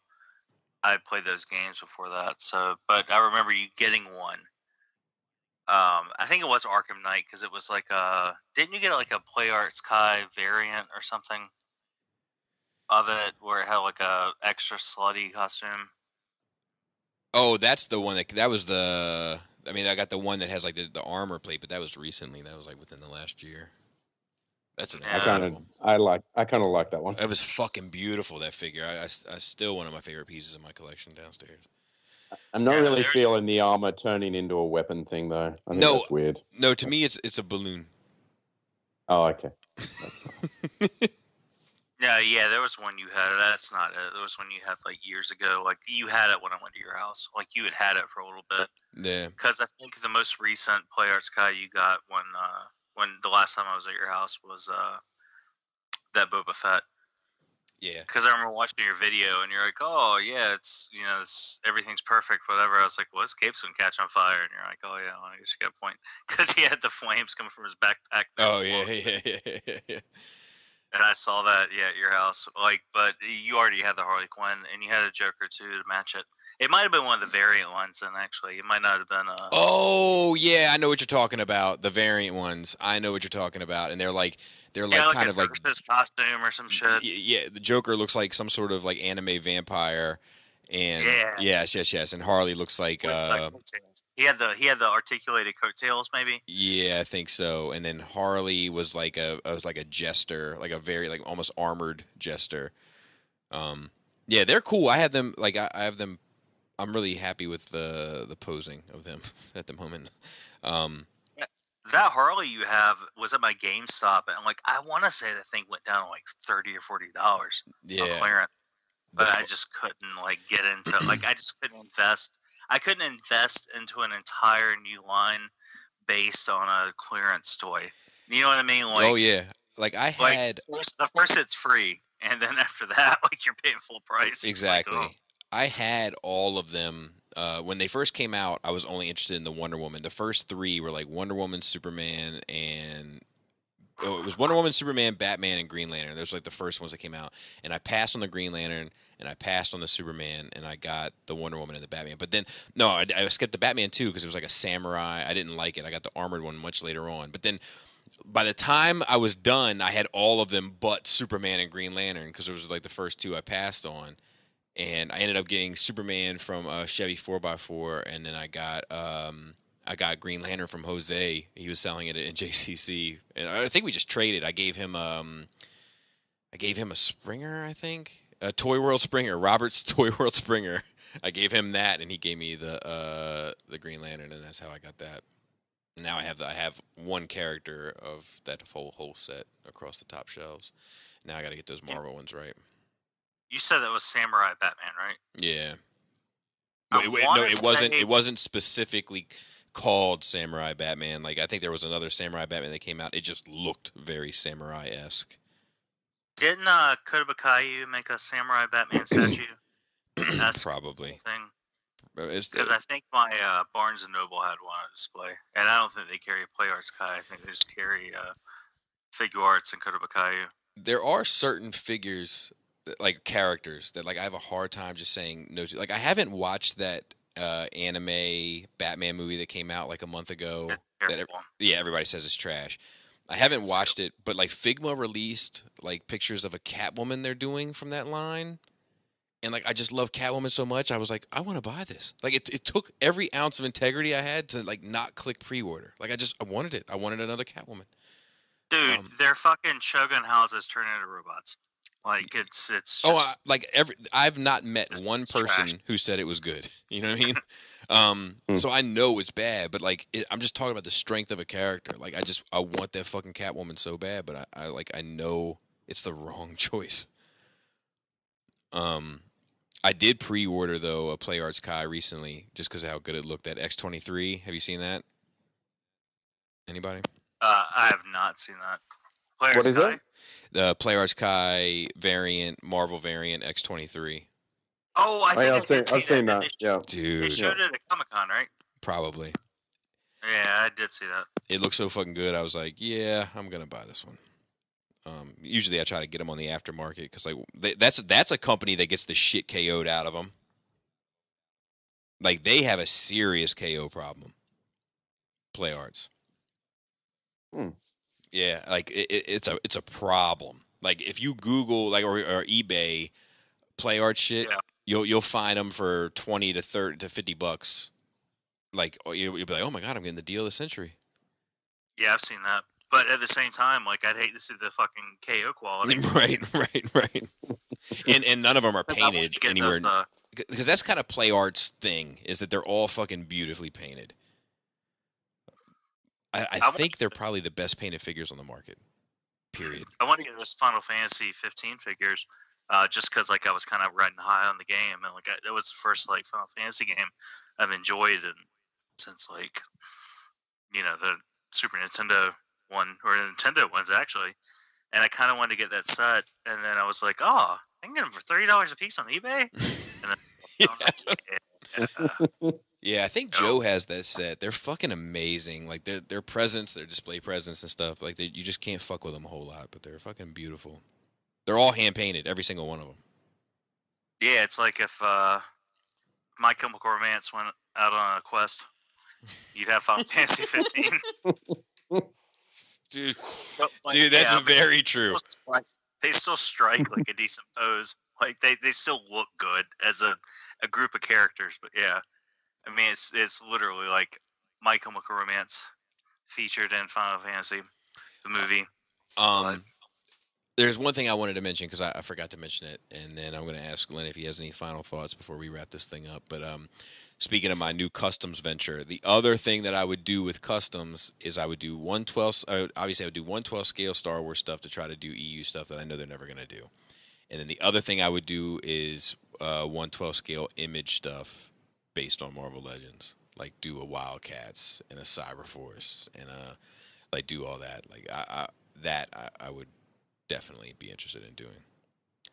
[SPEAKER 1] I played those games before that. So, but I remember you getting one. I think it was Arkham Knight because it was like didn't you get like a Play Arts Kai variant or something of it where it had like a extra slutty costume?
[SPEAKER 2] Oh, that's the one that was the I mean, I got the one that has like the armor plate, but that was recently. That was like within the last year. That's an
[SPEAKER 11] I kind of like that one.
[SPEAKER 2] It was fucking beautiful, that figure. I still one of my favorite pieces in my collection downstairs.
[SPEAKER 11] I'm not really feeling the armor turning into a weapon thing though. I think that's weird.
[SPEAKER 2] No, to me it's a balloon.
[SPEAKER 11] Oh, okay.
[SPEAKER 1] Yeah, there was one you had. That's not it. There was one you had like years ago. Like you had it when I went to your house. Like you had it for a little bit.
[SPEAKER 2] Yeah.
[SPEAKER 1] Because I think the most recent Play Arts guy you got when the last time I was at your house was that Boba Fett.
[SPEAKER 2] Yeah.
[SPEAKER 1] Because I remember watching your video and you're like, oh yeah, it's everyth's perfect, whatever. I was like, well, his cape's gonna catch on fire, and you're like, oh yeah, well, I guess you got a point. Because he had the flames coming from his backpack.
[SPEAKER 2] Oh yeah.
[SPEAKER 1] And I saw that, at your house. Like, but you already had the Harley Quinn, and you had a Joker too to match it. It might have been one of the variant ones, and actually, it might not have been.
[SPEAKER 2] Oh yeah, I know what you're talking about. The variant ones, I know what you're talking about, and they're like kind of like
[SPEAKER 1] this costume or some shit.
[SPEAKER 2] Yeah, the Joker looks like some sort of like anime vampire, and yes, and Harley looks like
[SPEAKER 1] he had the articulated coattails, maybe.
[SPEAKER 2] Yeah, I think so. And then Harley was like a jester, like a very like almost armored jester. Yeah, they're cool. I have them like I have them. I'm really happy with the posing of them at the moment.
[SPEAKER 1] That Harley you have was at my GameStop, and like I want to say the thing went down to like $30 or $40 on clearance, but I just couldn't like get into like I just couldn't invest. I couldn't invest into an entire new line based on a clearance toy. You know what I mean? Like,
[SPEAKER 2] oh yeah, like I had
[SPEAKER 1] the first it's free, and then after that, like you're paying full price.
[SPEAKER 2] Exactly.
[SPEAKER 1] Like,
[SPEAKER 2] I had all of them when they first came out. I was only interested in the Wonder Woman. The first three were like Wonder Woman, Superman, and it was Wonder Woman, Superman, Batman, and Green Lantern. Those were like the first ones that came out, and I passed on the Green Lantern. And I passed on the Superman, and I got the Wonder Woman and the Batman. But then, no, I skipped the Batman too because it was like a samurai. I didn't like it. I got the armored one much later on. But then, by the time I was done, I had all of them but Superman and Green Lantern because it was like the first two I passed on. And I ended up getting Superman from Chevy 4x4, and then I got Green Lantern from Jose. He was selling it at NYCC, and I think we just traded. I gave him a Springer, I think. A Toy World Springer, Robert's Toy World Springer. I gave him that, and he gave me the Green Lantern, and that's how I got that. Now I have one character of that whole set across the top shelves. Now I got to get those Marvel ones right.
[SPEAKER 1] You said that was Samurai Batman, right?
[SPEAKER 2] Yeah. It wasn't specifically called Samurai Batman. Like I think there was another Samurai Batman that came out. It just looked very samurai-esque.
[SPEAKER 1] Didn't Kotobukiya make a Samurai Batman statue?
[SPEAKER 2] Probably.
[SPEAKER 1] Because I think my Barnes & Noble had one on display. And I don't think they carry a Play Arts Kai. I think they just carry Figure Arts and Kotobukiya.
[SPEAKER 2] There are certain figures, like characters, that like I have a hard time just saying no to. Like I haven't watched that anime Batman movie that came out like a month ago. Everybody says it's trash. I haven't watched it, but like Figma released like pictures of a Catwoman they're doing from that line, and like I just love Catwoman so much. I was like, I want to buy this. Like it took every ounce of integrity I had to like not click pre-order. Like I wanted it. I wanted another Catwoman.
[SPEAKER 1] Dude, their fucking Shogun houses turn into robots. Like it's just,
[SPEAKER 2] I've not met one person
[SPEAKER 1] trash.
[SPEAKER 2] who said it was good. You know what I mean? So I know it's bad, but like I'm just talking about the strength of a character. Like I want that fucking Catwoman so bad, but I know it's the wrong choice. I did pre-order though a Play Arts Kai recently just because of how good it looked. That X-23. Have you seen that? Anybody?
[SPEAKER 1] I have not seen that.
[SPEAKER 11] What is it?
[SPEAKER 2] The Play Arts Kai variant, Marvel variant X-23.
[SPEAKER 1] Oh, I think
[SPEAKER 11] I've seen that. Yeah,
[SPEAKER 2] dude.
[SPEAKER 1] They showed it at Comic-Con, right?
[SPEAKER 2] Probably.
[SPEAKER 1] Yeah, I did see that.
[SPEAKER 2] It looks so fucking good. I was like, yeah, I'm gonna buy this one. Usually I try to get them on the aftermarket because like that's a company that gets the shit KO'd out of them. Like they have a serious KO problem. Play Arts. Yeah, like it's a problem. Like if you Google like or eBay Play Arts shit, you'll find them for $20 to $50. like you'll be like, oh my god, I'm getting the deal of the century.
[SPEAKER 1] Yeah, I've seen that. But at the same time, like, I'd hate to see the fucking KO quality.
[SPEAKER 2] Right. And none of them are painted anywhere. Because that's kind of Play Art's thing, is that they're all fucking beautifully painted. I think they're probably the best painted figures on the market. Period.
[SPEAKER 1] I want to get this Final Fantasy 15 figures, just because like I was kind of riding high on the game, and like it was the first like Final Fantasy game I've enjoyed since like the Super Nintendo one, or Nintendo ones actually, and I kind of wanted to get that set, and then I was like, oh, I can get them for $30 a piece on eBay, and then I was like, yeah.
[SPEAKER 2] Yeah, I think Joe has that set. They're fucking amazing. Like their presents, their display presents and stuff. Like you just can't fuck with them a whole lot, but they're fucking beautiful. They're all hand painted, every single one of them.
[SPEAKER 1] Yeah, it's like if My Chemical Romance went out on a quest, you'd have Final Fantasy 15.
[SPEAKER 2] Dude, that's very true.
[SPEAKER 1] They still strike like a decent pose. Like they still look good as a group of characters. But yeah, I mean it's literally like My Chemical Romance featured in Final Fantasy, the movie.
[SPEAKER 2] There's one thing I wanted to mention because I forgot to mention it, and then I'm going to ask Glenn if he has any final thoughts before we wrap this thing up. But speaking of my new customs venture, the other thing that I would do with customs is I would do 1/12. Obviously, I would do 1/12 scale Star Wars stuff to try to do EU stuff that I know they're never going to do. And then the other thing I would do is 1/12 scale image stuff based on Marvel Legends, like do a Wildcats and a Cyberforce and like do all that. Like I would definitely be interested in doing.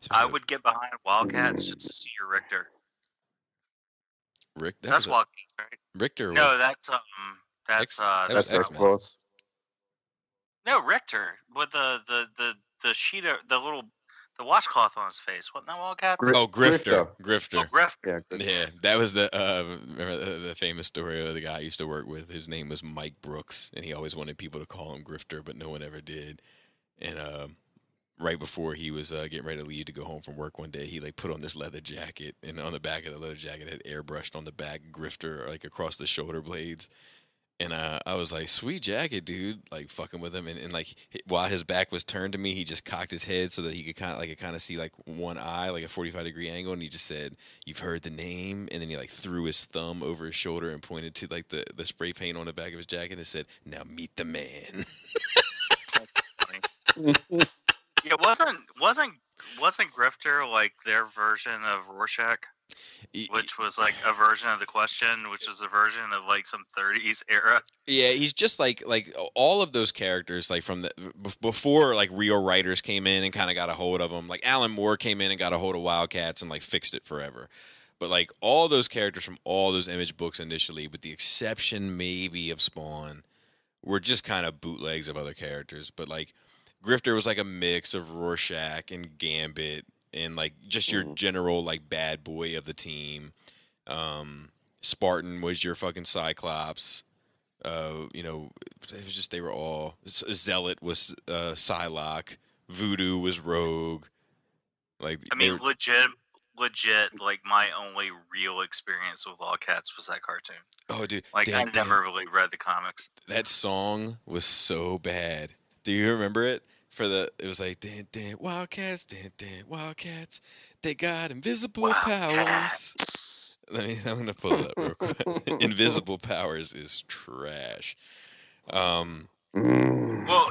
[SPEAKER 1] I would get behind Wildcats just to see your Richter.
[SPEAKER 2] That's
[SPEAKER 1] Wildcats, right?
[SPEAKER 2] Richter.
[SPEAKER 1] No, that's
[SPEAKER 11] X-Force.
[SPEAKER 1] No, Richter with the sheet of the washcloth on his face. Wasn't that Wildcats?
[SPEAKER 2] Grifter.
[SPEAKER 1] Oh, Grifter.
[SPEAKER 2] Yeah, that was the remember the famous story of the guy I used to work with. His name was Mike Brooks, and he always wanted people to call him Grifter, but no one ever did. And right before he was getting ready to leave to go home from work one day, he like put on this leather jacket, and on the back of the leather jacket had airbrushed on the back Grifter like across the shoulder blades. And I was like, sweet jacket, dude, like fucking with him. And like while his back was turned to me, he just cocked his head so that he could kind of see like one eye, like a 45-degree angle. And he just said, "You've heard the name." And then he like threw his thumb over his shoulder and pointed to like the spray paint on the back of his jacket and said, "Now meet the man."
[SPEAKER 1] Yeah, wasn't Grifter like their version of Rorschach? Which was like a version of the Question, which was a version of like some 30s era.
[SPEAKER 2] Yeah, he's just like all of those characters, like from the before like real writers came in and kind of got a hold of them. Like Alan Moore came in and got a hold of Wildcats and like fixed it forever. But like all those characters from all those Image books initially, with the exception maybe of Spawn, were just kind of bootlegs of other characters. But like Grifter was like a mix of Rorschach and Gambit. And like just your general like bad boy of the team. Spartan was your fucking Cyclops. It was just they were all. Zealot was Psylocke. Voodoo was Rogue. Like
[SPEAKER 1] I mean, legit. Like my only real experience with Wildcats was that cartoon.
[SPEAKER 2] Oh, dude!
[SPEAKER 1] Like I never really read the comics.
[SPEAKER 2] That song was so bad. Do you remember it? It was like dan dan Wildcats, dan dan Wildcats. They got invisible powers. I'm gonna pull it up real quick. Invisible powers is trash.
[SPEAKER 1] Well,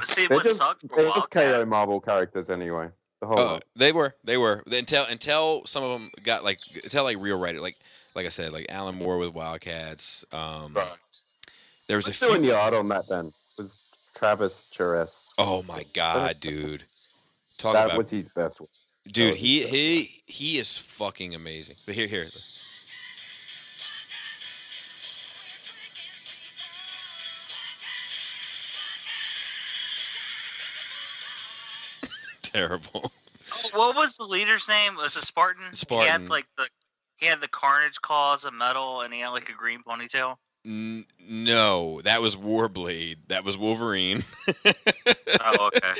[SPEAKER 1] see what sucked for Wildcats.
[SPEAKER 11] KO Marvel characters anyway. The whole
[SPEAKER 2] they were until some of them got like real writer like I said, like Alan Moore with Wildcats. There was a few
[SPEAKER 11] doing the art on that then. Was Travis Charest.
[SPEAKER 2] Oh my god, dude!
[SPEAKER 11] That was his best one.
[SPEAKER 2] Dude, he is fucking amazing. But here. Terrible.
[SPEAKER 1] Oh, what was the leader's name? Was it Spartan?
[SPEAKER 2] Spartan.
[SPEAKER 1] He had the Carnage claws of metal, and he had like a green ponytail.
[SPEAKER 2] No, that was Warblade. That was Wolverine.
[SPEAKER 1] Oh, okay.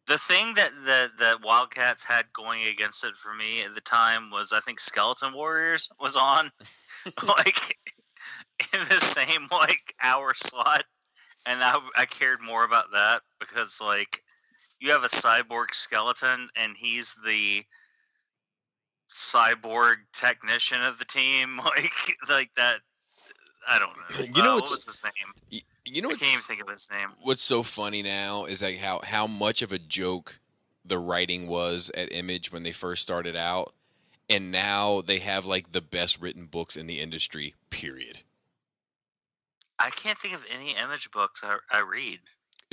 [SPEAKER 1] The thing that Wildcats had going against it for me at the time was I think Skeleton Warriors was on. Like in the same like hour slot, and I cared more about that because like you have a cyborg skeleton, and he's the cyborg technician of the team, like that. I don't know.
[SPEAKER 2] You know
[SPEAKER 1] what was his name?
[SPEAKER 2] You know,
[SPEAKER 1] I can't even think of his name.
[SPEAKER 2] What's so funny now is like how much of a joke the writing was at Image when they first started out, and now they have like the best written books in the industry. Period.
[SPEAKER 1] I can't think of any Image books I read.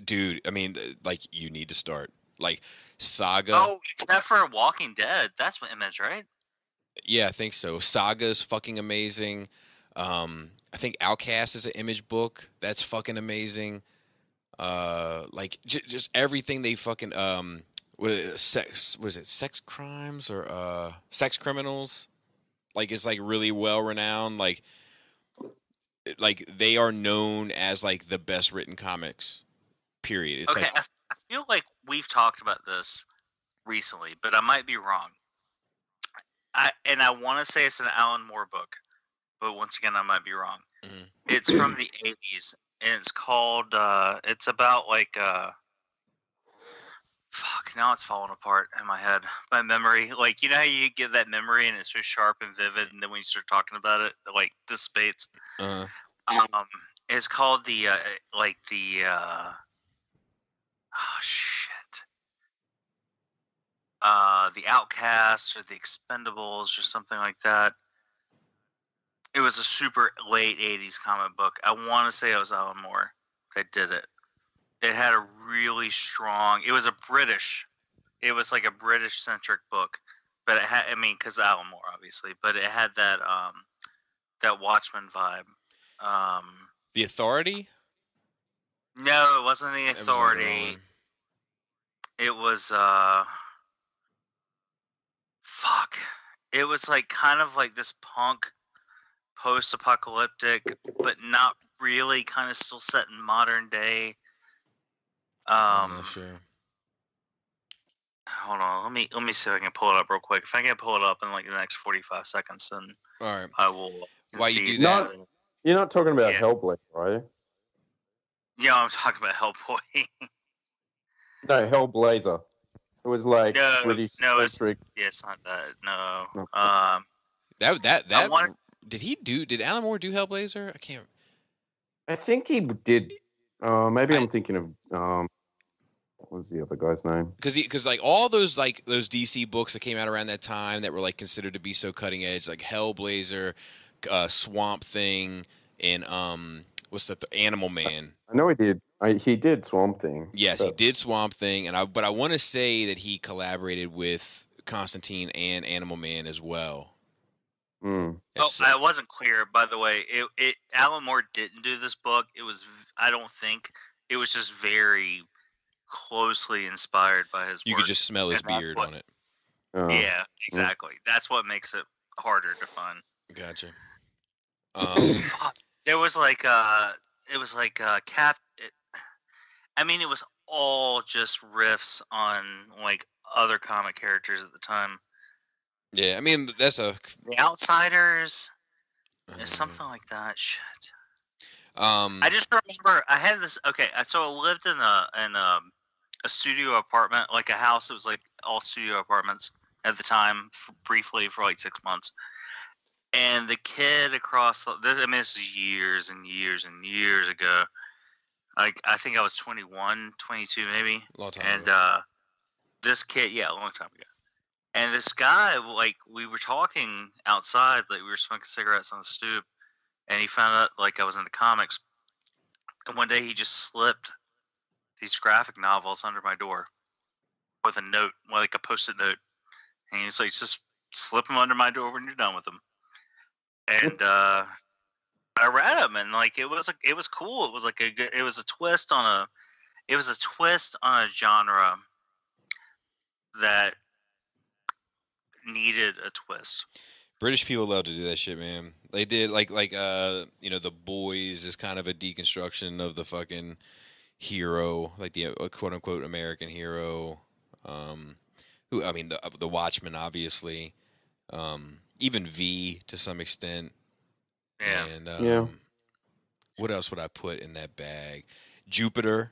[SPEAKER 2] Dude, I mean, like you need to start like Saga.
[SPEAKER 1] Oh, except for Walking Dead. That's what Image, right?
[SPEAKER 2] Yeah, I think so. Saga is fucking amazing. I think Outcast is an Image book. That's fucking amazing. Like just everything they fucking what is it, sex crimes or sex criminals? Like it's like really well renowned. Like they are known as like the best written comics. Period. It's
[SPEAKER 1] okay,
[SPEAKER 2] like,
[SPEAKER 1] I feel like we've talked about this recently, but I might be wrong. I want to say it's an Alan Moore book, but once again, I might be wrong.
[SPEAKER 2] Mm-hmm.
[SPEAKER 1] It's from the 80s, and it's called, it's about like, fuck, now it's falling apart in my head. My memory, like, you know how you get that memory and it's so sharp and vivid, and then when you start talking about it, it like dissipates. It's called oh shit. The Outcasts or the Expendables or something like that. It was a super late 80s comic book. I want to say it was Alan Moore that did it. It had a really strong, it was like a British centric book, but it had, I mean, cause Alan Moore obviously, but it had that, that Watchmen vibe.
[SPEAKER 2] The Authority?
[SPEAKER 1] No, it wasn't the Authority. It was, fuck. It was like kind of like this punk post-apocalyptic, but not really, kind of still set in modern day.
[SPEAKER 2] I'm not sure.
[SPEAKER 1] Hold on, let me see if I can pull it up real quick. If I can pull it up in like the next 45 seconds, then
[SPEAKER 2] all right,
[SPEAKER 1] I will.
[SPEAKER 2] Why you do that?
[SPEAKER 11] You're not talking about Hellblade, right?
[SPEAKER 1] Yeah, I'm talking about Hellboy.
[SPEAKER 11] No, Hellblazer. It was like pretty centric.
[SPEAKER 1] It's not that. No.
[SPEAKER 11] Okay.
[SPEAKER 2] Did Alan Moore do Hellblazer? I can't.
[SPEAKER 11] I think he did. Maybe I'm thinking of what was the other guy's name?
[SPEAKER 2] Because like all those DC books that came out around that time that were like considered to be so cutting edge, like Hellblazer, Swamp Thing, and what's the Animal Man.
[SPEAKER 11] I know he did. He did Swamp Thing.
[SPEAKER 2] Yes, he did Swamp Thing, but I want to say that he collaborated with Constantine and Animal Man as well.
[SPEAKER 1] I wasn't clear, by the way. Alan Moore didn't do this book. I don't think it was just very closely inspired by his work.
[SPEAKER 2] You could just smell his beard on it.
[SPEAKER 1] Yeah, exactly. That's what makes it harder to find.
[SPEAKER 2] Gotcha.
[SPEAKER 1] There was like it was like it was all just riffs on like other comic characters at the time.
[SPEAKER 2] Yeah, I mean that's
[SPEAKER 1] The Outsiders, something like that. Shit. I just remember I had this. Okay, so I lived in a studio apartment, like a house. It was like all studio apartments at the time, briefly for like 6 months. And the kid across this is years and years and years ago. Like I think I was 21, 22 maybe.
[SPEAKER 2] Long time
[SPEAKER 1] and
[SPEAKER 2] ago.
[SPEAKER 1] This kid, a long time ago. And this guy, like we were talking outside, like we were smoking cigarettes on the stoop, and he found out like I was into comics. And one day he just slipped these graphic novels under my door with a note, like a post-it note. And he was like, just slip them under my door when you're done with them. And I read them, and like it was cool. It was like it was a twist on a genre that needed a twist.
[SPEAKER 2] British people love to do that shit, man. They did like The Boys is kind of a deconstruction of the fucking hero, like the quote unquote American hero. The Watchmen, obviously. Even V to some extent.
[SPEAKER 1] Yeah.
[SPEAKER 2] And What else would I put in that bag? Jupiter.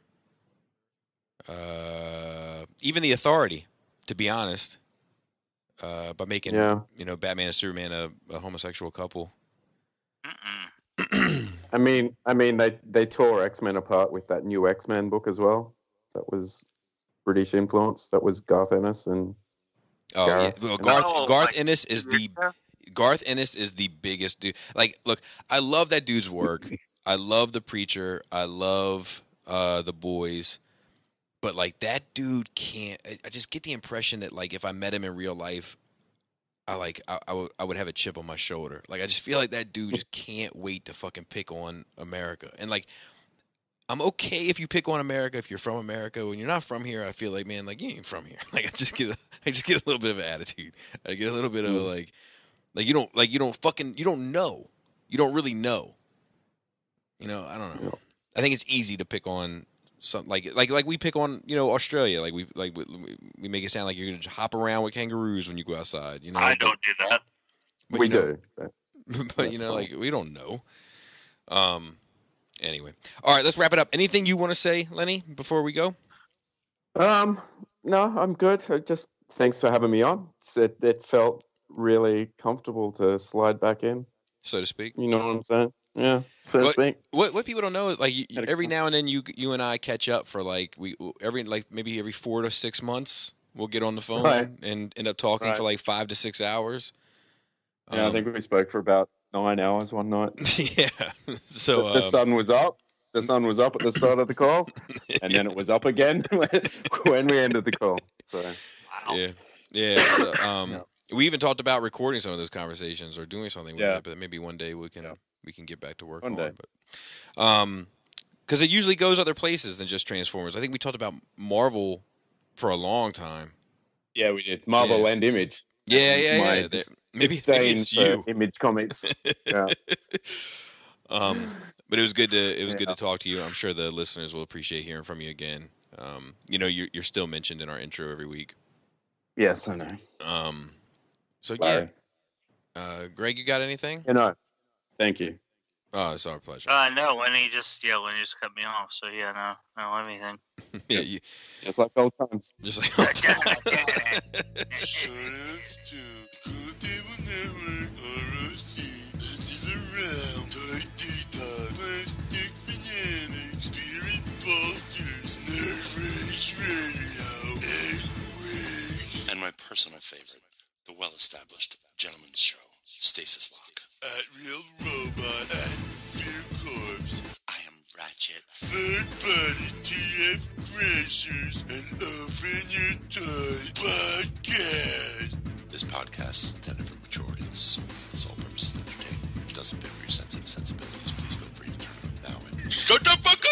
[SPEAKER 2] Even the Authority, to be honest. By making Batman and Superman a homosexual couple.
[SPEAKER 11] I mean, they tore X-Men apart with that new X-Men book as well. That was British influence. That was Garth Ennis and Gareth.
[SPEAKER 2] Yeah. Well, Garth Ennis is the biggest dude. Like, look, I love that dude's work. I love The Preacher. I love The Boys. But like that dude can't. I just get the impression that like if I met him in real life, I would have a chip on my shoulder. Like I just feel like that dude just can't wait to fucking pick on America. And like I'm okay if you pick on America if you're from America. When you're not from here, I feel like, man, like you ain't from here. Like I just get a little bit of an attitude. I get a little bit of like you don't know. You don't really know. I don't know. I think it's easy to pick on something like we pick on Australia. Like we make it sound like you're gonna just hop around with kangaroos when you go outside.
[SPEAKER 1] I don't do that.
[SPEAKER 11] But, we do.
[SPEAKER 2] But like we don't know. Anyway, all right, let's wrap it up. Anything you want to say, Lenny, before we go?
[SPEAKER 11] No, I'm good. Just thanks for having me on. It felt really comfortable to slide back in,
[SPEAKER 2] so to speak.
[SPEAKER 11] You know what I'm saying? Yeah, so to speak.
[SPEAKER 2] What people don't know is like every now and then you and I catch up for like maybe every 4 to 6 months we'll get on the phone and end up talking for like 5 to 6 hours.
[SPEAKER 11] Yeah, I think we spoke for about 9 hours one night.
[SPEAKER 2] Yeah. So
[SPEAKER 11] the sun was up. The sun was up at the start of the call, and then it was up again when we ended the call. So
[SPEAKER 2] yeah. So, we even talked about recording some of those conversations or doing something with that, but maybe one day we can get back to work on it. But because it usually goes other places than just Transformers. I think we talked about Marvel for a long time.
[SPEAKER 11] Yeah, we did. Marvel and Image.
[SPEAKER 2] Yeah. Maybe it's you.
[SPEAKER 11] Image Comics. Yeah.
[SPEAKER 2] But it was good to talk to you. I'm sure the listeners will appreciate hearing from you again. You're still mentioned in our intro every week.
[SPEAKER 11] Yes, I know.
[SPEAKER 2] So yeah. Greg, you got anything?
[SPEAKER 11] Thank you.
[SPEAKER 2] Oh, it's our pleasure.
[SPEAKER 1] No, when he just cut me off. So yeah, no, I don't have anything.
[SPEAKER 2] Yeah,
[SPEAKER 11] just like old times.
[SPEAKER 2] Just like old times.
[SPEAKER 10] Shoutouts to Cool Table Network, ROC, Edges Around, Toy Detox, Plastic Fanatics, Spirit Vultures, Nerd Rage Radio, 8 Weeks, and my personal favorite, the well-established Gentleman's Show, Stasis Lock. At Real Robot and Fear Corpse, I am Ratchet. Third Party TF Crashers and Open Your Toys Podcast. This podcast is intended for mature audiences only. Its sole purpose is to entertain. If it doesn't fit with your sensitive sensibilities, please feel free to turn it off now and shut the fuck